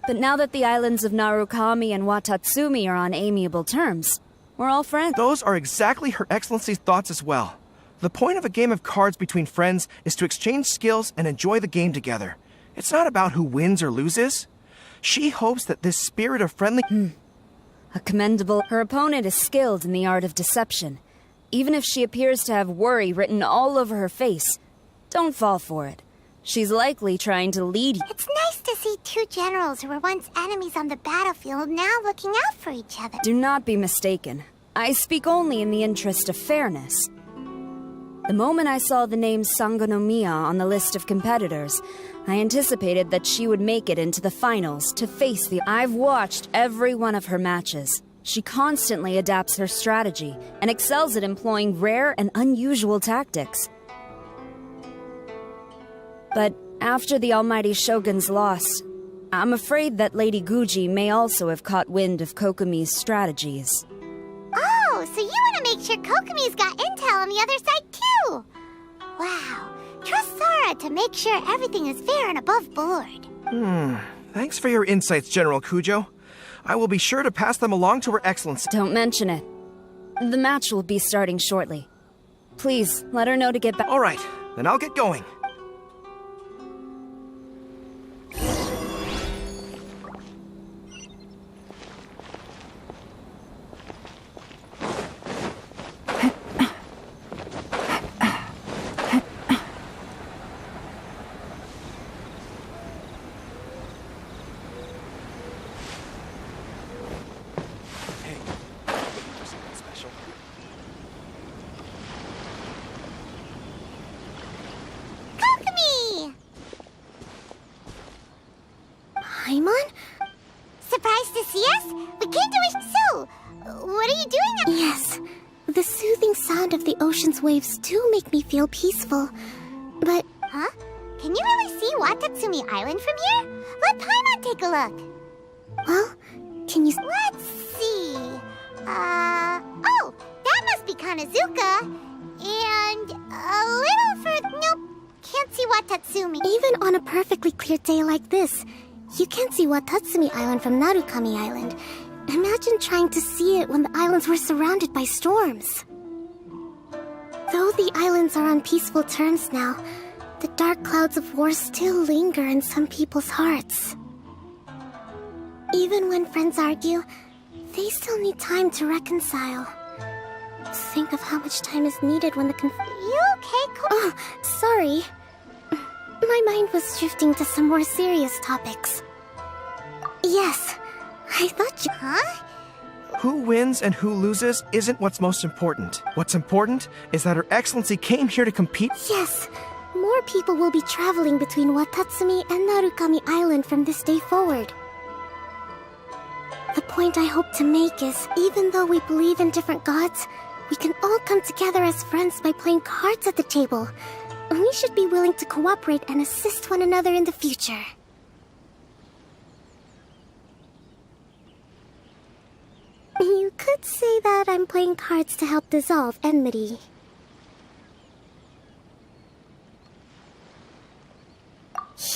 But now that the islands of Narukami and Watatsumi are on amiable terms, we're all friends. Those are exactly Her Excellency's thoughts as well. The point of a game of cards between friends is to exchange skills and enjoy the game together. It's not about who wins or loses. She hopes that this spirit of friendly... A commendable... Her opponent is skilled in the art of deception. Even if she appears to have worry written all over her face, don't fall for it. She's likely trying to lead you. It's nice to see two generals who were once enemies on the battlefield now looking out for each other. Do not be mistaken. I speak only in the interest of fairness. The moment I saw the name Sangonomiya on the list of competitors, I anticipated that she would make it into the finals to face the... I've watched every one of her matches. She constantly adapts her strategy and excels at employing rare and unusual tactics. But after the almighty Shogun's loss, I'm afraid that Lady Guji may also have caught wind of Kokomi's strategies. Oh, so you want to make sure Kokomi's got intel on the other side too? Wow. Trust Sarah to make sure everything is fair and above board. Thanks for your insights, General Kujo. I will be sure to pass them along to Her Excellency. Don't mention it. The match will be starting shortly. Please, let her know to get back. All right, then I'll get going. Paimon? Surprised to see us? We came to wish so. What are you doing? Yes. The soothing sound of the ocean's waves do make me feel peaceful. But... Huh? Can you really see Watatsumi Island from here? Let Paimon take a look. Well, can you... Let's see. Oh, that must be Kanazuka. And a little further... Nope, can't see Watatsumi. Even on a perfectly clear day like this, you can't see Watatsumi Island from Narukami Island. Imagine trying to see it when the islands were surrounded by storms. Though the islands are on peaceful terms now, the dark clouds of war still linger in some people's hearts. Even when friends argue, they still need time to reconcile. Think of how much time is needed when the You okay, Oh, sorry. My mind was drifting to some more serious topics. Yes, I thought you... Huh? Who wins and who loses isn't what's most important. What's important is that Her Excellency came here to compete. Yes, more more people will be traveling between Watatsumi and Narukami Island from this day forward. The point I hope to make is, even though we believe in different gods, we can all come together as friends by playing cards at the table. And we should be willing to cooperate and assist one another in the future. You could say that I'm playing cards to help dissolve enmity.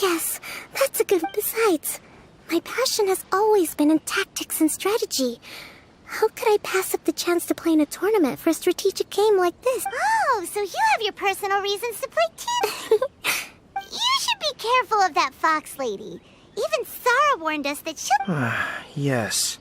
Yes, that's a good... Besides, my passion has always been in tactics and strategy. How could I pass up the chance to play in a tournament for a strategic game like this? Oh, so you have your personal reasons to play too? You should be careful of that fox lady. Even Sarah warned us that she'll... Yes.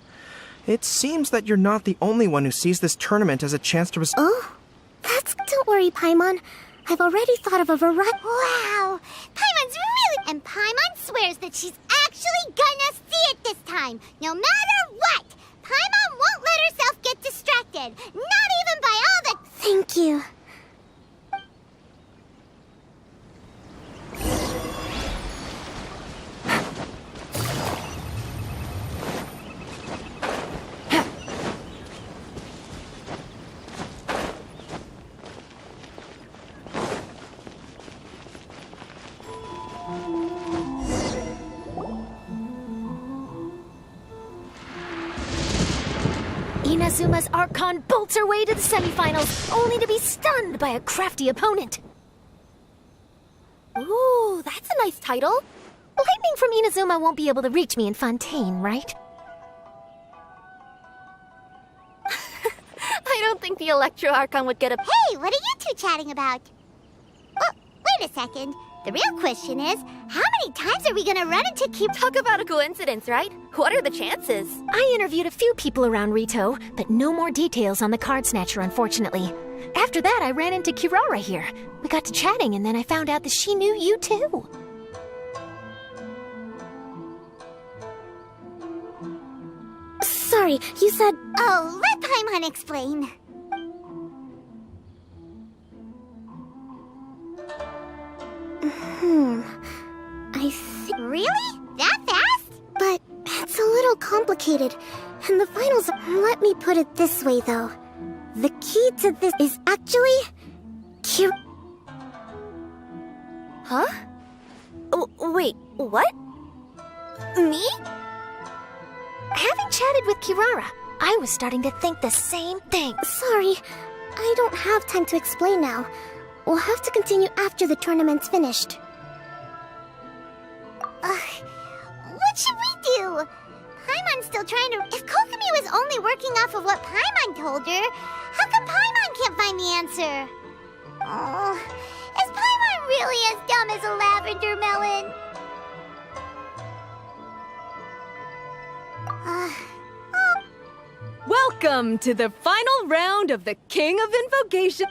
It seems that you're not the only one who sees this tournament as a chance to... Oh, that's... Don't worry, Paimon. I've already thought of a variety... Wow! Paimon's really... And Paimon swears that she's actually gonna see it this time, no matter what! Paimon won't let herself get distracted, not even by all the... Thank you. Inazuma's Archon bolts her way to the semifinals, only to be stunned by a crafty opponent. Ooh, that's a nice title. Lightning from Inazuma won't be able to reach me in Fontaine, right? I don't think the Electro Archon would get a... Hey, what are you two chatting about? Oh, wait a second. The real question is, how many times are we gonna run into Talk about a coincidence, right? What are the chances? I interviewed a few people around Rito, but no more details on the card snatcher, unfortunately. After that, I ran into Kirara here. We got to chatting, and then I found out that she knew you too. Sorry, you said... Oh, let Paimon explain. I think... Really? That fast? But it's a little complicated. And the finals... Let me put it this way, though. The key to this is actually... Huh? Wait, what? Me? Having chatted with Kirara, I was starting to think the same thing. Sorry, I don't have time to explain now. We'll have to continue after the tournament's finished. What should we do? Paimon's still trying to... If Kokomi was only working off of what Paimon told her, how come Paimon can't find the answer? Oh, is Paimon really as dumb as a lavender melon? Welcome to the final round of the King of Invocation.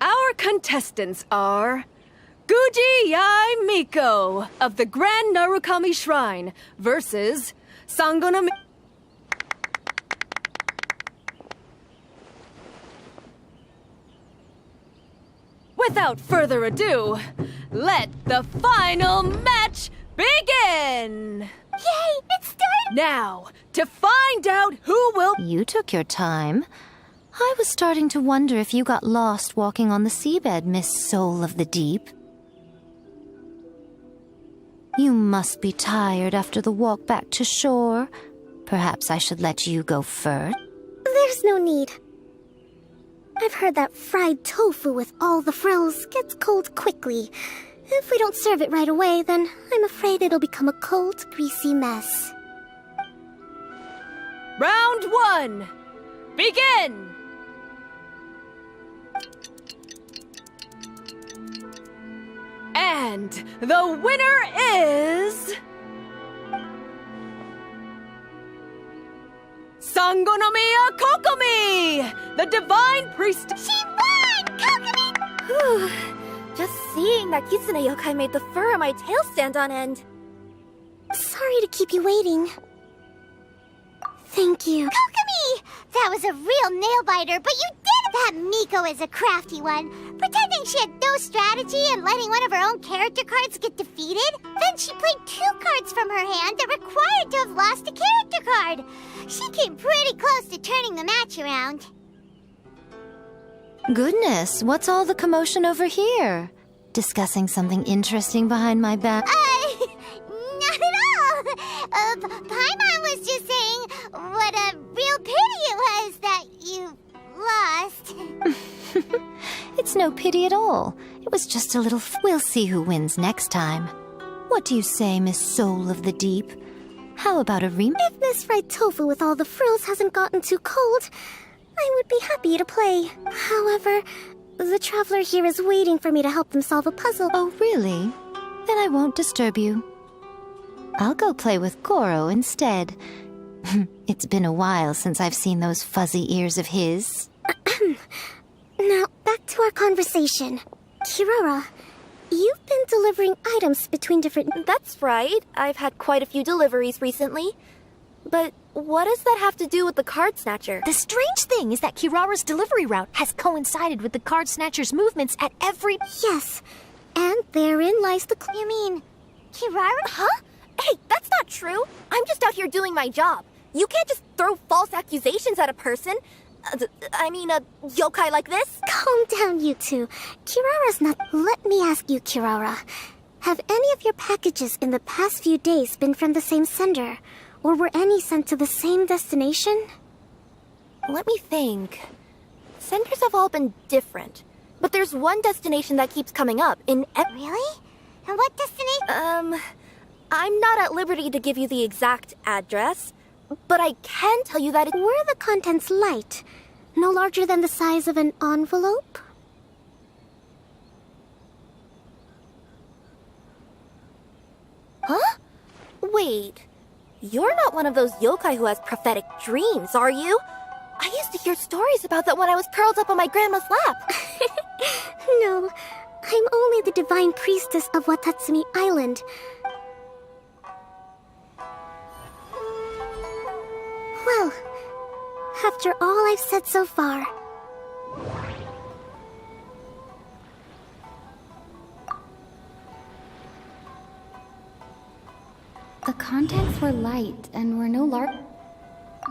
Our contestants are... Guji Yai Miko of the Grand Narukami Shrine versus Sangonomiya. Without further ado, let the final match begin! Yay, it started! Now, to find out who will... You took your time. I was starting to wonder if you got lost walking on the seabed, Miss Soul of the Deep. You must be tired after the walk back to shore. Perhaps I should let you go first. There's no need. I've heard that fried tofu with all the frills gets cold quickly. If we don't serve it right away, then I'm afraid it'll become a cold, greasy mess. Round 1, begin! And the winner is... Sangonomiya Kokomi, the Divine Priestess. She won! Kokomi! Just seeing that Kitsune yokai made the fur on my tail stand on end. Sorry to keep you waiting. Thank you. Kokomi! That was a real nail-biter, but you did it! That Miko is a crafty one, pretending saying she had no strategy and letting one of her own character cards get defeated? Then she played 2 cards from her hand that required to have lost a character card. She came pretty close to turning the match around. Goodness, what's all the commotion over here? Discussing something interesting behind my back? Not at all. Paimon was just saying what a real pity it was that you lost. It's no pity at all. It was just a little... We'll see who wins next time. What do you say, Miss Soul of the Deep? How about a rematch? If Miss Fried Tofu with all the frills hasn't gotten too cold, I would be happy to play. However, the traveler here is waiting for me to help them solve a puzzle. Oh, really? Then I won't disturb you. I'll go play with Goro instead. It's been a while since I've seen those fuzzy ears of his. Now, back to our conversation. Kirara, you've been delivering items between different... That's right. I've had quite a few deliveries recently. But what does that have to do with the card snatcher? The strange thing is that Kirara's delivery route has coincided with the card snatcher's movements at every... Yes, and therein lies the... You mean, Kirara? Huh? Hey, that's not true. I'm just out here doing my job. You can't just throw false accusations at a person. I mean, a yokai like this. Calm down, you two. Kirara's not... Let me ask you, Kirara. Have any of your packages in the past few days been from the same sender? Or were any sent to the same destination? Let me think. Senders have all been different. But there's one destination that keeps coming up in... Really? And what destination? I'm not at liberty to give you the exact address, but I can tell you that Were the contents light? No larger than the size of an envelope? Huh? Wait. You're not one of those yokai who has prophetic dreams, are you? I used to hear stories about that when I was curled up on my grandma's lap. No, I'm only the divine priestess of Watatsumi Island. Well, after all I've said so far... The contents were light and were no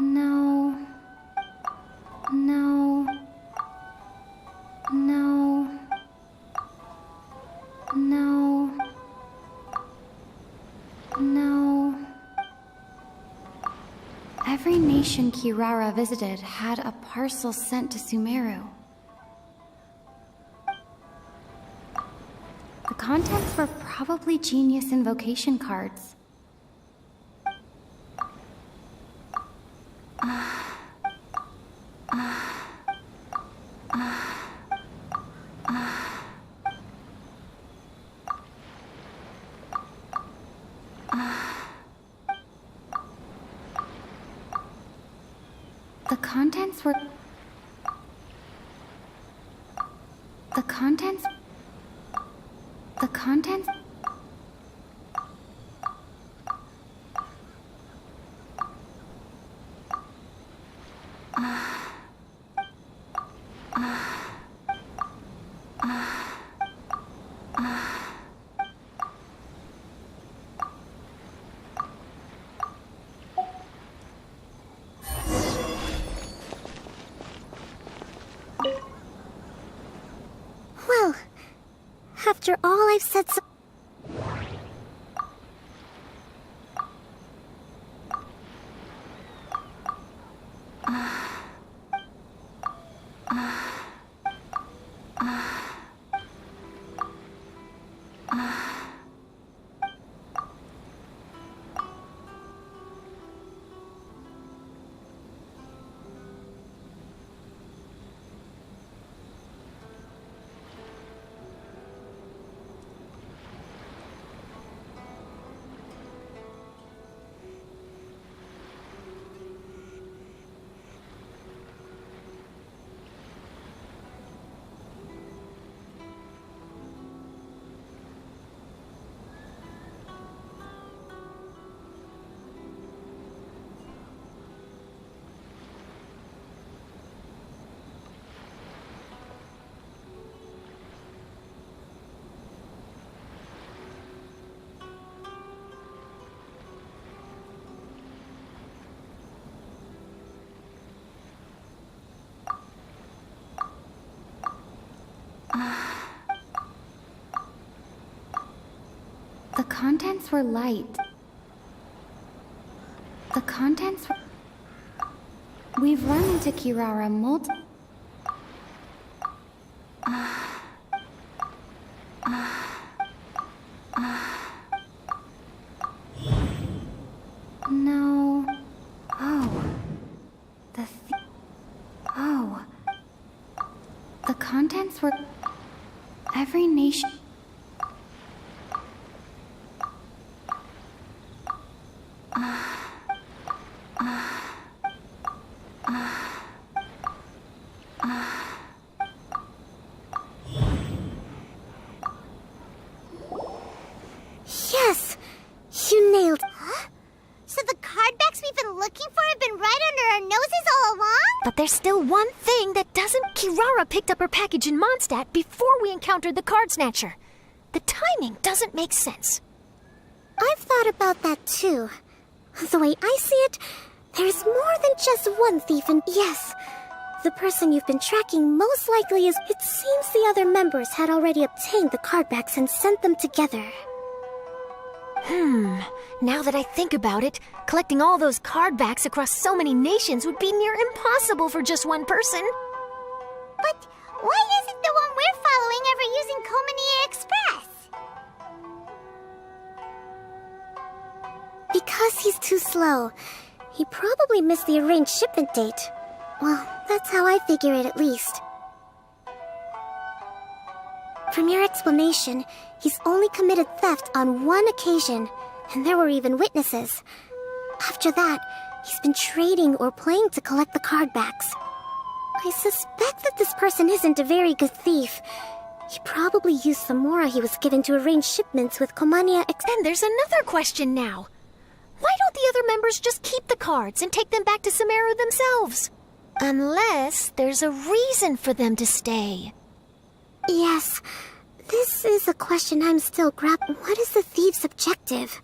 No. No. No. No. No. Every nation Kirara visited had a parcel sent to Sumeru. The contents were probably genius invocation cards. The contents were... The contents... The contents... Well, after all I've said so... contents were light. The contents were... We've run into Kirara No. Oh. Oh. The contents were... Every nation... Yes! You nailed... Huh? So the cardbacks we've been looking for have been right under our noses all along? But there's still one thing that doesn't... Kirara picked up her package in Mondstadt before we encountered the card snatcher. The timing doesn't make sense. I've thought about that too. The way I see it, there's more than just one thief, and yes, the person you've been tracking most likely is... It seems the other members had already obtained the cardbacks and sent them together. Now that I think about it, collecting all those cardbacks across so many nations would be near impossible for just one person. But why isn't the one we're following ever using Komania Express? Because he's too slow. He probably missed the arranged shipment date. Well, that's how I figure it at least. From your explanation, he's only committed theft on one occasion, and there were even witnesses. After that, he's been trading or playing to collect the cardbacks. I suspect that this person isn't a very good thief. He probably used the mora he was given to arrange shipments with Komania Then there's another question now. Why don't the other members just keep the cards and take them back to Sumeru themselves? Unless there's a reason for them to stay. Yes, this is a question I'm still grappling. What is the thief's objective?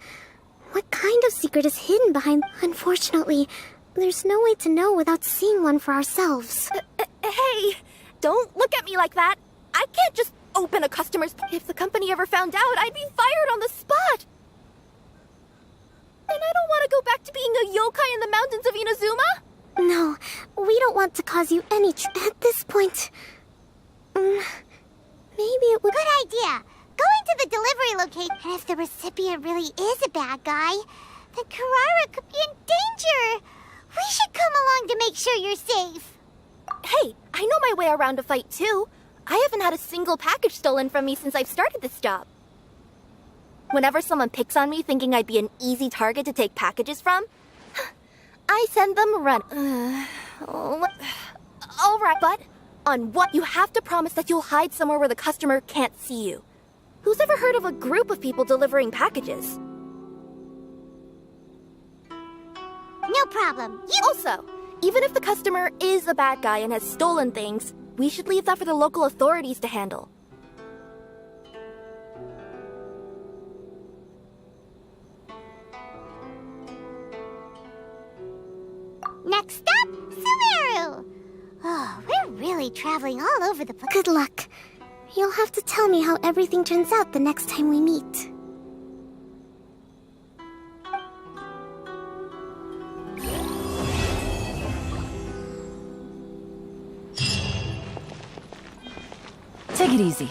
What kind of secret is hidden behind... Unfortunately, there's no way to know without seeing one for ourselves. Hey, don't look at me like that. I can't just open a customer's... If the company ever found out, I'd be fired on the spot. And I don't want to go back to being a yokai in the mountains of Inazuma. No, we don't want to cause you any at this point. Maybe it would... Good idea! Going to the delivery location, and if the recipient really is a bad guy, then Kirara could be in danger! We should come along to make sure you're safe! Hey, I know my way around a fight too. I haven't had a single package stolen from me since I've started this job. Whenever someone picks on me thinking I'd be an easy target to take packages from, I send them run... Alright, but on what? You have to promise that you'll hide somewhere where the customer can't see you. Who's ever heard of a group of people delivering packages? No problem. Also, even if the customer is a bad guy and has stolen things, we should leave that for the local authorities to handle. Next up, Sumeru! Oh, we're really traveling all over the place. Good luck. You'll have to tell me how everything turns out the next time we meet. Take it easy.